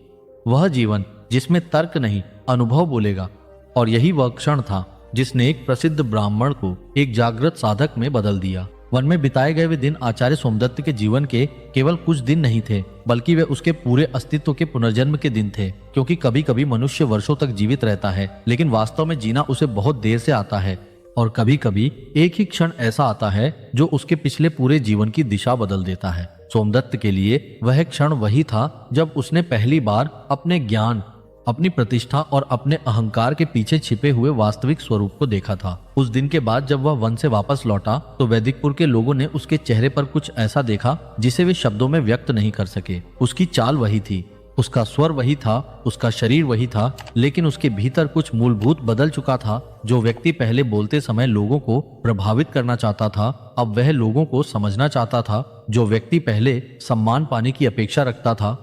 B: वह जीवन जिसमें तर्क नहीं अनुभव बोलेगा। और यही वह क्षण था जिसने एक प्रसिद्ध ब्राह्मण को एक जागृत साधक में बदल दिया। वन में बिताए गए वे दिन आचार्य सोमदत्त के जीवन के केवल कुछ दिन नहीं थे, बल्कि वे उसके पूरे अस्तित्व के पुनर्जन्म के दिन थे। क्योंकि कभी कभी मनुष्य वर्षों तक जीवित रहता है, लेकिन वास्तव में जीना उसे बहुत देर से आता है। और कभी कभी एक ही क्षण ऐसा आता है जो उसके पिछले पूरे जीवन की दिशा बदल देता है। सोमदत्त के लिए वह क्षण वही था जब उसने पहली बार अपने ज्ञान, अपनी प्रतिष्ठा और अपने अहंकार के पीछे छिपे हुए वास्तविक स्वरूप को देखा था। उस दिन के बाद जब वह वन से वापस लौटा तो वैदिकपुर के लोगों ने उसके चेहरे पर कुछ ऐसा देखा जिसे वे शब्दों में व्यक्त नहीं कर सके। उसकी चाल वही थी, उसका स्वर वही था, उसका शरीर वही था, लेकिन उसके भीतर कुछ मूलभूत बदल चुका था। जो व्यक्ति पहले बोलते समय लोगों को प्रभावित करना चाहता था, अब वह लोगों को समझना चाहता था। जो व्यक्ति पहले सम्मान पाने की अपेक्षा रखता था,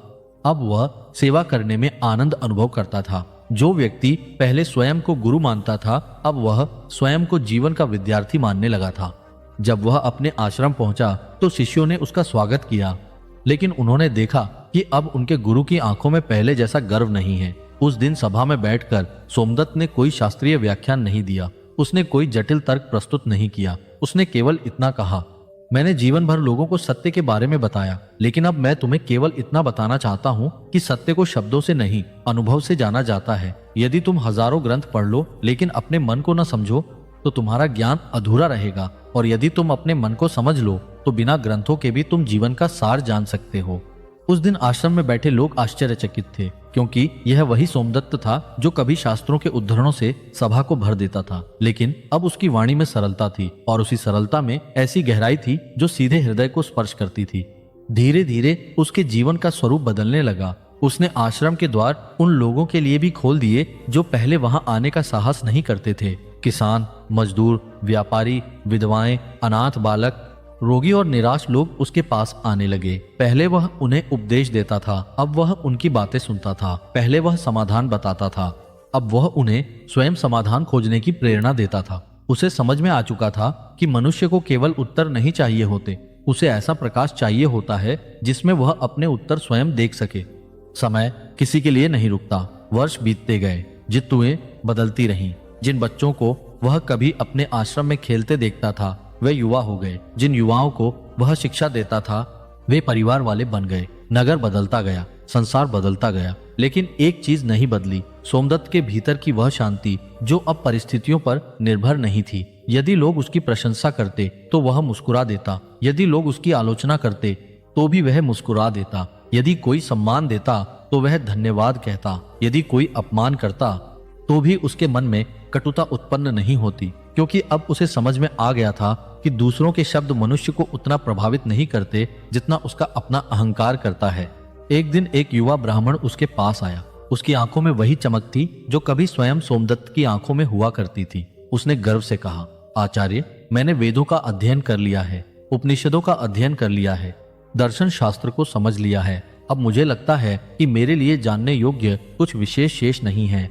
B: अब वह सेवा करने में आनंद अनुभव करता था। जो व्यक्ति पहले स्वयं को गुरु मानता था, अब वह स्वयं को जीवन का विद्यार्थी मानने लगा था। जब वह अपने आश्रम पहुंचा तो शिष्यों ने उसका स्वागत किया, लेकिन उन्होंने देखा कि अब उनके गुरु की आंखों में पहले जैसा गर्व नहीं है। उस दिन सभा में बैठकर सोमदत्त ने कोई शास्त्रीय व्याख्यान नहीं दिया। उसने कोई जटिल तर्क प्रस्तुत नहीं किया। उसने केवल इतना कहा, मैंने जीवन भर लोगों को सत्य के बारे में बताया, लेकिन अब मैं तुम्हें केवल इतना बताना चाहता हूँ कि सत्य को शब्दों से नहीं अनुभव से जाना जाता है। यदि तुम हजारों ग्रंथ पढ़ लो लेकिन अपने मन को न समझो तो तुम्हारा ज्ञान अधूरा रहेगा, और यदि तुम अपने मन को समझ लो तो बिना ग्रंथों के भी तुम जीवन का सार जान सकते हो। उस दिन आश्रम में बैठे लोग आश्चर्यचकित थे, क्योंकि यह वही सोमदत्त था जो कभी शास्त्रों के उद्धरणों से सभा को भर देता था, लेकिन अब उसकी वाणी में सरलता थी और उसी सरलता में ऐसी गहराई थी जो सीधे हृदय को स्पर्श करती थी। धीरे धीरे उसके जीवन का स्वरूप बदलने लगा उसने आश्रम के द्वार उन लोगों के लिए भी खोल दिए जो पहले वहां आने का साहस नहीं करते थे। किसान, मजदूर, व्यापारी, विधवाएं, अनाथ बालक, रोगी और निराश लोग उसके पास आने लगे। पहले वह उन्हें उपदेश देता था, अब वह उनकी बातें सुनता था। पहले वह समाधान बताता था, अब वह उन्हें स्वयं समाधान खोजने की प्रेरणा देता था। उसे समझ में आ चुका था कि मनुष्य को केवल उत्तर नहीं चाहिए होते, उसे ऐसा प्रकाश चाहिए होता है जिसमें वह अपने उत्तर स्वयं देख सके। समय किसी के लिए नहीं रुकता। वर्ष बीतते गए, ऋतुएं बदलती रहीं। जिन बच्चों को वह कभी अपने आश्रम में खेलते देखता था वे युवा हो गए। जिन युवाओं को वह शिक्षा देता था वे परिवार वाले बन गए। नगर बदलता गया, संसार बदलता गया, लेकिन एक चीज नहीं बदली, सोमदत्त के भीतर की वह शांति जो अब परिस्थितियों पर निर्भर नहीं थी। यदि लोग उसकी प्रशंसा करते तो वह मुस्कुरा देता, यदि लोग उसकी आलोचना करते तो भी वह मुस्कुरा देता, यदि कोई सम्मान देता तो वह धन्यवाद कहता, यदि कोई अपमान करता तो भी उसके मन में कटुता उत्पन्न नहीं होती, क्योंकि अब उसे समझ में आ गया था कि दूसरों के शब्द मनुष्य को उतना प्रभावित नहीं करते जितना उसका अपना अहंकार करता है। एक दिन एक युवा ब्राह्मण उसके पास आया। उसकी आंखों में वही चमक थी जो कभी स्वयं सोमदत्त की आंखों में हुआ करती थी। उसने गर्व से कहा, आचार्य, मैंने वेदों का अध्ययन कर लिया है, उपनिषदों का अध्ययन कर लिया है, दर्शन शास्त्र को समझ लिया है। अब मुझे लगता है कि मेरे लिए जानने योग्य कुछ विशेष शेष नहीं है।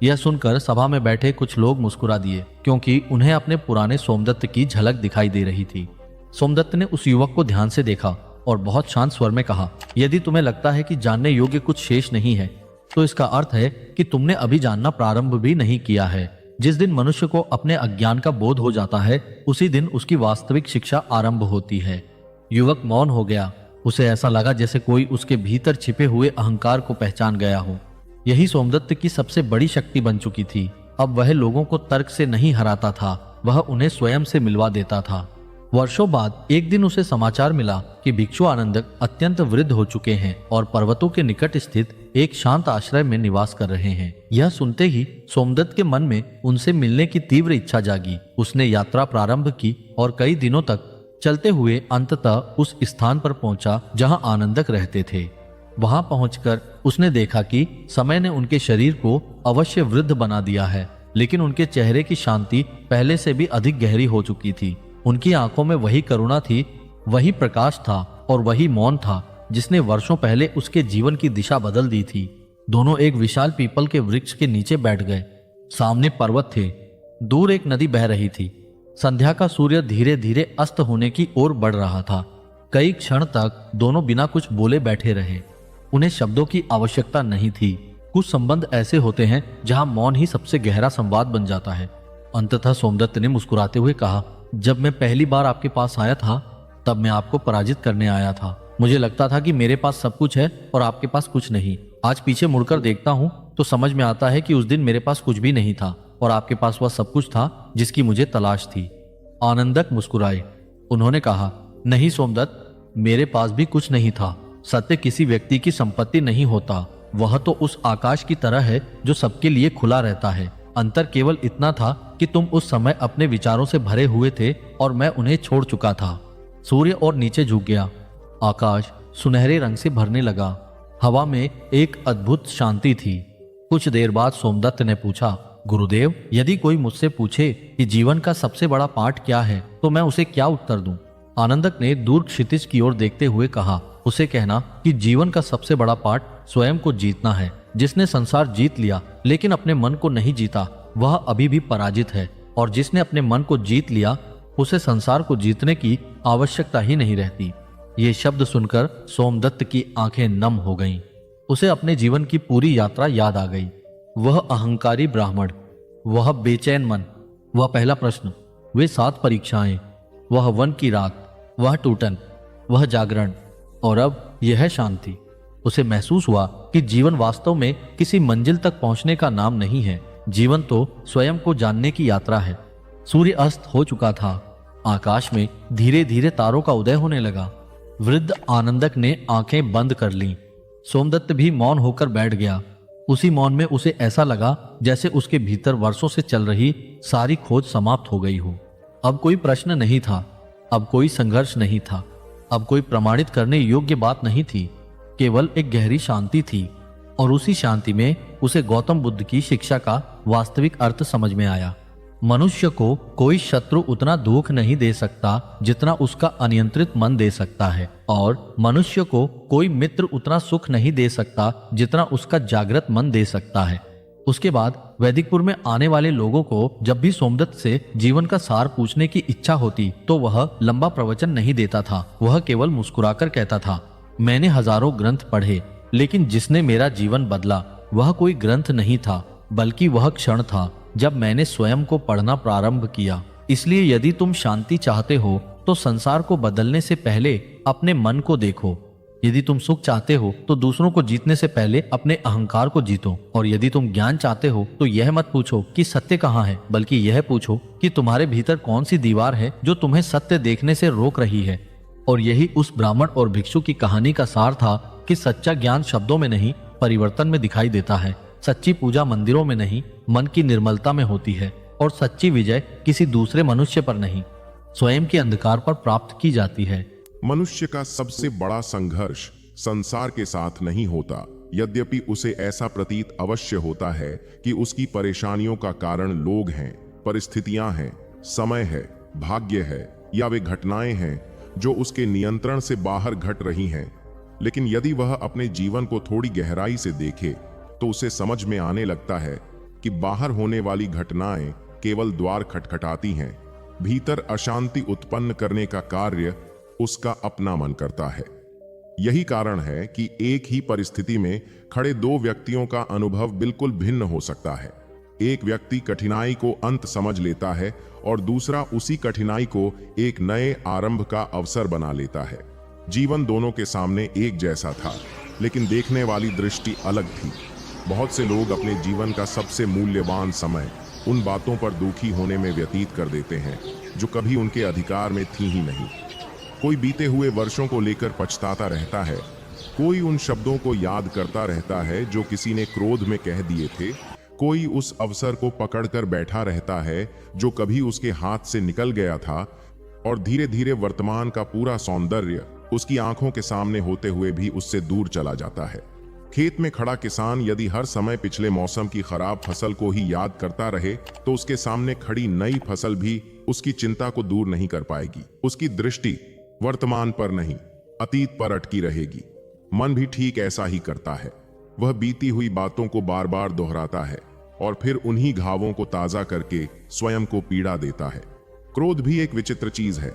B: यह सुनकर सभा में बैठे कुछ लोग मुस्कुरा दिए, क्योंकि उन्हें अपने पुराने सोमदत्त की झलक दिखाई दे रही थी। सोमदत्त ने उस युवक को ध्यान से देखा और बहुत शांत स्वर में कहा, यदि तुम्हें लगता है कि जानने योग्य कुछ शेष नहीं है तो इसका अर्थ है कि तुमने अभी जानना प्रारंभ भी नहीं किया है। जिस दिन मनुष्य को अपने अज्ञान का बोध हो जाता है उसी दिन उसकी वास्तविक शिक्षा आरंभ होती है। युवक मौन हो गया। उसे ऐसा लगा जैसे कोई उसके भीतर छिपे हुए अहंकार को पहचान गया हो। यही सोमदत्त की सबसे बड़ी शक्ति बन चुकी थी। अब वह लोगों को तर्क से नहीं हराता था, वह उन्हें स्वयं से मिलवा देता था। वर्षों बाद एक दिन उसे समाचार मिला कि भिक्षु आनंदक अत्यंत वृद्ध हो चुके हैं और पर्वतों के निकट स्थित एक शांत आश्रय में निवास कर रहे हैं। यह सुनते ही सोमदत्त के मन में उनसे मिलने की तीव्र इच्छा जागी। उसने यात्रा प्रारंभ की और कई दिनों तक चलते हुए अंततः उस स्थान पर पहुंचा जहां आनंदक रहते थे। वहां पहुंचकर उसने देखा कि समय ने उनके शरीर को अवश्य वृद्ध बना दिया है, लेकिन उनके चेहरे की शांति पहले से भी अधिक गहरी हो चुकी थी। उनकी आंखों में वही करुणा थी, वही प्रकाश था और वही मौन था जिसने वर्षों पहले उसके जीवन की दिशा बदल दी थी। दोनों एक विशाल पीपल के वृक्ष के नीचे बैठ गए। सामने पर्वत थे, दूर एक नदी बह रही थी। संध्या का सूर्य धीरे धीरे अस्त होने की ओर बढ़ रहा था। कई क्षण तक दोनों बिना कुछ बोले बैठे रहे। उन्हें शब्दों की आवश्यकता नहीं थी। कुछ संबंध ऐसे होते हैं जहां मौन ही सबसे गहरा संवाद बन जाता है। अंततः सोमदत्त ने मुस्कुराते हुए कहा, जब मैं पहली बार आपके पास आया था तब मैं आपको पराजित करने आया था। मुझे लगता था कि मेरे पास सब कुछ है और आपके पास कुछ नहीं। आज पीछे मुड़कर देखता हूं तो समझ में आता है कि उस दिन मेरे पास कुछ भी नहीं था और आपके पास वह सब कुछ था जिसकी मुझे तलाश थी। आनंदक मुस्कुराए। उन्होंने कहा, नहीं सोमदत्त, मेरे पास भी कुछ नहीं था। सत्य किसी व्यक्ति की संपत्ति नहीं होता, वह तो उस आकाश की तरह है जो सबके लिए खुला रहता है। अंतर केवल इतना था कि तुम उस समय अपने विचारों से भरे हुए थे और मैं उन्हें छोड़ चुका था। सूर्य और नीचे झुक गया। आकाश सुनहरे रंग से भरने लगा। हवा में एक अद्भुत शांति थी। कुछ देर बाद सोमदत्त ने पूछा, गुरुदेव, यदि कोई मुझसे पूछे कि जीवन का सबसे बड़ा पाठ क्या है तो मैं उसे क्या उत्तर दूं? आनंदक ने दूर क्षितिज की ओर देखते हुए कहा, उसे कहना कि जीवन का सबसे बड़ा पाठ स्वयं को जीतना है। जिसने संसार जीत लिया लेकिन अपने मन को नहीं जीता वह अभी भी पराजित है, और जिसने अपने मन को जीत लिया उसे संसार को जीतने की आवश्यकता ही नहीं रहती। ये शब्द सुनकर सोमदत्त की आंखें नम हो गईं। उसे अपने जीवन की पूरी यात्रा याद आ गई। वह अहंकारी ब्राह्मण, वह बेचैन मन, वह पहला प्रश्न, वे 7 परीक्षाएं, वह वन की रात, वह टूटन, वह जागरण और अब यह शांति। उसे महसूस हुआ कि जीवन वास्तव में किसी मंजिल तक पहुंचने का नाम नहीं है। जीवन तो स्वयं को जानने की यात्रा है। सूर्य अस्त हो चुका था। आकाश में धीरे धीरे तारों का उदय होने लगा। वृद्ध आनंदक ने आंखें बंद कर लीं। सोमदत्त भी मौन होकर बैठ गया। उसी मौन में उसे ऐसा लगा जैसे उसके भीतर वर्षों से चल रही सारी खोज समाप्त हो गई हो। अब कोई प्रश्न नहीं था, अब कोई संघर्ष नहीं था, अब कोई प्रमाणित करने योग्य बात नहीं थी। केवल एक गहरी शांति थी, और उसी शांति में उसे गौतम बुद्ध की शिक्षा का वास्तविक अर्थ समझ में आया। मनुष्य को कोई शत्रु उतना दुख नहीं दे सकता जितना उसका अनियंत्रित मन दे सकता है, और मनुष्य को कोई मित्र उतना सुख नहीं दे सकता जितना उसका जागृत मन दे सकता है। उसके बाद वैदिकपुर में आने वाले लोगों को जब भी सोमदत्त से जीवन का सार पूछने की इच्छा होती तो वह लंबा प्रवचन नहीं देता था। वह केवल मुस्कुराकर कहता था, मैंने हजारों ग्रंथ पढ़े, लेकिन जिसने मेरा जीवन बदला वह कोई ग्रंथ नहीं था, बल्कि वह क्षण था जब मैंने स्वयं को पढ़ना प्रारंभ किया। इसलिए यदि तुम शांति चाहते हो तो संसार को बदलने से पहले अपने मन को देखो। यदि तुम सुख चाहते हो तो दूसरों को जीतने से पहले अपने अहंकार को जीतो। और यदि तुम ज्ञान चाहते हो तो यह मत पूछो कि सत्य कहाँ है, बल्कि यह पूछो कि तुम्हारे भीतर कौन सी दीवार है जो तुम्हें सत्य देखने से रोक रही है। और यही उस ब्राह्मण और भिक्षु की कहानी का सार था कि सच्चा ज्ञान शब्दों में नहीं, परिवर्तन में दिखाई देता है। सच्ची पूजा मंदिरों में नहीं, मन की निर्मलता में होती है। और सच्ची विजय किसी दूसरे मनुष्य पर नहीं, स्वयं के अंधकार पर प्राप्त की जाती है।
A: मनुष्य का सबसे बड़ा संघर्ष संसार के साथ नहीं होता, यद्यपि उसे ऐसा प्रतीत अवश्य होता है कि उसकी परेशानियों का कारण लोग हैं, परिस्थितियां हैं, समय है, भाग्य है, या वे घटनाएं हैं जो उसके नियंत्रण से बाहर घट रही हैं। लेकिन यदि वह अपने जीवन को थोड़ी गहराई से देखे तो उसे समझ में आने लगता है कि बाहर होने वाली घटनाएं केवल द्वार खटखटाती हैं, भीतर अशांति उत्पन्न करने का कार्य उसका अपना मन करता है। यही कारण है कि एक ही परिस्थिति में खड़े दो व्यक्तियों का अनुभव बिल्कुल भिन्न हो सकता है। एक व्यक्ति कठिनाई को अंत समझ लेता है और दूसरा उसी कठिनाई को एक नए आरंभ का अवसर बना लेता है। जीवन दोनों के सामने एक जैसा था, लेकिन देखने वाली दृष्टि अलग थी। बहुत से लोग अपने जीवन का सबसे मूल्यवान समय उन बातों पर दुखी होने में व्यतीत कर देते हैं जो कभी उनके अधिकार में थी ही नहीं। कोई बीते हुए वर्षों को लेकर पछताता रहता है, कोई उन शब्दों को याद करता रहता है जो किसी ने क्रोध में कह दिए थे, कोई उस अवसर को पकड़कर बैठा रहता है जो कभी उसके हाथ से निकल गया था, और धीरे धीरे वर्तमान का पूरा सौंदर्य उसकी आंखों के सामने होते हुए भी उससे दूर चला जाता है। खेत में खड़ा किसान यदि हर समय पिछले मौसम की खराब फसल को ही याद करता रहे तो उसके सामने खड़ी नई फसल भी उसकी चिंता को दूर नहीं कर पाएगी। उसकी दृष्टि वर्तमान पर नहीं, अतीत पर अटकी रहेगी। मन भी ठीक ऐसा ही करता है। वह बीती हुई बातों को बार बार दोहराता है और फिर उन्हीं घावों को ताजा करके स्वयं को पीड़ा देता है। क्रोध भी एक विचित्र चीज है।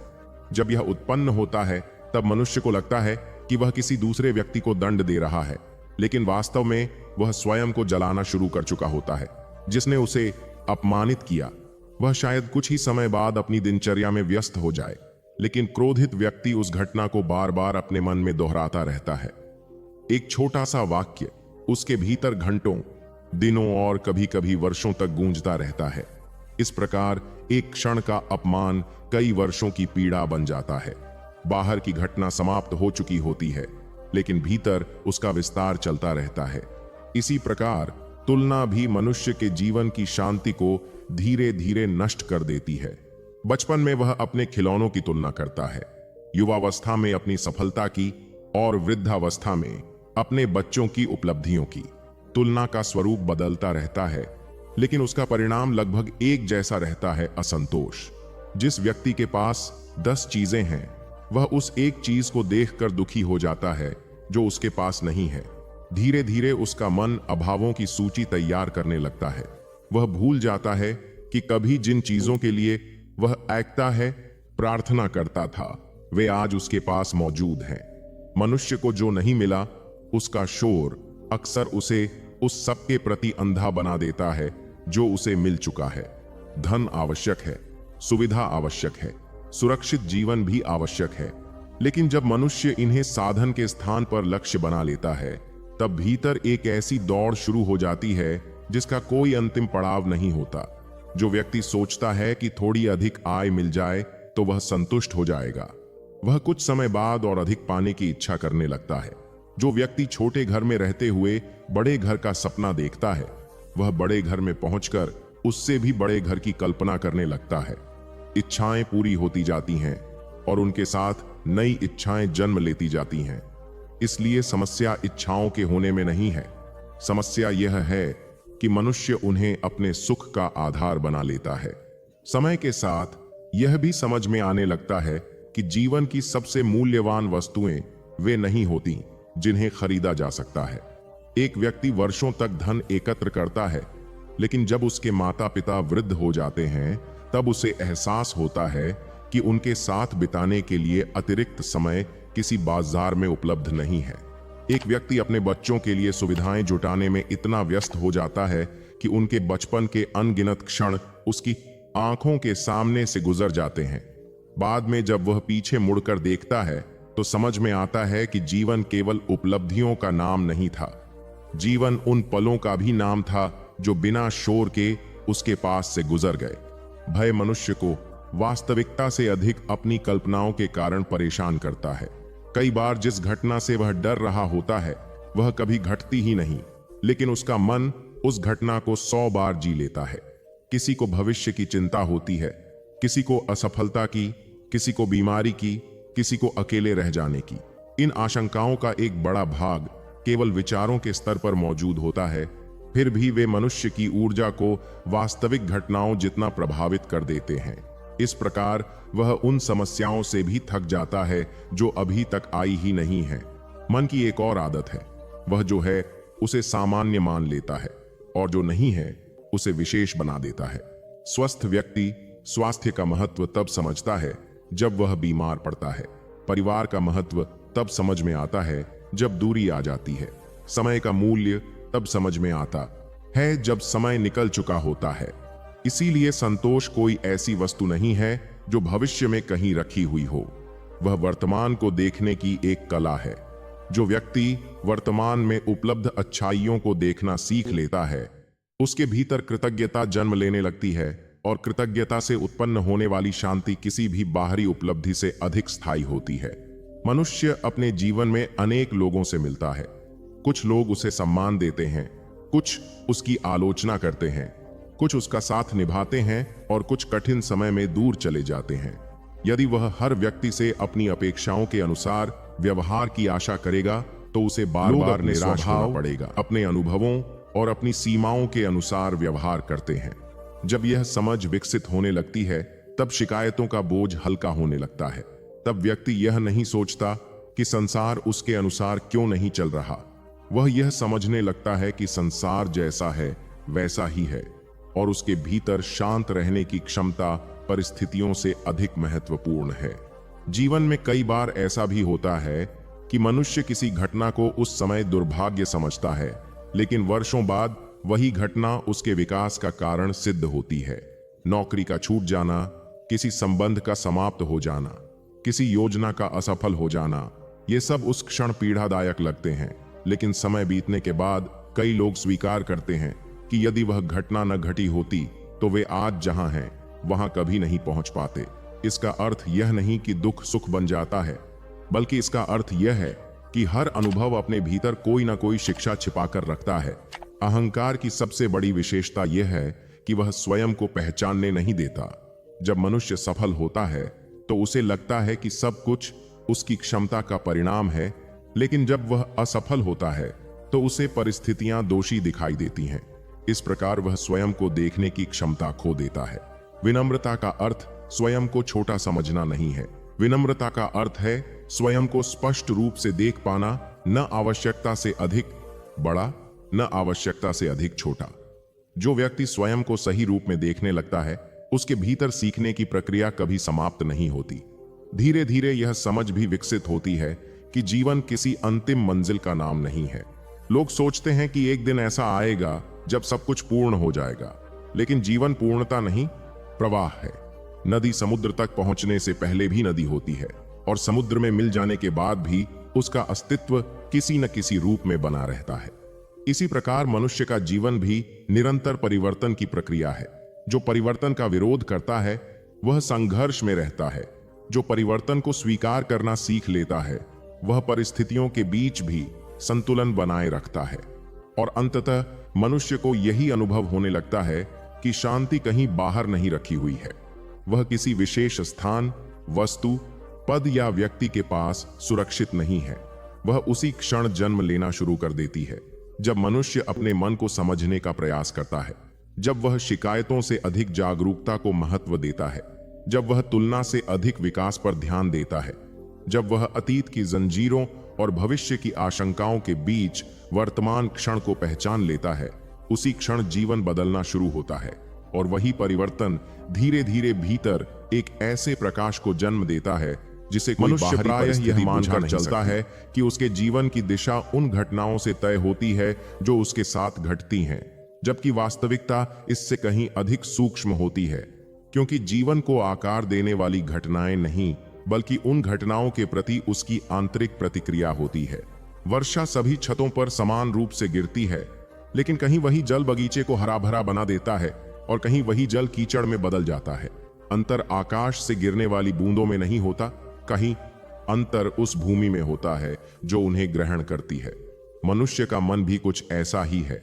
A: जब यह उत्पन्न होता है तब मनुष्य को लगता है कि वह किसी दूसरे व्यक्ति को दंड दे रहा है, लेकिन वास्तव में वह स्वयं को जलाना शुरू कर चुका होता है। जिसने उसे अपमानित किया वह शायद कुछ ही समय बाद अपनी दिनचर्या में व्यस्त हो जाए, लेकिन क्रोधित व्यक्ति उस घटना को बार बार अपने मन में दोहराता रहता है। एक छोटा सा वाक्य उसके भीतर घंटों, दिनों और कभी कभी वर्षों तक गूंजता रहता है। इस प्रकार एक क्षण का अपमान कई वर्षों की पीड़ा बन जाता है। बाहर की घटना समाप्त हो चुकी होती है, लेकिन भीतर उसका विस्तार चलता रहता है। इसी प्रकार तुलना भी मनुष्य के जीवन की शांति को धीरे धीरे नष्ट कर देती है। बचपन में वह अपने खिलौनों की तुलना करता है, युवावस्था में अपनी सफलता की और वृद्धावस्था में अपने बच्चों की उपलब्धियों की। तुलना का स्वरूप बदलता रहता है, लेकिन उसका परिणाम लगभग एक जैसा रहता है, असंतोष। जिस व्यक्ति के पास 10 चीजें हैं वह उस एक चीज को देखकर दुखी हो जाता है जो उसके पास नहीं है। धीरे धीरे उसका मन अभावों की सूची तैयार करने लगता है। वह भूल जाता है कि कभी जिन चीजों के लिए वह ऐकता है, प्रार्थना करता था, वे आज उसके पास मौजूद हैं। मनुष्य को जो नहीं मिला उसका शोर अक्सर उसे उस सब के प्रति अंधा बना देता है जो उसे मिल चुका है। धन आवश्यक है, सुविधा आवश्यक है, सुरक्षित जीवन भी आवश्यक है, लेकिन जब मनुष्य इन्हें साधन के स्थान पर लक्ष्य बना लेता है तब भीतर एक ऐसी दौड़ शुरू हो जाती है जिसका कोई अंतिम पड़ाव नहीं होता। जो व्यक्ति सोचता है कि थोड़ी अधिक आय मिल जाए तो वह संतुष्ट हो जाएगा, वह कुछ समय बाद और अधिक पाने की इच्छा करने लगता है। जो व्यक्ति छोटे घर में रहते हुए बड़े घर का सपना देखता है वह बड़े घर में पहुंचकर उससे भी बड़े घर की कल्पना करने लगता है। इच्छाएं पूरी होती जाती हैं और उनके साथ नई इच्छाएं जन्म लेती जाती हैं। इसलिए समस्या इच्छाओं के होने में नहीं है। समस्या यह है कि मनुष्य उन्हें अपने सुख का आधार बना लेता है। समय के साथ यह भी समझ में आने लगता है कि जीवन की सबसे मूल्यवान वस्तुएं वे नहीं होती जिन्हें खरीदा जा सकता है। एक व्यक्ति वर्षों तक धन एकत्र करता है, लेकिन जब उसके माता पिता वृद्ध हो जाते हैं तब उसे एहसास होता है कि उनके साथ बिताने के लिए अतिरिक्त समय किसी बाजार में उपलब्ध नहीं है। एक व्यक्ति अपने बच्चों के लिए सुविधाएं जुटाने में इतना व्यस्त हो जाता है कि उनके बचपन के अनगिनत क्षण उसकी आंखों के सामने से गुजर जाते हैं। बाद में जब वह पीछे मुड़कर देखता है तो समझ में आता है कि जीवन केवल उपलब्धियों का नाम नहीं था, जीवन उन पलों का भी नाम था जो बिना शोर के उसके पास से गुजर गए। भय मनुष्य को वास्तविकता से अधिक अपनी कल्पनाओं के कारण परेशान करता है। कई बार जिस घटना से वह डर रहा होता है वह कभी घटती ही नहीं, लेकिन उसका मन उस घटना को 100 बार जी लेता है। किसी को भविष्य की चिंता होती है, किसी को असफलता की, किसी को बीमारी की, किसी को अकेले रह जाने की। इन आशंकाओं का एक बड़ा भाग केवल विचारों के स्तर पर मौजूद होता है, फिर भी वे मनुष्य की ऊर्जा को वास्तविक घटनाओं जितना प्रभावित कर देते हैं। इस प्रकार वह उन समस्याओं से भी थक जाता है जो अभी तक आई ही नहीं है। मन की एक और आदत है, वह जो है उसे सामान्य मान लेता है और जो नहीं है उसे विशेष बना देता है। स्वस्थ व्यक्ति स्वास्थ्य का महत्व तब समझता है जब वह बीमार पड़ता है। परिवार का महत्व तब समझ में आता है जब दूरी आ जाती है। समय का मूल्य तब समझ में आता है जब समय निकल चुका होता है। इसीलिए संतोष कोई ऐसी वस्तु नहीं है जो भविष्य में कहीं रखी हुई हो, वह वर्तमान को देखने की एक कला है। जो व्यक्ति वर्तमान में उपलब्ध अच्छाइयों को देखना सीख लेता है उसके भीतर कृतज्ञता जन्म लेने लगती है, और कृतज्ञता से उत्पन्न होने वाली शांति किसी भी बाहरी उपलब्धि से अधिक स्थायी होती है। मनुष्य अपने जीवन में अनेक लोगों से मिलता है। कुछ लोग उसे सम्मान देते हैं, कुछ उसकी आलोचना करते हैं, कुछ उसका साथ निभाते हैं और कुछ कठिन समय में दूर चले जाते हैं। यदि वह हर व्यक्ति से अपनी अपेक्षाओं के अनुसार व्यवहार की आशा करेगा तो उसे बार बार निराश होना पड़ेगा। अपने अनुभवों और अपनी सीमाओं के अनुसार व्यवहार करते हैं। जब यह समझ विकसित होने लगती है तब शिकायतों का बोझ हल्का होने लगता है। तब व्यक्ति यह नहीं सोचता कि संसार उसके अनुसार क्यों नहीं चल रहा, वह यह समझने लगता है कि संसार जैसा है वैसा ही है, और उसके भीतर शांत रहने की क्षमता परिस्थितियों से अधिक महत्वपूर्ण है। जीवन में कई बार ऐसा भी होता है कि मनुष्य किसी घटना को उस समय दुर्भाग्य समझता है, लेकिन वर्षों बाद वही घटना उसके विकास का कारण सिद्ध होती है। नौकरी का छूट जाना, किसी संबंध का समाप्त हो जाना, किसी योजना का असफल हो जाना, ये सब उस क्षण पीड़ादायक लगते हैं, लेकिन समय बीतने के बाद कई लोग स्वीकार करते हैं कि यदि वह घटना न घटी होती तो वे आज जहां हैं वहां कभी नहीं पहुंच पाते। इसका अर्थ यह नहीं कि दुख सुख बन जाता है, बल्कि इसका अर्थ यह है कि हर अनुभव अपने भीतर कोई ना कोई शिक्षा छिपाकर रखता है। अहंकार की सबसे बड़ी विशेषता यह है कि वह स्वयं को पहचानने नहीं देता। जब मनुष्य सफल होता है तो उसे लगता है कि सब कुछ उसकी क्षमता का परिणाम है, लेकिन जब वह असफल होता है तो उसे परिस्थितियां दोषी दिखाई देती हैं। इस प्रकार वह स्वयं को देखने की क्षमता खो देता है। विनम्रता का अर्थ स्वयं को छोटा समझना नहीं है। विनम्रता का अर्थ है स्वयं को स्पष्ट रूप से देख पाना, न आवश्यकता से अधिक बड़ा, न आवश्यकता से अधिक छोटा। जो व्यक्ति स्वयं को सही रूप में देखने लगता है उसके भीतर सीखने की प्रक्रिया कभी समाप्त नहीं होती। धीरे धीरे यह समझ भी विकसित होती है कि जीवन किसी अंतिम मंजिल का नाम नहीं है। लोग सोचते हैं कि एक दिन ऐसा आएगा जब सब कुछ पूर्ण हो जाएगा, लेकिन जीवन पूर्णता नहीं, प्रवाह है। नदी समुद्र तक पहुंचने से पहले भी नदी होती है, और समुद्र में मिल जाने के बाद भी उसका अस्तित्व किसी न किसी रूप में बना रहता है। इसी प्रकार मनुष्य का जीवन भी निरंतर परिवर्तन की प्रक्रिया है। जो परिवर्तन का विरोध करता है वह संघर्ष में रहता है। जो परिवर्तन को स्वीकार करना सीख लेता है वह परिस्थितियों के बीच भी संतुलन बनाए रखता है, और अंततः मनुष्य को यही अनुभव होने लगता है कि शांति कहीं बाहर नहीं रखी हुई है, वह किसी विशेष स्थान, वस्तु, पद या व्यक्ति के पास सुरक्षित नहीं है। वह उसी क्षण जन्म लेना शुरू कर देती है जब मनुष्य अपने मन को समझने का प्रयास करता है, जब वह शिकायतों से अधिक जागरूकता को महत्व देता है, जब वह तुलना से अधिक विकास पर ध्यान देता है, जब वह अतीत की जंजीरों और भविष्य की आशंकाओं के बीच वर्तमान क्षण को पहचान लेता है, उसी क्षण जीवन बदलना शुरू होता है। और वही परिवर्तन धीरे धीरे भीतर एक ऐसे प्रकाश को जन्म देता है जिसे कोई
B: मनुष्य
A: बाहरी
B: प्रायः
A: परिस्थिति
B: यह
A: मानकर
B: बुझा
A: चलता
B: नहीं
A: है कि उसके जीवन की दिशा उन घटनाओं से तय होती है जो उसके साथ घटती हैं, जबकि वास्तविकता इससे कहीं अधिक सूक्ष्म होती है, क्योंकि जीवन को आकार देने वाली घटनाएं नहीं बल्कि उन घटनाओं के प्रति उसकी आंतरिक प्रतिक्रिया होती है। वर्षा सभी छतों पर समान रूप से गिरती है, लेकिन कहीं वही जल बगीचे को हरा भरा बना देता है और कहीं वही जल कीचड़ में बदल जाता है। अंतर आकाश से गिरने वाली बूंदों में नहीं होता, कहीं अंतर उस भूमि में होता है जो उन्हें ग्रहण करती है। मनुष्य का मन भी कुछ ऐसा ही है।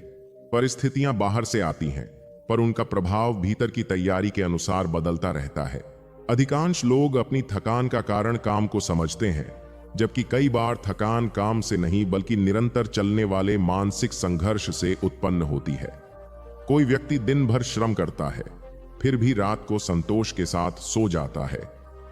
A: परिस्थितियां बाहर से आती हैं, पर उनका प्रभाव भीतर की तैयारी के अनुसार बदलता रहता है। अधिकांश लोग अपनी थकान का कारण काम को समझते हैं, जबकि कई बार थकान काम से नहीं बल्कि निरंतर चलने वाले मानसिक संघर्ष से उत्पन्न होती है। कोई व्यक्ति दिन भर श्रम करता है, फिर भी रात को संतोष के साथ सो जाता है,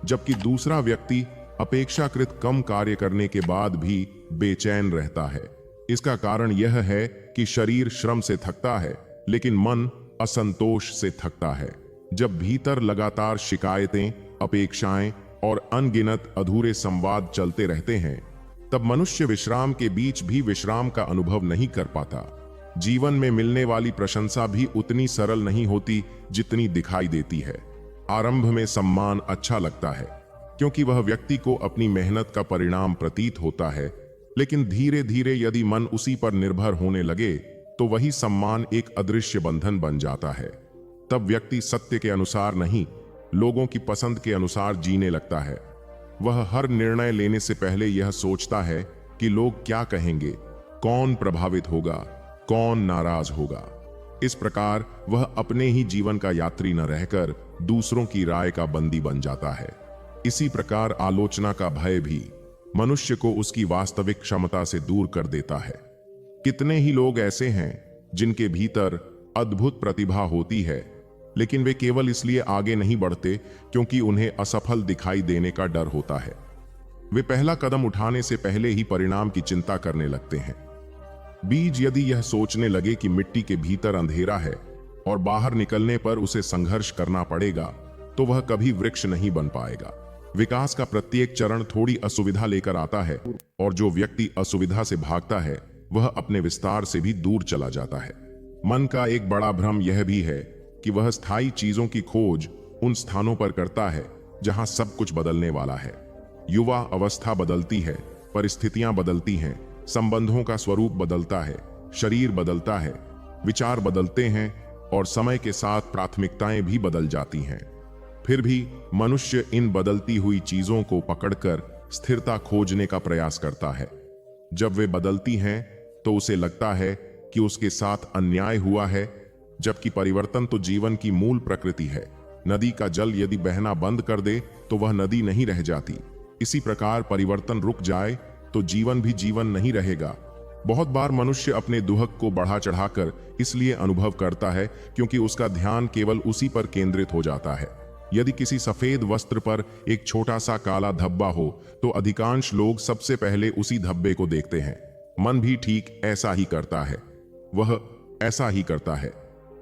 A: जबकि दूसरा व्यक्ति अपेक्षाकृत कम कार्य करने के बाद भी बेचैन रहता है। इसका कारण यह है कि शरीर श्रम से थकता है, लेकिन मन असंतोष से थकता है। जब भीतर लगातार शिकायतें, अपेक्षाएं और अनगिनत अधूरे संवाद चलते रहते हैं, तब मनुष्य विश्राम के बीच भी विश्राम का अनुभव नहीं कर पाता। जीवन में मिलने वाली प्रशंसा भी उतनी सरल नहीं होती जितनी दिखाई देती है। आरंभ में सम्मान अच्छा लगता है, क्योंकि वह व्यक्ति को अपनी मेहनत का परिणाम प्रतीत होता है, लेकिन धीरे धीरे यदि मन उसी पर निर्भर होने लगे तो वही सम्मान एक अदृश्य बंधन बन जाता है। तब व्यक्ति सत्य के अनुसार नहीं, लोगों की पसंद के अनुसार जीने लगता है। वह हर निर्णय लेने से पहले यह सोचता है कि लोग क्या कहेंगे, कौन प्रभावित होगा, कौन नाराज होगा। इस प्रकार वह अपने ही जीवन का यात्री न रहकर दूसरों की राय का बंदी बन जाता है। इसी प्रकार आलोचना का भय भी मनुष्य को उसकी वास्तविक क्षमता से दूर कर देता है। कितने ही लोग ऐसे हैं जिनके भीतर अद्भुत प्रतिभा होती है, लेकिन वे केवल इसलिए आगे नहीं बढ़ते क्योंकि उन्हें असफल दिखाई देने का डर होता है। वे पहला कदम उठाने से पहले ही परिणाम की चिंता करने लगते हैं। बीज यदि यह सोचने लगे कि मिट्टी के भीतर अंधेरा है और बाहर निकलने पर उसे संघर्ष करना पड़ेगा, तो वह कभी वृक्ष नहीं बन पाएगा। विकास का प्रत्येक चरण थोड़ी असुविधा लेकर आता है, और जो व्यक्ति असुविधा से भागता है वह अपने विस्तार से भी दूर चला जाता है। मन का एक बड़ा भ्रम यह भी है कि वह स्थायी चीजों की खोज उन स्थानों पर करता है जहां सब कुछ बदलने वाला है। युवा अवस्था बदलती है, परिस्थितियां बदलती हैं, संबंधों का स्वरूप बदलता है, शरीर बदलता है, विचार बदलते हैं और समय के साथ प्राथमिकताएं भी बदल जाती हैं। फिर भी मनुष्य इन बदलती हुई चीजों को पकड़कर स्थिरता खोजने का प्रयास करता है। जब वे बदलती हैं तो उसे लगता है कि उसके साथ अन्याय हुआ है, जबकि परिवर्तन तो जीवन की मूल प्रकृति है। नदी का जल यदि बहना बंद कर दे तो वह नदी नहीं रह जाती। इसी प्रकार परिवर्तन रुक जाए तो जीवन भी जीवन नहीं रहेगा। बहुत बार मनुष्य अपने दुहक को बढ़ा चढ़ाकर इसलिए अनुभव करता है क्योंकि उसका ध्यान केवल उसी पर केंद्रित हो जाता है। यदि किसी सफेद वस्त्र पर एक छोटा सा काला धब्बा हो तो अधिकांश लोग सबसे पहले उसी धब्बे को देखते हैं। मन भी ठीक ऐसा ही करता है, वह ऐसा ही करता है।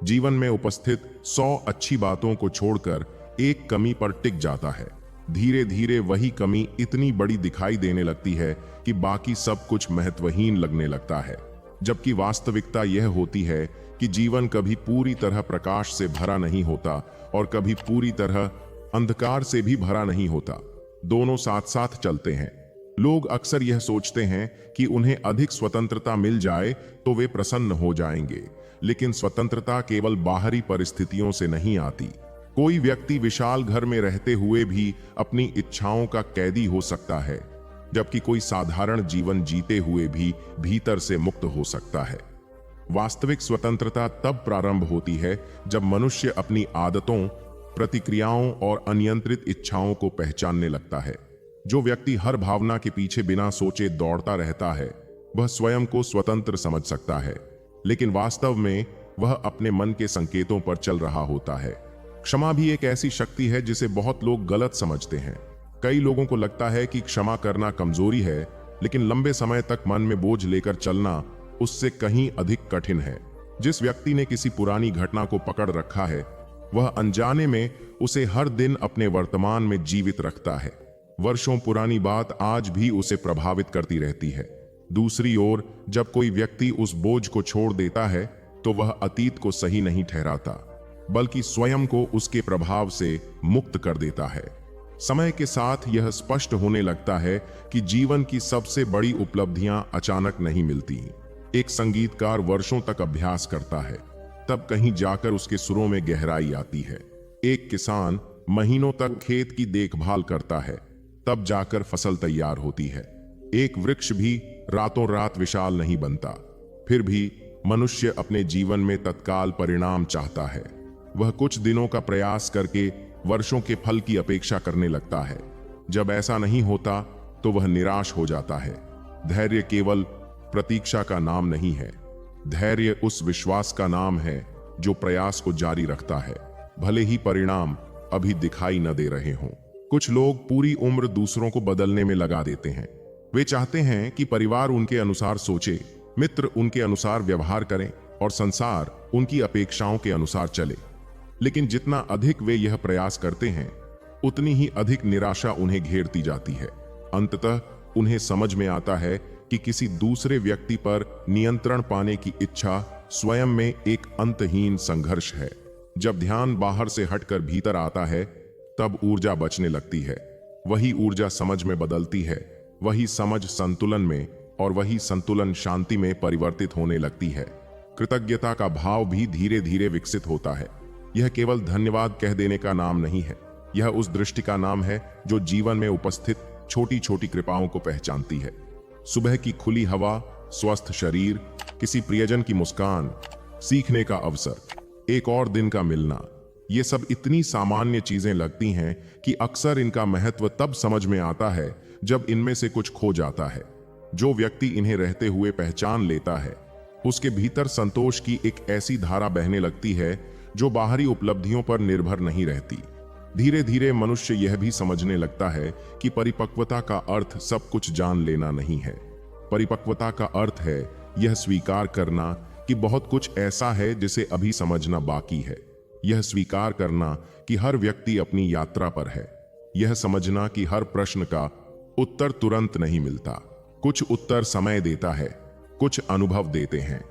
A: जीवन में उपस्थित 100 अच्छी बातों को छोड़कर एक कमी पर टिक जाता है। धीरे धीरे वही कमी इतनी बड़ी दिखाई देने लगती है कि बाकी सब कुछ महत्वहीन लगने लगता है, जबकि वास्तविकता यह होती है कि जीवन कभी पूरी तरह प्रकाश से भरा नहीं होता और कभी पूरी तरह अंधकार से भी भरा नहीं होता। दोनों साथ साथ चलते हैं। लोग अक्सर यह सोचते हैं कि उन्हें अधिक स्वतंत्रता मिल जाए तो वे प्रसन्न हो जाएंगे, लेकिन स्वतंत्रता केवल बाहरी परिस्थितियों से नहीं आती। कोई व्यक्ति विशाल घर में रहते हुए भी अपनी इच्छाओं का कैदी हो सकता है, जबकि कोई साधारण जीवन जीते हुए भी भीतर से मुक्त हो सकता है। वास्तविक स्वतंत्रता तब प्रारंभ होती है जब मनुष्य अपनी आदतों, प्रतिक्रियाओं और अनियंत्रित इच्छाओं को पहचानने लगता है। जो व्यक्ति हर भावना के पीछे बिना सोचे दौड़ता रहता है वह स्वयं को स्वतंत्र समझ सकता है, लेकिन वास्तव में वह अपने मन के संकेतों पर चल रहा होता है। क्षमा भी एक ऐसी शक्ति है जिसे बहुत लोग गलत समझते हैं। कई लोगों को लगता है कि क्षमा करना कमजोरी है, लेकिन लंबे समय तक मन में बोझ लेकर चलना उससे कहीं अधिक कठिन है। जिस व्यक्ति ने किसी पुरानी घटना को पकड़ रखा है वह अनजाने में उसे हर दिन अपने वर्तमान में जीवित रखता है। वर्षों पुरानी बात आज भी उसे प्रभावित करती रहती है। दूसरी ओर जब कोई व्यक्ति उस बोझ को छोड़ देता है तो वह अतीत को सही नहीं ठहराता, बल्कि स्वयं को उसके प्रभाव से मुक्त कर देता है। समय के साथ यह स्पष्ट होने लगता है कि जीवन की सबसे बड़ी उपलब्धियां अचानक नहीं मिलती। एक संगीतकार वर्षों तक अभ्यास करता है, तब कहीं जाकर उसके सुरों में गहराई आती है। एक किसान महीनों तक खेत की देखभाल करता है, तब जाकर फसल तैयार होती है। एक वृक्ष भी रातों रात विशाल नहीं बनता। फिर भी मनुष्य अपने जीवन में तत्काल परिणाम चाहता है। वह कुछ दिनों का प्रयास करके वर्षों के फल की अपेक्षा करने लगता है। जब ऐसा नहीं होता तो वह निराश हो जाता है। धैर्य केवल प्रतीक्षा का नाम नहीं है। धैर्य उस विश्वास का नाम है जो प्रयास को जारी रखता है, भले ही परिणाम अभी दिखाई न दे रहे हों। कुछ लोग पूरी उम्र दूसरों को बदलने में लगा देते हैं। वे चाहते हैं कि परिवार उनके अनुसार सोचे, मित्र उनके अनुसार व्यवहार करें और संसार उनकी अपेक्षाओं के अनुसार चले। लेकिन जितना अधिक वे यह प्रयास करते हैं उतनी ही अधिक निराशा उन्हें घेरती जाती है। अंततः उन्हें समझ में आता है कि किसी दूसरे व्यक्ति पर नियंत्रण पाने की इच्छा स्वयं में एक अंतहीन संघर्ष है। जब ध्यान बाहर से हटकर भीतर आता है तब ऊर्जा बचने लगती है। वही ऊर्जा समझ में बदलती है, वही समझ संतुलन में और वही संतुलन शांति में परिवर्तित होने लगती है। कृतज्ञता का भाव भी धीरे धीरे विकसित होता है। यह केवल धन्यवाद कह देने का नाम नहीं है, यह उस दृष्टि का नाम है जो जीवन में उपस्थित छोटी छोटी कृपाओं को पहचानती है। सुबह की खुली हवा, स्वस्थ शरीर, किसी प्रियजन की मुस्कान, सीखने का अवसर, एक और दिन का मिलना, ये सब इतनी सामान्य चीजें लगती हैं कि अक्सर इनका महत्व तब समझ में आता है जब इनमें से कुछ खो जाता है। जो व्यक्ति इन्हें रहते हुए पहचान लेता है उसके भीतर संतोष की एक ऐसी धारा बहने लगती है जो बाहरी उपलब्धियों पर निर्भर नहीं रहती। धीरे धीरे मनुष्य यह भी समझने लगता है कि परिपक्वता का अर्थ सब कुछ जान लेना नहीं है। परिपक्वता का अर्थ है यह स्वीकार करना कि बहुत कुछ ऐसा है जिसे अभी समझना बाकी है। यह स्वीकार करना कि हर व्यक्ति अपनी यात्रा पर है। यह समझना कि हर प्रश्न का उत्तर तुरंत नहीं मिलता। कुछ उत्तर समय देता है, कुछ अनुभव देते हैं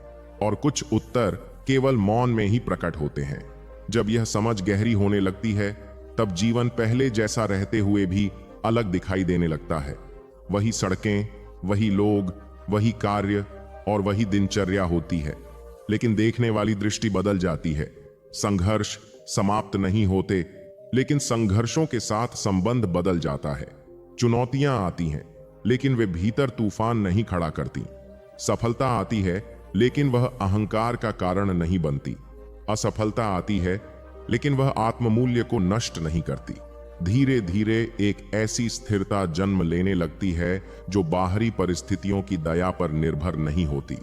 A: और कुछ उत्तर केवल मौन में ही प्रकट होते हैं। जब यह समझ गहरी होने लगती है तब जीवन पहले जैसा रहते हुए भी अलग दिखाई देने लगता है। वही सड़कें, वही लोग, वही कार्य और वही दिनचर्या होती है, लेकिन देखने वाली दृष्टि बदल जाती है। संघर्ष समाप्त नहीं होते, लेकिन संघर्षों के साथ संबंध बदल जाता है। चुनौतियां आती हैं, लेकिन वे भीतर तूफान नहीं खड़ा करती। सफलता आती है, लेकिन वह अहंकार का कारण नहीं बनती। असफलता आती है, लेकिन वह आत्ममूल्य को नष्ट नहीं करती। धीरे धीरे एक ऐसी स्थिरता जन्म लेने लगती है जो बाहरी परिस्थितियों की दया पर निर्भर नहीं होती।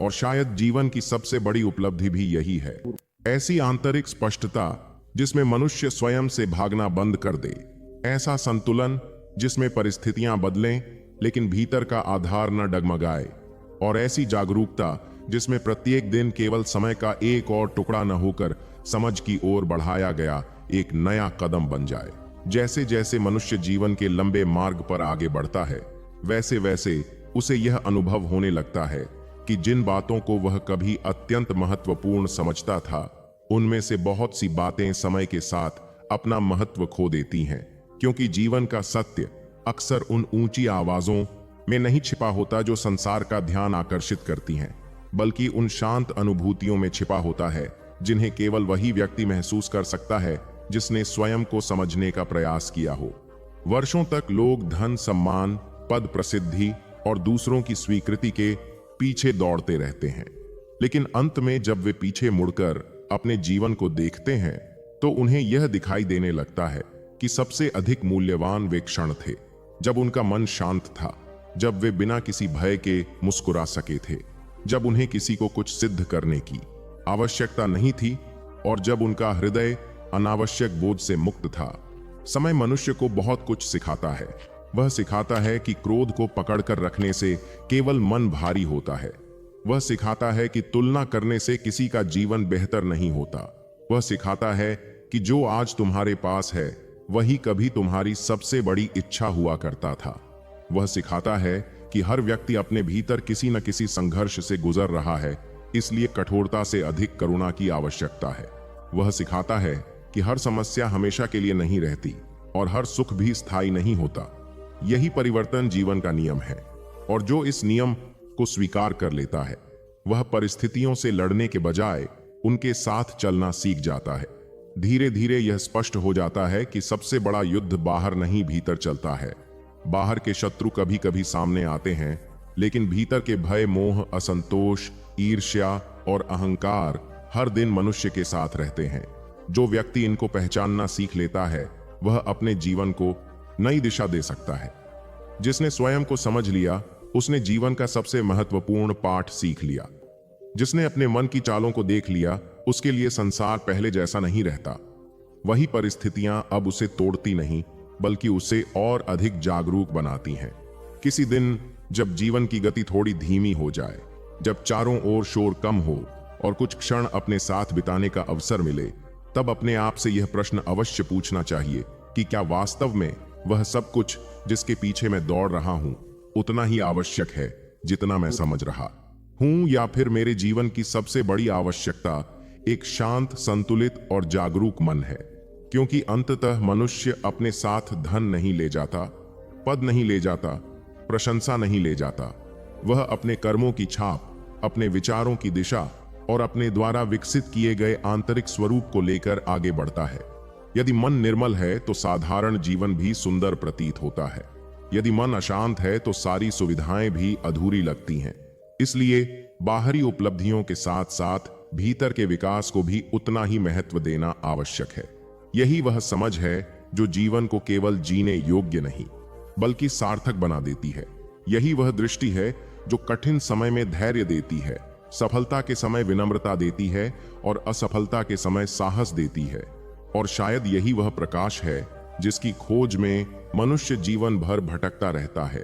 A: और शायद जीवन की सबसे बड़ी उपलब्धि भी यही है, ऐसी आंतरिक स्पष्टता जिसमें मनुष्य स्वयं से भागना बंद कर दे। ऐसा संतुलन जिसमें परिस्थितियां बदलें लेकिन भीतर का आधार न डगमगाए। और ऐसी जागरूकता जिसमें प्रत्येक दिन केवल समय का एक और टुकड़ा न होकर समझ की ओर बढ़ाया गया एक नया कदम बन जाए। जैसे जैसे मनुष्य जीवन के लंबे मार्ग पर आगे बढ़ता है वैसे वैसे उसे यह अनुभव होने लगता है कि जिन बातों को वह कभी अत्यंत महत्वपूर्ण समझता था उनमें से बहुत सी बातें समय के साथ अपना महत्व खो देती हैं, क्योंकि जीवन का सत्य अक्सर उन ऊंची आवाजों में नहीं छिपा होता जो संसार का ध्यान आकर्षित करती हैं, बल्कि उन शांत अनुभूतियों में छिपा होता है जिन्हें केवल वही व्यक्ति महसूस कर सकता है जिसने स्वयं को समझने का प्रयास किया हो। वर्षों तक लोग धन, सम्मान, पद, प्रसिद्धि और दूसरों की स्वीकृति के पीछे दौड़ते रहते हैं, लेकिन अंत में जब वे पीछे मुड़कर अपने जीवन को देखते हैं तो उन्हें यह दिखाई देने लगता है कि सबसे अधिक मूल्यवान वे क्षण थे जब उनका मन शांत था, जब वे बिना किसी भय के मुस्कुरा सके थे, जब उन्हें किसी को कुछ सिद्ध करने की आवश्यकता नहीं थी और जब उनका हृदय अनावश्यक बोझ से मुक्त था। समय मनुष्य को बहुत कुछ सिखाता है। वह सिखाता है कि क्रोध को पकड़कर रखने से केवल मन भारी होता है। वह सिखाता है कि तुलना करने से किसी का जीवन बेहतर नहीं होता। वह सिखाता है कि जो आज तुम्हारे पास है वही कभी तुम्हारी सबसे बड़ी इच्छा हुआ करता था। वह सिखाता है कि हर व्यक्ति अपने भीतर किसी न किसी संघर्ष से गुजर रहा है, इसलिए कठोरता से अधिक करुणा की आवश्यकता है। वह सिखाता है कि हर समस्या हमेशा के लिए नहीं रहती और हर सुख भी स्थायी नहीं होता। यही परिवर्तन जीवन का नियम है, और जो इस नियम को स्वीकार कर लेता है वह परिस्थितियों से लड़ने के बजाय उनके साथ चलना सीख जाता है। धीरे धीरे यह स्पष्ट हो जाता है कि सबसे बड़ा युद्ध बाहर नहीं भीतर चलता है। बाहर के शत्रु कभी कभी सामने आते हैं, लेकिन भीतर के भय, मोह, असंतोष, ईर्ष्या और अहंकार हर दिन मनुष्य के साथ रहते हैं। जो व्यक्ति इनको पहचानना सीख लेता है वह अपने जीवन को नई दिशा दे सकता है। जिसने स्वयं को समझ लिया उसने जीवन का सबसे महत्वपूर्ण पाठ सीख लिया। जिसने अपने मन की चालों को देख लिया उसके लिए संसार पहले जैसा नहीं रहता। वही परिस्थितियां अब उसे तोड़ती नहीं बल्कि उसे और अधिक जागरूक बनाती हैं। किसी दिन जब जीवन की गति थोड़ी धीमी हो जाए, जब चारों ओर शोर कम हो और कुछ क्षण अपने साथ बिताने का अवसर मिले, तब अपने आप से यह प्रश्न अवश्य पूछना चाहिए कि क्या वास्तव में वह सब कुछ जिसके पीछे मैं दौड़ रहा हूं उतना ही आवश्यक है जितना मैं समझ रहा हूं, या फिर मेरे जीवन की सबसे बड़ी आवश्यकता एक शांत, संतुलित और जागरूक मन है। क्योंकि अंततः मनुष्य अपने साथ धन नहीं ले जाता, पद नहीं ले जाता, प्रशंसा नहीं ले जाता। वह अपने कर्मों की छाप, अपने विचारों की दिशा और अपने द्वारा विकसित किए गए आंतरिक स्वरूप को लेकर आगे बढ़ता है। यदि मन निर्मल है तो साधारण जीवन भी सुंदर प्रतीत होता है। यदि मन अशांत है तो सारी सुविधाएं भी अधूरी लगती हैं। इसलिए बाहरी उपलब्धियों के साथ साथ भीतर के विकास को भी उतना ही महत्व देना आवश्यक है। यही वह समझ है जो जीवन को केवल जीने योग्य नहीं बल्कि सार्थक बना देती है। यही वह दृष्टि है जो कठिन समय में धैर्य देती है, सफलता के समय विनम्रता देती है और असफलता के समय साहस देती है। और शायद यही वह प्रकाश है जिसकी खोज में मनुष्य जीवन भर भटकता रहता है।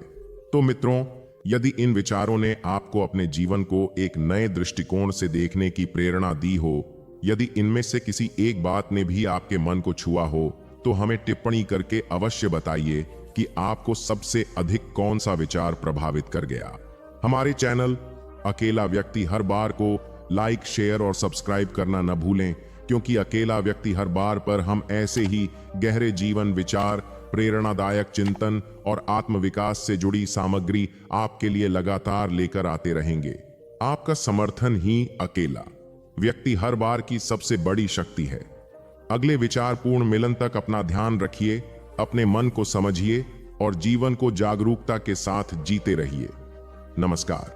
A: तो मित्रों, यदि इन विचारों ने आपको अपने जीवन को एक नए दृष्टिकोण से देखने की प्रेरणा दी हो, यदि इनमें से किसी एक बात ने भी आपके मन को छुआ हो, तो हमें टिप्पणी करके अवश्य बताइए कि आपको सबसे अधिक कौन सा विचार प्रभावित कर गया। हमारे चैनल अकेला व्यक्ति हर बार को लाइक, शेयर और सब्सक्राइब करना न भूलें, क्योंकि अकेला व्यक्ति हर बार पर हम ऐसे ही गहरे जीवन विचार, प्रेरणादायक चिंतन और आत्मविकास से जुड़ी सामग्री आपके लिए लगातार लेकर आते रहेंगे। आपका समर्थन ही अकेला व्यक्ति हर बार की सबसे बड़ी शक्ति है। अगले विचारपूर्ण मिलन तक अपना ध्यान रखिए, अपने मन को समझिए और जीवन को जागरूकता के साथ जीते रहिए। नमस्कार।